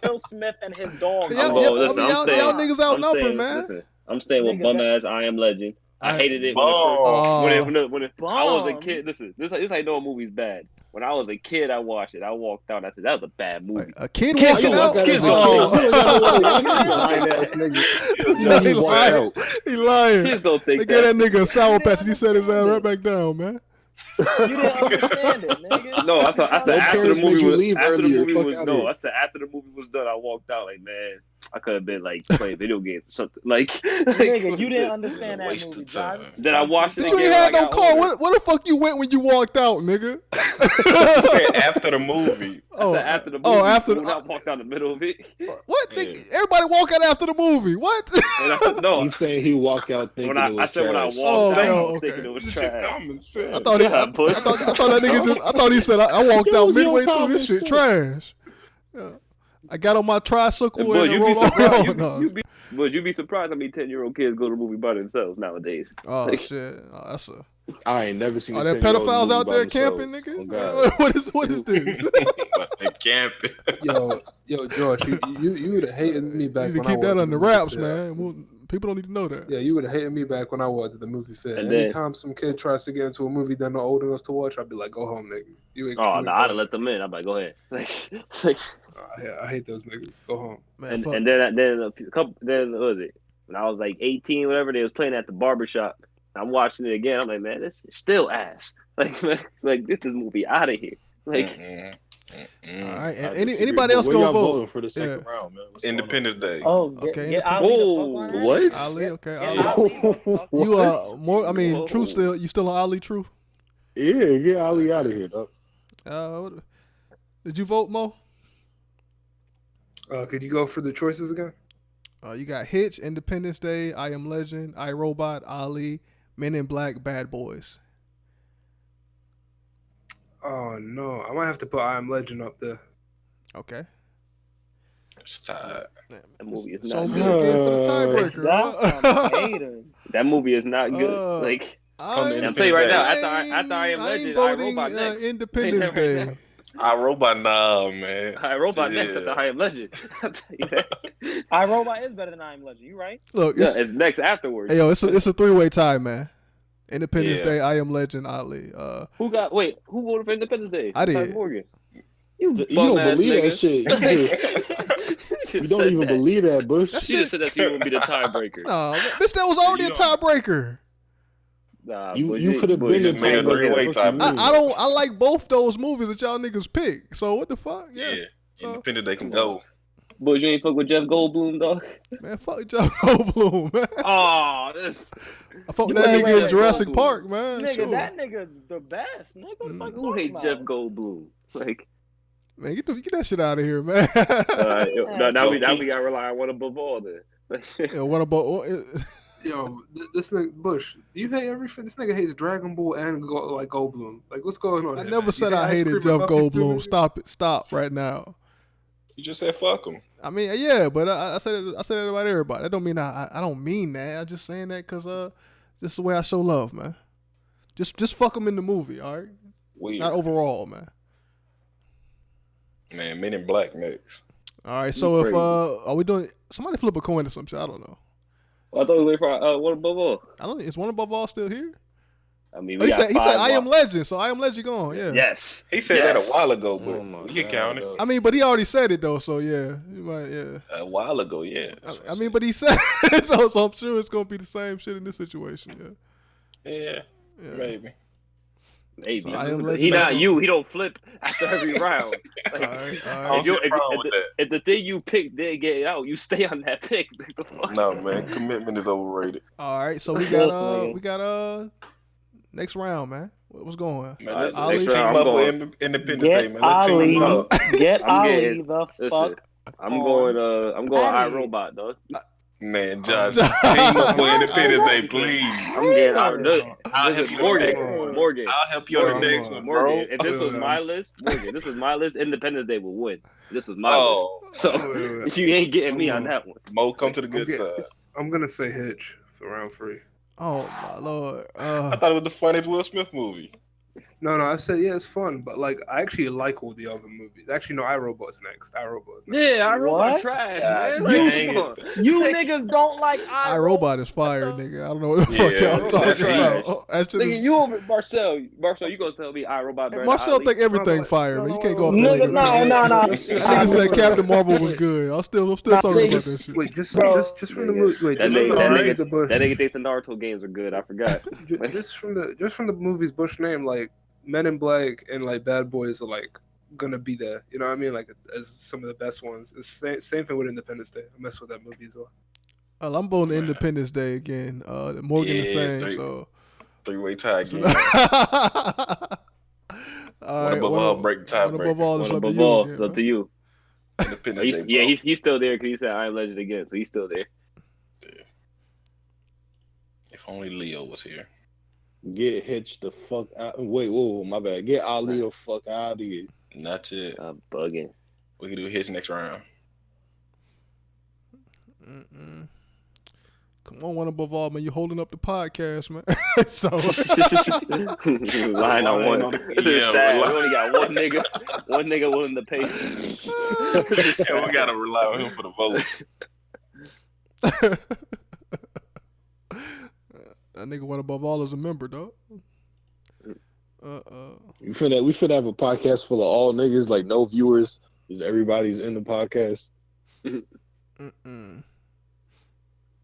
Will Smith and his dog. Y'all niggas outnumbered, man. Listen, I'm staying with bum ass I Am Legend. I hated it when I was a kid. Listen, this is how you know a movie's bad. When I was a kid, I watched it. I walked out. I said that was a bad movie. A kid walking out? Kids He lying. Kids don't think they gave that nigga a sour patch and he set his ass right back down, man. You didn't understand it, nigga. No, I said after the movie was after the movie was done, I walked out like, man, I could have been like playing video games or something. Like, nigga, you didn't understand that movie, Josh. Then I watched it You again. ain't had no car. Where the fuck you went when you walked out, nigga? After the movie. I said after the movie. I walked out in the middle of it. What? Yeah. Everybody walk out after the movie. What? And I said, no. He's saying he walked out thinking it was trash. When I walked out, I was thinking it was trash. I thought that nigga just. I thought he said I walked out midway through. This shit trash. Yeah. I got on my tricycle and rolled off. Would you be surprised how many 10-year-old kids go to the movie by themselves nowadays? Oh shit, that's a. I ain't never seen. Are there pedophiles out there camping, nigga? Oh, what is this? Camping. Yo, George, you would have hated me back. You need to keep that under wraps, man. People don't need to know that. Yeah, you would have hated me back when I was at the movie fair. And anytime some kid tries to get into a movie they're not old enough to watch, I'd be like, "Go home, nigga." I'd have let them in. I'm like, go ahead. I hate those niggas. Go home. Man, and then what was it? When I was like 18, whatever, they was playing at the barbershop. I'm watching it again. I'm like, man, this is still ass. Like, man, like get this movie out of here. Like, All right. I And disagree. anybody But else where gonna y'all vote? voting for the second round, man? What's going on? Independence Day. Oh, Okay, get Ali the fuck on that. What? Ali, okay. Get Ali. Ali the fuck You on more. I mean, Whoa. True still. You still on Ali? True. Yeah, get Ali out of here, dog. Did you vote, Mo? Could you go for the choices again? You got Hitch, Independence Day, I Am Legend, I, Robot, Ali, Men in Black, Bad Boys. Oh no, I might have to put I Am Legend up there. Okay. It's tied. That movie is So not me good. again for the tiebreaker. Huh? That movie is not good. Like, I'm telling you right now, after I Am Legend, I Robot next. Independence Right Day. now. I Robot, nah, man. I Robot next Yeah. after I Am Legend. I'll tell you that. I Robot is better than I Am Legend. You right? Look, It's next afterwards. Hey, yo, it's a 3-way tie, man. Independence Yeah. Day, I Am Legend, Ali. Who voted for Independence Day? I did. Besides Morgan. You You don't bum-ass believe nigga. that shit. You don't even believe that, Bush. She just said that she wouldn't be the tiebreaker. No, bitch, that was already a tiebreaker. Nah, You could have been the made a three-way tiebreaker. I like both those movies that y'all niggas pick. So what the fuck? Yeah. Independence Day can go. But you ain't fuck with Jeff Goldblum, dog. Man, fuck Jeff Goldblum, man. Oh, this. I fuck that nigga in Jurassic Park, man. Nigga, Sure. that nigga's the best. Nigga, what the fuck Who you hates talking Jeff about? Goldblum? Like, Man, get that shit out of here, man. now we gotta rely on one above all then. Yeah, what about? Yo, this nigga Bush, do you hate everything? This nigga hates Dragon Ball and Goldblum. Like, what's going on? I here, never man? said You I hate ice hated cream and Jeff Buc-ee's too, Goldblum. nigga? Stop it. Stop right now. You just said fuck him. I mean, yeah, but I said it about everybody. That don't mean I don't mean that. I'm just saying that because this is the way I show love, man. Just fuck them in the movie, all right? Weird. Not overall, man. Man, Men in Black next. All right, so if are we doing? Somebody flip a coin or some shit. I don't know. I thought we were waiting for one above all. I don't. Is One Above All still here? I mean, Oh, we he got said five I Am more. Legend, so I Am Legend gone. Yeah. Yes. He said that a while ago, but we can count it. I mean, but he already said it though, so yeah, you might, yeah. A while ago, yeah. I mean, but he said it, so I'm sure it's gonna be the same shit in this situation. Yeah, maybe. Maybe. So I Am He Legend not next. you. He don't flip after every round. Like, if the thing you pick didn't get out, you stay on that pick. Like, the fuck? No, man, commitment is overrated. All right, so we got next round, man. What's going on? Man, let's Ali? team up for Independence Day, man. Let's team up. Get I'm Ali getting- the listen, fuck. I'm going Outta here. iRobot, dog. Man, Josh, team up for Independence Day, please. I'm getting I'll help you on the next one. Morgan. I'll help you on the next one, bro. Morgan, if this was my list, Morgan, this was my list, Independence Day would win. This was my list. So you ain't getting me on that one. Mo, come to the good side. I'm gonna say Hitch for round 3. Oh my lord! I thought it was the funniest Will Smith movie. No, I said yeah, it's fun, but like I actually like all the other movies. Actually, no, iRobot's next. iRobot's next. Yeah, iRobot What? trash, God man. dang Like, come on. You niggas don't like iRobot is fire, nigga. I don't know what the fuck Yeah, y'all that's talking trash. about. That shit Nigga, is- you over Marcel, you gonna tell me iRobot better Marcel than think Ali? everything fire, man. You can't go off that Nigga, nigga. no. That nigga said Captain Marvel was good. I'm still talking about that shit. Wait, just from the Nigga, movie. Wait, that just from the movies nigga, of Bush. that nigga thinks the Naruto games are good. I forgot. Just from the movies Bush named, like Men in Black and like Bad Boys are like gonna be there. You know what I mean? Like as some of the best ones. It's same thing with Independence Day. I mess with that movie as well. I'm voting Independence Day again. Morgan the same. So Three-way tie again. All One above all, break the tie One above all is One up to above you. all, again, it's up man. to you. Independence Day, He's still there because he said I Am Legend again, so he's still there. If only Leo was here. Get Hitch the fuck out. Wait, whoa, my bad. Get Ali the fuck out of here. That's it. I'm bugging. We can do his next round. Come on, One Above All, man. You holding up the podcast, man. So Lying on one. This is sad. rely- We only got one nigga willing to pay. Yeah, we gotta rely on him for the votes. that nigga One Above All is a member, dog. We finna have a podcast full of all niggas, like no viewers, because everybody's in the podcast.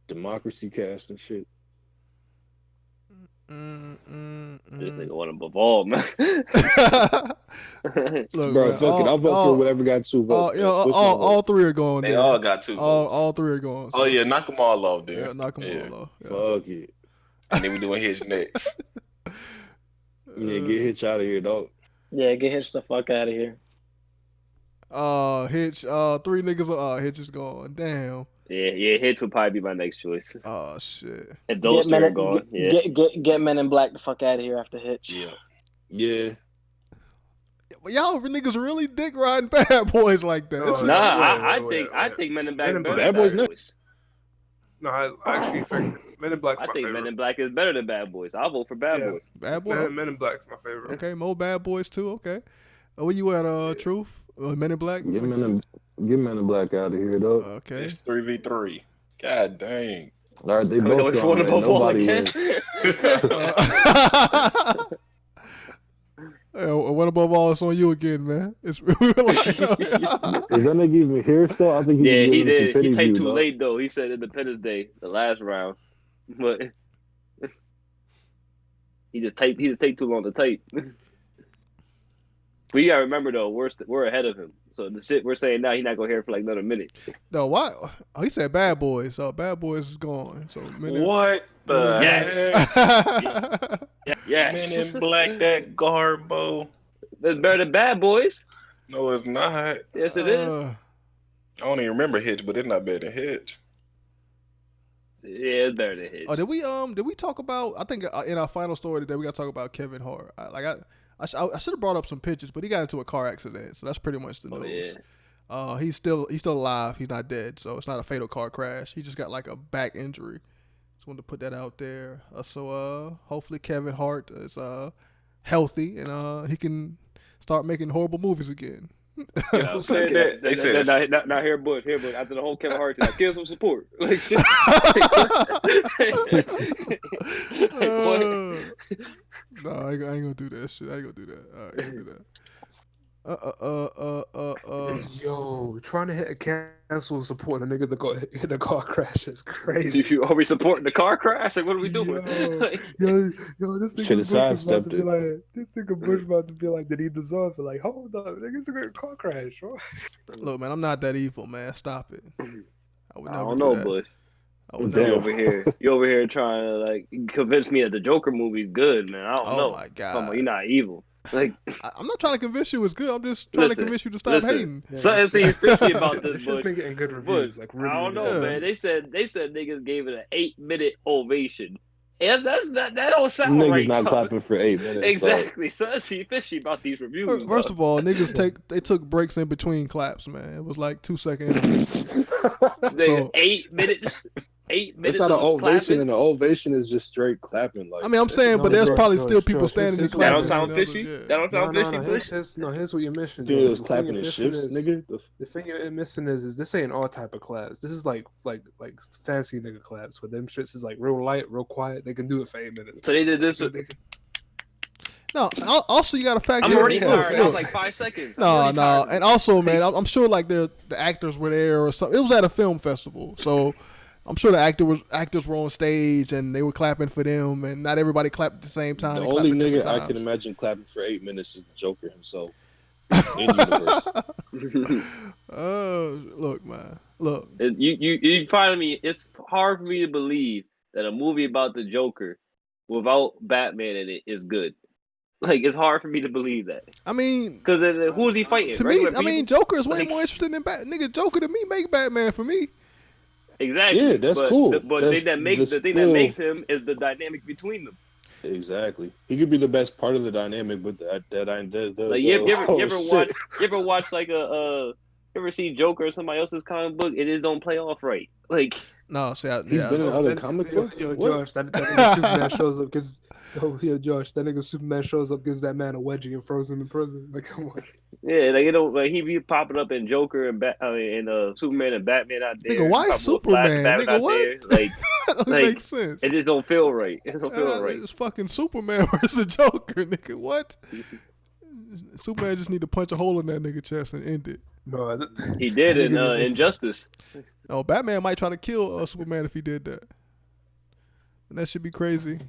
Democracy cast and shit. This nigga One Above All, man. Look, Bro, man, fuck it. I'll vote for whatever got 2 votes. You know, all 3 are going. They there. all got 2 votes. All 3 are going. So. Oh yeah, knock them all off then. Yeah, knock them all off. Yeah. Fuck it. And then we doing Hitch next. Yeah, get Hitch out of here, dog. Yeah, get Hitch the fuck out of here. Hitch. 3 niggas. Hitch is gone. Damn. Yeah, Hitch would probably be my next choice. Oh shit. If those 2 are gone, yeah. Get Men in Black the fuck out of here after Hitch. Yeah. Y'all niggas really dick riding Bad Boys like that. I think Men in Black is better Bad than Boys Bad Boys. No, I actually think Men in Black's my favorite. Men in Black is better than Bad Boys. I'll vote for Bad Boys. Bad Boys. Men in Black's my favorite. Okay, more Bad Boys too. Okay. Where you at, Truth? Men in Black? Get Men in Black out of here, dog. Okay. It's 3v3. God dang. All right, they both gone, man. Nobody wins. What above all? It's on you again, man. It's like, Is that nigga even here still? I think he did. He taped too late though. He said Independence Day, the last round, but he just taped too long to tape. But you gotta remember though, we're ahead of him. So the shit we're saying now, he's not gonna hear it for like another minute. No, why? Oh, he said Bad Boys. So Bad Boys is gone. So What the heck? Yes. Men in Black, that garbo. That's better than Bad Boys. No, it's not. Yes, it is. I don't even remember Hitch, but it's not better than Hitch. Yeah, it's better than Hitch. Oh, did we talk about? I think in our final story today we got to talk about Kevin Hart. I should have brought up some pictures, but he got into a car accident, so that's pretty much the news. Yeah. He's still alive. He's not dead, so it's not a fatal car crash. He just got like a back injury. Just wanted to put that out there. So hopefully Kevin Hart is healthy and he can start making horrible movies again. Who said that? They said now here, Bush. After the whole Kevin Hart thing, give some support. Like shit. No, I ain't gonna do that shit. I ain't gonna do that. I ain't gonna do that. Yo, trying to hit a cancel support a nigga that got hit in a car crash is crazy. Are we supporting the car crash? Like, what are we doing? Yo, this nigga Bush was about to be like, did he deserve it? Like, hold up, nigga's a car crash. Bro. Look, man, I'm not that evil, man. Stop it. I don't know, Bush. You over here trying to like convince me that the Joker movie's good, man. I don't know. Oh my god, you're not evil. Like I'm not trying to convince you it's good. I'm just trying to convince you to stop hating. Something seems fishy about this. It's been getting good reviews. Like really, I don't know, man. They said niggas gave it an 8-minute ovation. That don't sound niggas right. Not clapping for 8 minutes. Exactly. Something seems fishy about these reviews. First of all, niggas took breaks in between claps, man. It was like 2 seconds. 8 minutes. 8 minutes. It's not an ovation, clapping? and an ovation is just straight clapping. Like I mean, I'm saying, but there's probably still people standing and clapping. That don't sound fishy. That don't sound fishy. Here's what you're missing. Dude, it was clapping in shifts, nigga. The thing you're missing is this ain't our type of claps. This is like fancy nigga claps. Where them shits is like real light, real quiet. They can do it for 8 minutes. So they did this. No, also you got to factor. I'm already tired. That was like 5 seconds. No, and also, man, I'm sure like the actors were there or something. It was at a film festival, so I'm sure the actors were on stage and they were clapping for them, and not everybody clapped at the same time. The only nigga I can imagine clapping for 8 minutes is the Joker himself. In universe. Look, man, look. You find me. It's hard for me to believe that a movie about the Joker without Batman in it is good. Like, it's hard for me to believe that. I mean, because who is he fighting? To me, I mean, Joker is way more interesting than Batman. Nigga, Joker to me make Batman for me. Exactly. Yeah, that's cool. But the thing that makes him is the dynamic between them. Exactly. He could be the best part of the dynamic, but you ever watch like you ever see Joker or somebody else's comic book? It just don't play off right. Like no, see, he's been in other comic books. Yo, Josh, that nigga Superman shows up gives. Josh, that nigga Superman shows up gives that man a wedgie and throws him in prison. Like, come on. Yeah, like he be popping up in Joker and Superman and Batman out there. Nigga, why Superman? Nigga, what? Like, that makes sense. It just don't feel right. It don't feel right. It's fucking Superman versus Joker, nigga. What? Superman just need to punch a hole in that nigga chest and end it. No, he did in Injustice. Oh, Batman might try to kill Superman if he did that. And that should be crazy.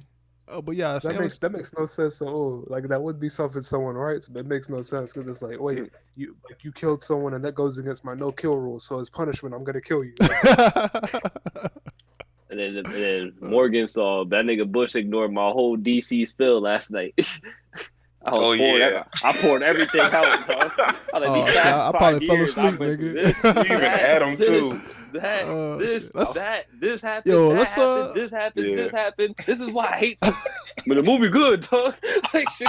But yeah, that makes no sense. So like that would be something someone writes, but it makes no sense because it's like, wait, you killed someone and that goes against my no kill rule. So as punishment, I'm gonna kill you. And then Morgan saw that nigga Bush ignored my whole DC spill last night. I poured everything out, dog. I probably fell asleep, nigga. You even had him too. This happened. Yo, this happened. This is why I hate. But the movie good, dog. Like shit.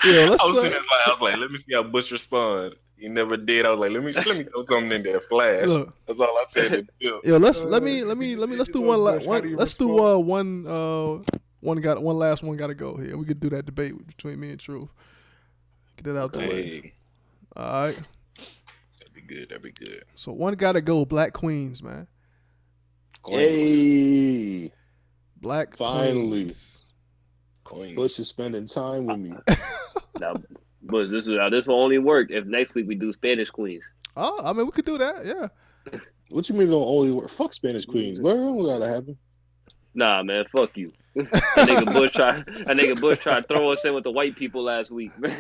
Yo, I was sitting there, I was like, let me see how Bush responds. He never did. I was like, let me throw something in there. Flash. Look. That's all I said. Yo, let's do one last one gotta go here. We could do that debate between me and Truth. Get it out the way. All right. That'd be good. So one gotta go. Black Queens, man. Hey, Black finally. Queens. Bush is spending time with me. Now, but this will only work if next week we do Spanish Queens. Oh, I mean, we could do that. Yeah. What you mean don't only work? Fuck Spanish Queens. Where gotta happen? Nah, man, fuck you. That nigga Bush tried to throw us in with the white people last week. Man.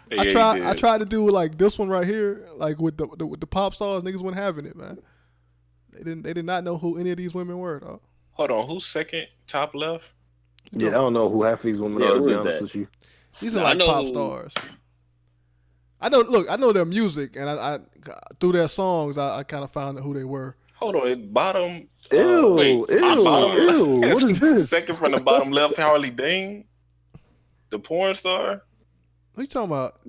I tried to do like this one right here, like with the pop stars. Niggas weren't having it, man. They did not know who any of these women were, though. Hold on, who's second top left? Yeah, I don't know who half of these women are, to be honest with you. These are like pop stars. I know their music, and I through their songs, I kind of found out who they were. Hold on, it's bottom. Ew. What is this? Second from the bottom left, Harley Dean, the porn star. What you talking about?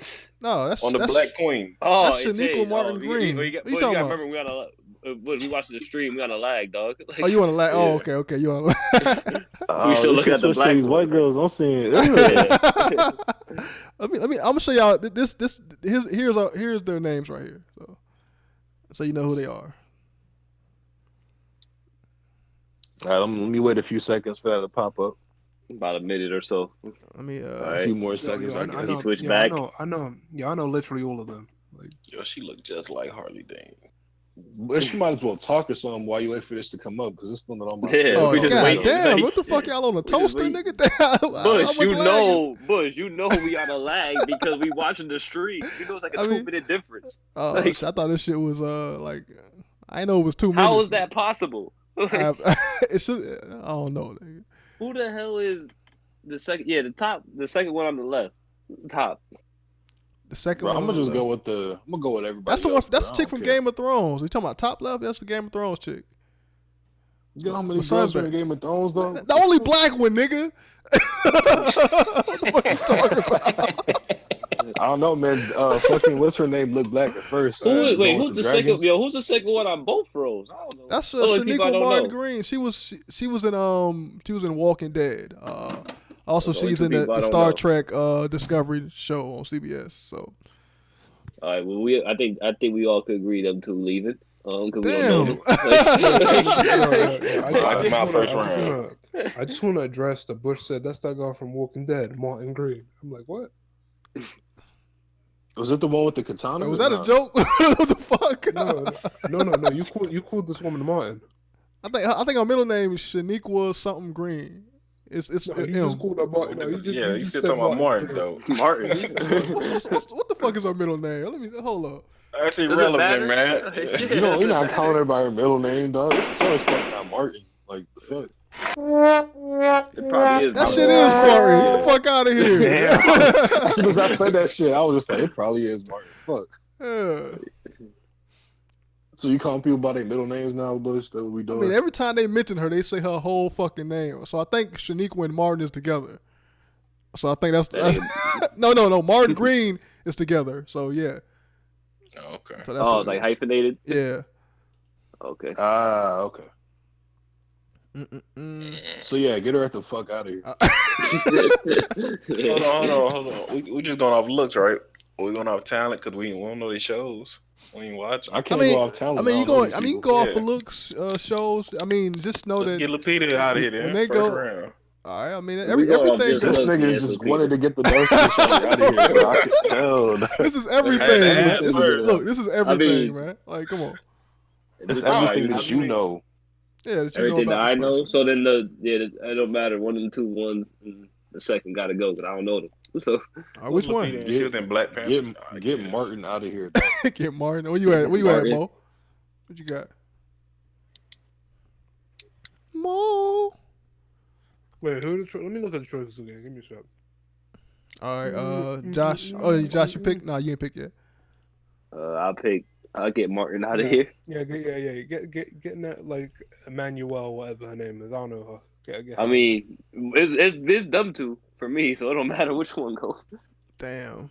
No, that's Black Queen. Oh, that's Shaniqua Martin Green. What you talking about? Remember, we watching the stream. We on a lag, dog. Like, oh, you want to lag? Oh, okay. You want to lag? We should look at the black these white girls. I'm seeing. Let me. I'm gonna show y'all this. Here's their names right here. So you know who they are. All right, let me wait a few seconds for that to pop up. About a minute or so. Let me a few more seconds. I he switched back. I know literally all of them. Like, yo, she looked just like Harley Dean. But she might as well talk or something while you wait for this to come up, because it's still not on my. Oh, God damn! What the fuck, y'all on a toaster, nigga? Bush, you know we on a lag because we watching the stream. You know it's like a 2-minute difference. Oh, I thought this shit was like, I know it was 2 minutes. How is that possible? It should. I don't know. Nigga. Who the hell is the second? Yeah, the second one on the left, top. The second Bro, one. I'm gonna go with everybody. That's the one. That's the chick from Game of Thrones. You talking about top left? That's the Game of Thrones chick. You know how many girls are in Game of Thrones though? The only black one, nigga. What the fuck you talking about? I don't know, man. Fucking what's her name? Looked black at first. Who's the second? Yo, who's the second one on both roles? I don't know. That's Shaniqua Martin Green. She was in Walking Dead. Also, she's in the Star Trek Discovery show on CBS. So, all right. Well, I think we all could agree them two leaving. Damn. We don't know I just want to address the Bush said that's that guy from Walking Dead, Martin Green. I'm like, what? Was it the one with the katana? Was that a joke? What the fuck? No. You called this woman Martin. I think her middle name is Shaniqua something Green. It's you just called her Martin. No, you still talking about Martin though. Martin. What the fuck is her middle name? Let me hold up. That's irrelevant, man. You're not calling her by her middle name, dog. It's so fucking not Martin. Like the fuck. It probably is. That shit is Martin. Get the fuck out of here. Damn. As soon as I said that shit, I was just like, it probably is Martin. Fuck. Yeah. So you calling people by their middle names now, Bush? That what we doing? I mean, every time they mention her, they say her whole fucking name. So I think Shaniqua and Martin is together. So I think that's no. Martin Green is together. So yeah. Oh, okay. So that's like hyphenated. Yeah. Okay. Okay. So yeah, get her at the fuck out of here. Hold on. We just going off looks, right? We going off talent because we don't know these shows. We ain't watching. I can't go off talent. You can go off for looks, shows. I mean, just know Let's that. Get Lapita out of here then. When they First go, round. all right. I mean, everything. This nigga just wanted to get the nurse out of here. Bro. I can tell. This is everything. Man. This is everything, man. Like, come on. It's everything that you know. Yeah, that you Everything know that about I this know. person. So then it don't matter. One of the two ones, and the second got to go because I don't know them. So Which one? Lupita, and she was in Black Panther. I Get guess. Martin out of here, dog. Get Martin. Where you at? Where you at, Mo? What you got? Mo. Wait, let me look at the choices again. Give me a sec. All right, Josh. Oh, Josh, you picked? Nah, you ain't picked yet. I'll get Martin out of Yeah. here. Yeah, getting that like Emmanuel, whatever her name is. I don't know her. Get I her. mean, it's them two for me, so it don't matter which one goes. Damn.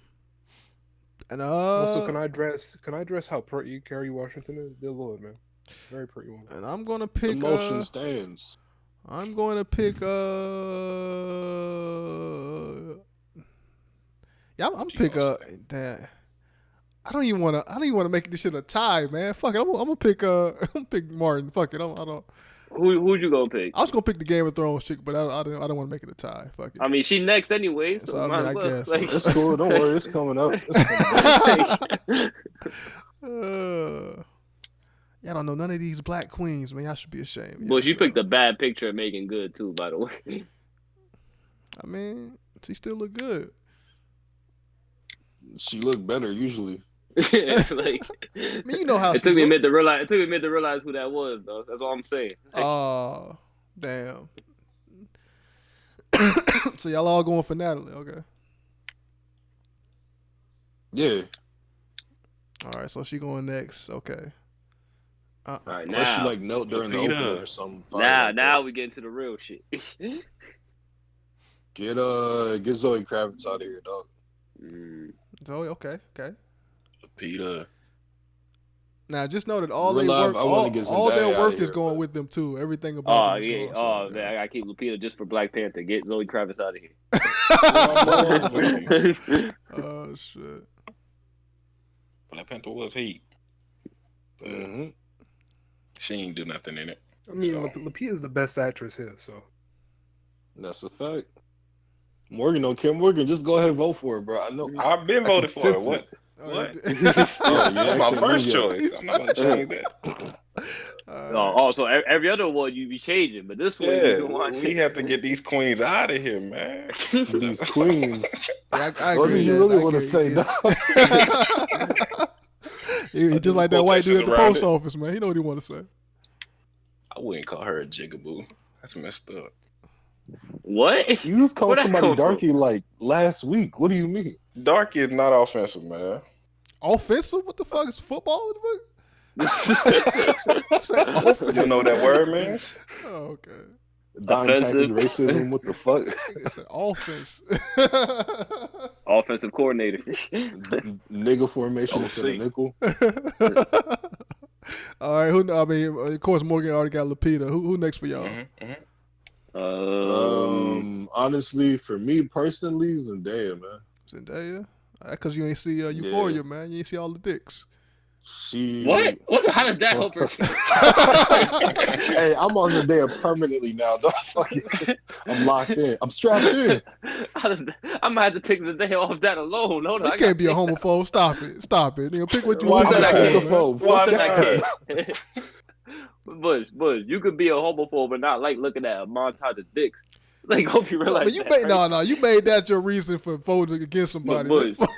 And Also, can I address how pretty Kerry Washington is? Dear Lord, man, very pretty woman. And I'm gonna pick. The motion stands. I'm gonna pick. Yeah, I'm pick that. I don't even wanna make this shit a tie, man. Fuck it. I'm gonna pick. I'm gonna pick Martin. Fuck it. I don't. Who'd you gonna pick? I was gonna pick the Game of Thrones chick, but I don't want to make it a tie. Fuck it. I mean, she next anyway, so I might mean, as I well. guess. Like, It's cool. Don't worry. It's coming up. Y'all don't know none of these black queens, man. Y'all should be ashamed. But you picked a bad picture of Megan Good too, by the way. I mean, she still look good. She look better usually. Like, I mean, you know how it took me a minute to realize. It took me a minute to realize who that was, though. That's all I'm saying. Oh, damn. So y'all all going for Natalie, okay? Yeah. All right, so she going next, okay. All right, Unless now she like knelt during the opener or something. Now we get into the real shit. Get Zoe Kravitz out of here, dog. Zoe, okay. Peter. Now just know that all Real they life, work, I wanna all, get all their Zendaya work outta is here, going with them too. Everything about them is going. So, Man, I gotta keep Lupita just for Black Panther. Get Zoe Kravitz out of here. Oh shit. Black Panther was heat. But she ain't do nothing in it. I mean, Lupita is the best actress here, so. That's a fact. Morgan don't care. Morgan, just go ahead and vote for it, bro. I know. I've been voted for it. What? What? That's my first choice. I'm not gonna change that. So every other one you be changing, but this one you Yeah, can watch. we have to get these queens out of here, man. These queens. I What do agree. you really want to say, dog? He just like that white dude at the post office, man. He know what he want to say. I wouldn't call her a jigaboo. That's messed up. What? You just called Where'd that somebody come from? darky like last week. What do you mean? Darky is not offensive, man. Offensive? What the fuck is football? What the You don't know what that word means? Oh, okay. Dime package racism. What the fuck? It's an offense. Offensive coordinator. Nigga formation instead of nickel. All right. Of course, Morgan already got Lupita. Who next for y'all? Honestly, for me personally, Zendaya, man. Zendaya? Because you ain't see Euphoria, man. You ain't see all the dicks. What? How does that help her? Hey, I'm on Zendaya permanently now, dog. Fuck it. I'm locked in. I'm strapped in. I'm gonna have to pick the day off that alone. Hold on, You can't be a homophobe. Stop it. Nigga, pick what you Why want. said I can't? Why said I can't? Bush, you could be a homophobe and not like looking at a montage of dicks. Like, hope you realize you that, made right? you made that your reason for voting against somebody. Bush, just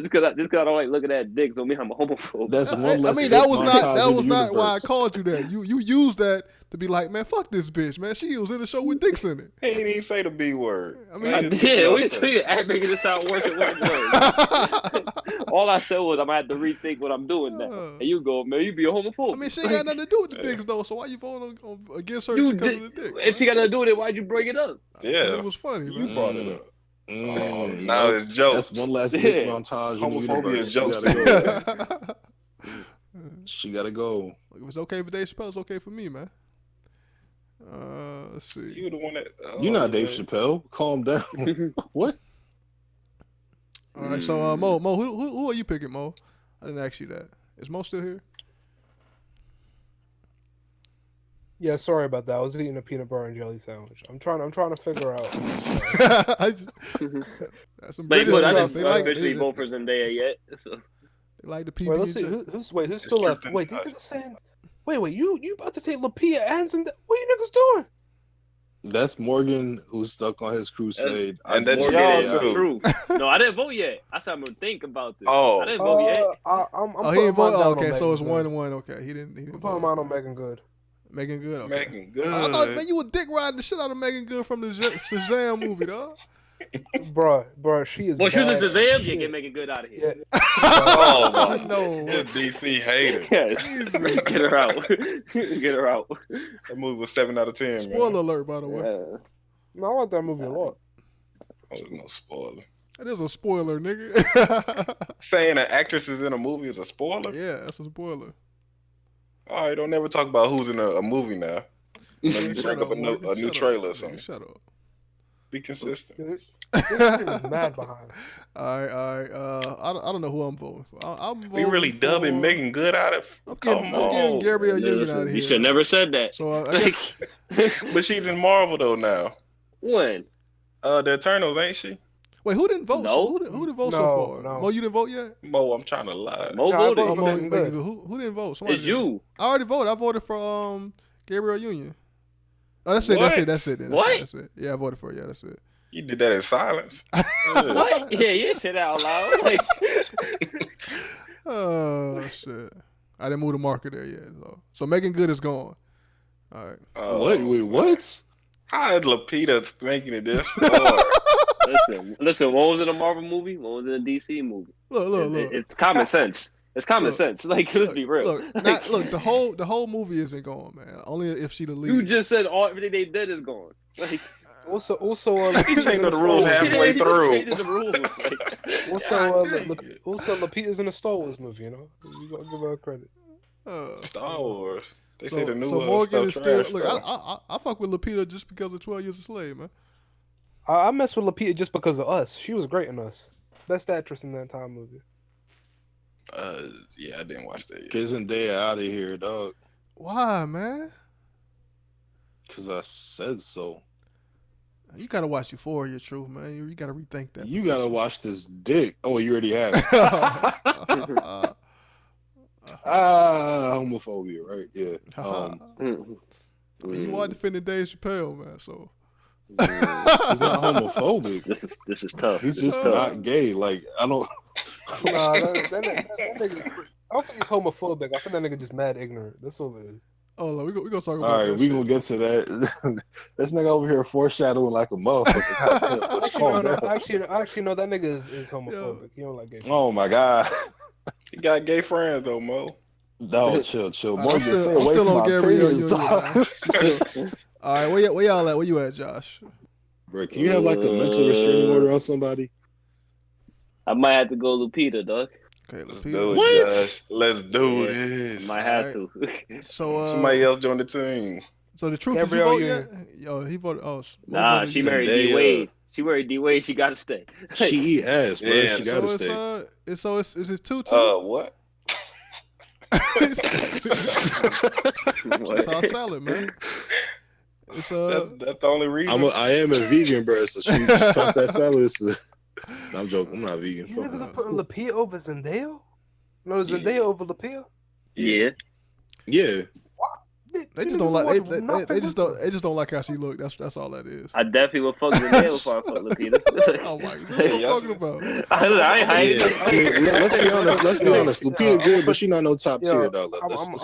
because I don't like looking at dicks don't mean I'm a homophobe. That's one less that was montage in the not why I universe. called you that. You used that to be like, man, fuck this bitch, man. She was in the show with dicks in it. He didn't even say the B word. I mean, I did. We tweeted making it sound worse than what it was. All I said was I'm gonna have to rethink what I'm doing now. And you go, man, you be a homophobe. I mean, she ain't got nothing to do with the dicks though. So why you voting against her because of the dicks? If she got nothing to do with it, why'd you bring it up? Yeah, it was funny. You Man. brought it up. Now it's jokes. That's one last dick montage. Homophobia is jokes. She gotta go. If it's okay for Dave Chappelle, it's okay for me, man. Let's see. You the one that. You're not Dave Chappelle. Calm down. What? All right, so Mo, who are you picking, Mo? I didn't ask you that. Is Mo still here? Yeah, sorry about that. I was eating a peanut butter and jelly sandwich. I'm trying to figure out. That's some But I British didn't officially vote for Zendaya yet. So. They like the PB. Wait, let's see. Who's still left? Wait, these niggas saying. Wait, you about to take Lapia and Zendaya? What are you niggas doing? That's Morgan who's stuck on his crusade. And that's Morgan y'all is too. true. No, I didn't vote yet. I said I'm gonna think about this. Oh. I didn't vote yet. I'm Oh, he didn't putting vote. mine down Okay, on so it's Megan Good. 1-1. Okay, he didn't I'm vote. putting mine on Megan Good. Megan Good. Okay. Megan Good. I thought, man, you were dick riding the shit out of Megan Good from the Shazam movie, dog. Bruh, she is. Well, she was in bad as Shazam. Yeah, shit. get Megan Good out of here. Yeah. Oh my! No. The DC hater. Yes. Get her out. Get her out. That movie was 7 out of 10. Spoiler man. alert, by the way. No, I like that movie a lot. Oh, no spoiler. It is a spoiler, nigga. Saying an actress is in a movie is a spoiler? Yeah, that's a spoiler. All right, don't never talk about who's in a movie now. Maybe Shut bring up up, a new trailer or something. Shut up. Be consistent. This nigga's mad behind. All right. I don't know who I'm voting for. I'm We voting really dubbing for- Megan Good out of. I'm Come getting on. Gabrielle Union Listen, out of here. you should never said that. So I guess, But she's in Marvel though now. When? The Eternals, ain't she? wait, who didn't vote? No. So who didn't vote so No, far? no. Mo, you didn't vote yet? Mo, I'm trying to lie. Mo No, I voted. voted Oh, for Mo, Megan Megan Good. Good. Who didn't vote? Somebody It's did. you. I already voted. I voted for Gabrielle Union. Oh, that's it. What? That's it. What? That's it. Yeah, I voted for it. Yeah, that's it. You did that in silence. What? Yeah, you said that out loud. Like, Oh shit! I didn't move the marker there yet. So Megan Good is gone. All right. Wait, what? How is Lapita making it this far? listen. One was in a Marvel movie. One was in a DC movie. Look. It's common sense. It's common Look, sense. Like, let's be real. Look, the whole movie isn't gone, man. Only if she the lead. You just said everything they did is gone. Like, Also, He changed the rules halfway through. Changes the rules. Like, also, Lapita's in a Star Wars movie. You know, you gotta give her credit. Star Wars. They So, say the new so Morgan is stuff still. trash. Look, though. I fuck with Lupita just because of 12 Years a Slave, man. I mess with Lapita just because of Us. She was great in Us. Best actress in that entire movie. Yeah, I didn't watch that yet. Get Zendaya out of here, dog. Why, man? Because I said so. You gotta watch Euphoria, Truth, man. You gotta rethink that. You gotta watch this dick. Oh, you already have. Homophobia, right? Yeah. You are defending Dave Chappelle, man. So he's not homophobic. This is tough. He's just not gay. Like I don't. Nah, that nigga. I don't think he's homophobic. I think that nigga just mad ignorant. That's all it is. Oh, we gonna talk about. All right, that we shit. gonna get to that. This nigga over here foreshadowing like a motherfucker. Actually, no. That nigga is homophobic. He don't like gay. Oh my god. He got gay friends though, Mo. No, chill. I'm Morgan, still, stay I'm away still from on my Gabrielle kids, Union, dog. man. All right, where y'all at? Where you at, Josh? Bro, can you have like a mental restraining order on somebody? I might have to go Lupita, dog. Okay, Let's do it, Josh. Let's do this. Might have to. So somebody else join the team. So the truth Gabrielle is, you vote yet? Yo, he voted. Oh, Nah, she married D Wade. She married D Wade. She gotta stay. She eat ass, bro. Yeah, she gotta stay. Is it 2-2? What? It's all salad, man. It's that's the only reason. I am a vegan, bro. So she tossed that salad. So. No, I'm joking. I'm not vegan. You niggas are putting Lapia over Zendaya? No, Zendaya over Lapia? Yeah. Yeah. They just don't like they just don't like how she look. That's all that is. I definitely would fuck Zendaya before I fuck Lupita. Oh my god, what are you talking about? Let's be honest. Lupita good, but she not no top tier though. I'm gonna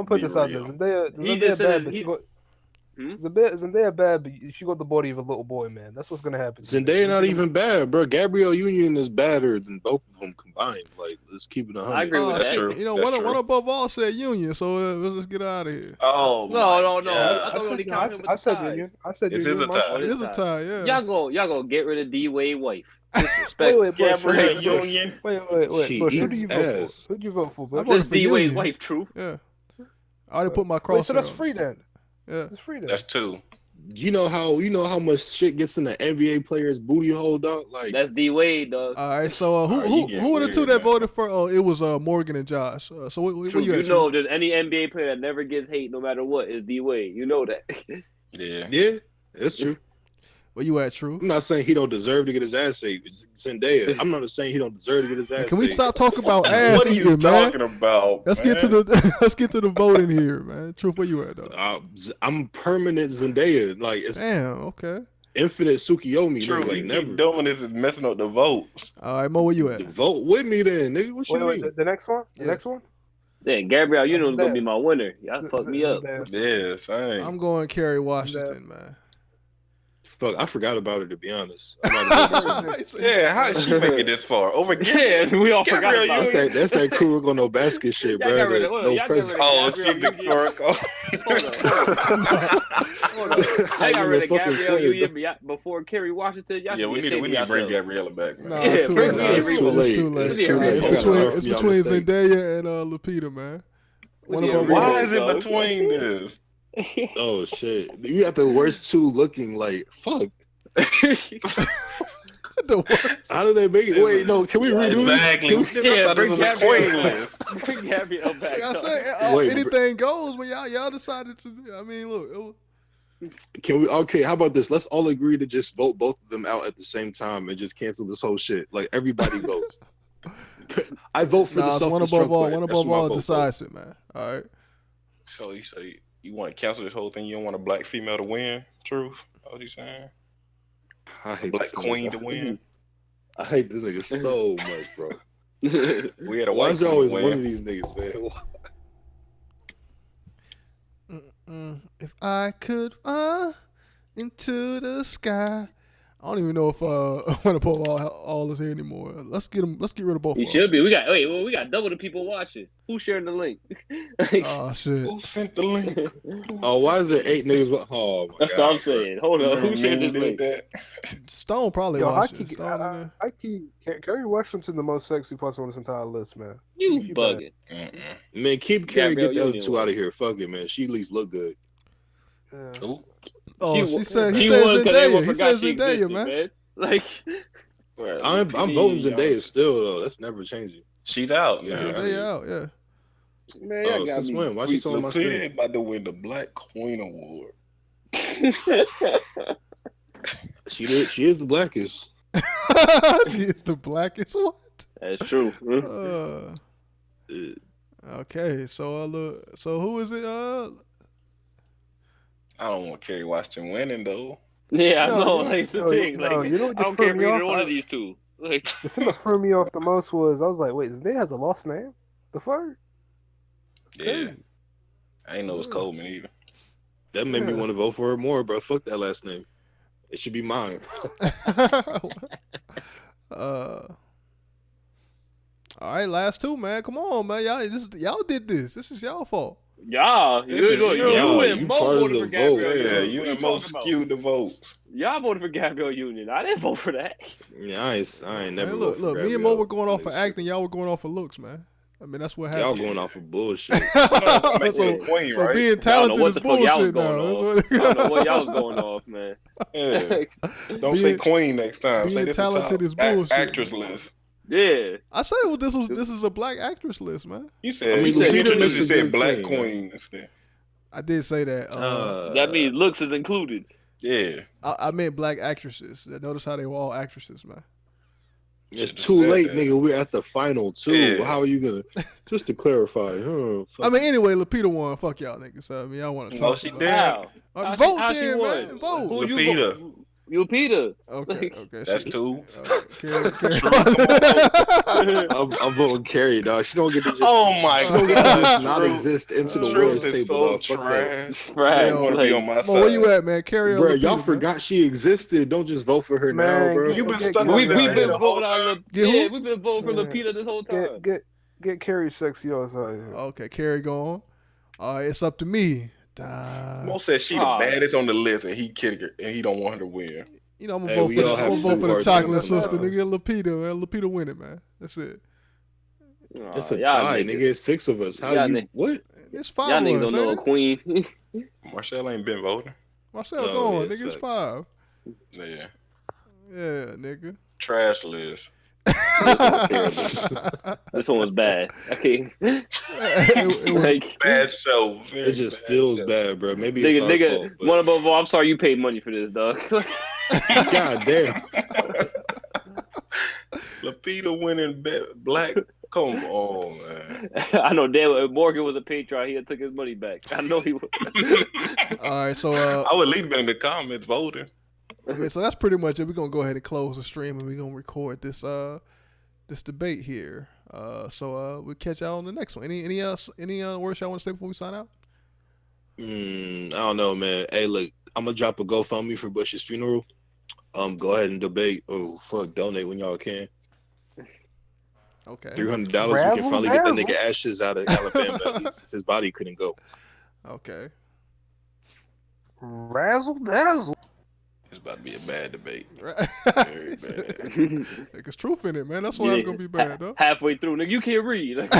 put this out there. Zendaya bad, but she got Zendaya bad, but she got the body of a little boy, man. That's what's gonna happen. Zendaya not even bad, bro. Gabrielle Union is badder than both of them combined. Like, let's keep it 100. I agree with that. That's true. You know, That's one above all said Union, so let's get out of here. Oh no. I said Union. I said This Union. is a tie. It is a tie, yeah. Y'all go get rid of D Wade wife. Disrespect. Wait, Gabrielle Union. Wait. She Bush, who do eats you vote ass. for? Who do you vote for, Bush? I voted This for D Wade's Union. wife, true. Yeah. I already put my cross. Wait, so that's free then. Yeah. It's free then. That's 2. You know how much shit gets in the NBA players' booty hole, dog. Like That's D Wade, dog. All right, so who are the two that voted for? Oh, it was Morgan and Josh. So what True, you you at? know, if there's any NBA player that never gets hate, no matter what, is D Wade. You know that. Yeah. Yeah, it's true. Where you at, True? I'm not saying he don't deserve to get his ass saved. It's Zendaya. I'm not saying he don't deserve to get his ass Can we saved. stop talking about ass? What are you talking man? about? Let's get to the voting here, man. Truth, where you at, though? I'm permanent Zendaya. Like it's damn. Okay. Infinite Tsukiyomi. True, like you never. keep doing this is messing up the votes. All right, Mo, where you at? Vote with me then, nigga. What you mean? Wait, the next one? The next one? Then Gabrielle Union's gonna be my winner. Y'all fucked me up. Yeah, same. I'm going Kerry Washington, man. Fuck, I forgot about it to be honest. Yeah, how did she make it this far? Over Yeah, we all forgot Gabrielle about Union. it. That's that Kuroko no basket shit, bro. Y'all got rid of- No y'all got rid of Oh, Gabrielle she's the Union. Kuroko. Hold on. I got rid of fucking Gabrielle player, Union before Kerry Washington. Y'all Yeah, we need to bring Gabriella back, man. Nah, Yeah, it's too bring late. me It's a too reboot. late. It's too late. We need a reboot. It's between Zendaya and Lupita, man. One of them. Why is it between this? Oh shit! You got the worst two looking. Like fuck. The worst. How do they make it? Wait, no. Can we redo Exactly. this? I thought it was a queen list. Bring Gabrielle back. Like I said, Wait, anything goes. But y'all decided to. I mean, look. Can we? Okay, how about this? Let's all agree to just vote both of them out at the same time and just cancel this whole shit. Like everybody votes. I vote for the It's one self-destruct above all. button. One That's above what my all vote decides it, man. All right. So you say you want to cancel this whole thing? You don't want a black female to win? True. What you saying? I hate Black this queen nigga. to win. I hate this nigga so much, bro. We had a Why white is there queen always win. one of these niggas, man? If I could into the sky. I don't even know if I want to put all this here anymore. Let's get rid of both. He of them. should be. We got double the people watching. Who's sharing the link? Oh shit! Who sent the link? Oh, why is there 8 niggas? Oh my That's God, what I'm saying. Hold on. Who shared this link? Stone probably Yo, watching. Stone in there. Kerry Washington the most sexy person on this entire list, man. You She bugging. Man, keep Carrie, Gabrielle get the other Union two won. out of here. Fuck it, man. She at least look good. Ooh. Oh, She she said she he said won because everyone Zendaya. He forgot said she Zendaya, existed, man. Like, I'm voting Zendaya still though. That's never changing. She's out now. Zendaya out, yeah. man, y'all Oh, got since me. when? Why she so on my Lupita screen? about to win the Black Queen Award. She is the blackest. She is the blackest. What? That's true. Okay, so who is it? I don't want Kerry Washington winning though. Yeah, I No, know. you- Like, it's the no, thing. no, Like, you know what I just don't care threw for me either off? one of these two. Like, The thing that threw me off the most was I was like, wait, Zendaya has a lost name? The fuck? Yeah. I ain't know it was Coleman either. That made me want to vote for her more, bro. Fuck that last name. It should be mine. All right, last two, man. Come on, man. Y'all did this. This is y'all fault. y'all, This is you you. and You Mo part of voted the for Gabrielle vote. Yeah, Union. you What and you Mo talking about? skewed the votes. Y'all voted for Gabrielle Union. I didn't vote for that. Yeah, I ain't never. Man, vote for look. Me and Gabrielle. Mo were going off for acting. Y'all were going off for looks, man. I mean, that's what Y'all happened. going off of bullshit. so Queen, so right? being I don't talented know what is the fuck y'all was bullshit going now. off. That's I what- don't know what y'all was going off, man. Yeah. Don't say Queen next time. Say being this is top talented is bullshit. actress list. Yeah. I said this is a black actress list, man. You said I mean, you Lupita just is a said good Black queen, Queen. I did say that. That means looks is included. Yeah. I meant black actresses. Notice how they were all actresses, man. It's too late, nigga. We're at the final two. Yeah. How are you gonna? Just to clarify. Fuck. I mean, anyway, Lupita won. Fuck y'all niggas. I mean, I want to No, talk she about did. How? Vote How she then, won? man. Vote. Who'd you Lupita. vote? Lupita. Okay. That's two. Carrie. I'm voting Carrie, dog. She don't get to just. Oh my she don't get to just God. not exist into the Truth world is table. so Dog. Fuck that. trash. Right. You want to be on my Mo, side. where you at, man? Carrie or Bro, Lupita, y'all man? forgot she existed. Don't just vote for her now, Man, bro. You been Get- stuck get- on We've that been the whole voting on time. the. Yeah, we've been voting for Yeah. Lupita this whole time. Get Kerry sexy ass out of here. Okay, Carrie going. All right, it's up to me. Mo said she the Ah. baddest on the list, and he kidding her, and he don't want her to win. You know, I'm Hey, gonna we vote all for have the, to vote do for the our chocolate thing sister, sometimes. nigga. Lupita, man. Lupita win it, man. That's it. It's a y'all tie, niggas. nigga. It's 6 of us. How Y'all you? ni- What? It's 5 Y'all of niggas us, don't know a ain't it? queen. Marcel ain't been voting. Marcel Oh, going, yeah, nigga. It's facts. 5. Yeah. Yeah, nigga. Trash list. This one was bad. Okay. It was- Like, Bad show. Very It just bad feels show. bad, bro. Maybe it's nigga, our fault. one above all, I'm sorry you paid money for this, dog. God damn. Lapita winning black. Come on, man. I know damn if Morgan was a Patreon, he had took his money back. I know he would. All right, so I would at least been in the comments voting. I mean, so that's pretty much it. We're gonna go ahead and close the stream, and we're gonna record this this debate here. So we'll catch y'all on the next one. Any words y'all want to say before we sign out? I don't know, man. Hey, look, I'm gonna drop a GoFundMe for Bush's funeral. Go ahead and debate. Oh, fuck, donate when y'all can. Okay. $300. We can finally get that nigga ashes out of Alabama at least, if his body couldn't go. Okay. Razzle dazzle. It's about to be a bad debate. Very bad. There's truth in it, man. That's why it's gonna be bad, though. Halfway through, nigga, you can't read. Like,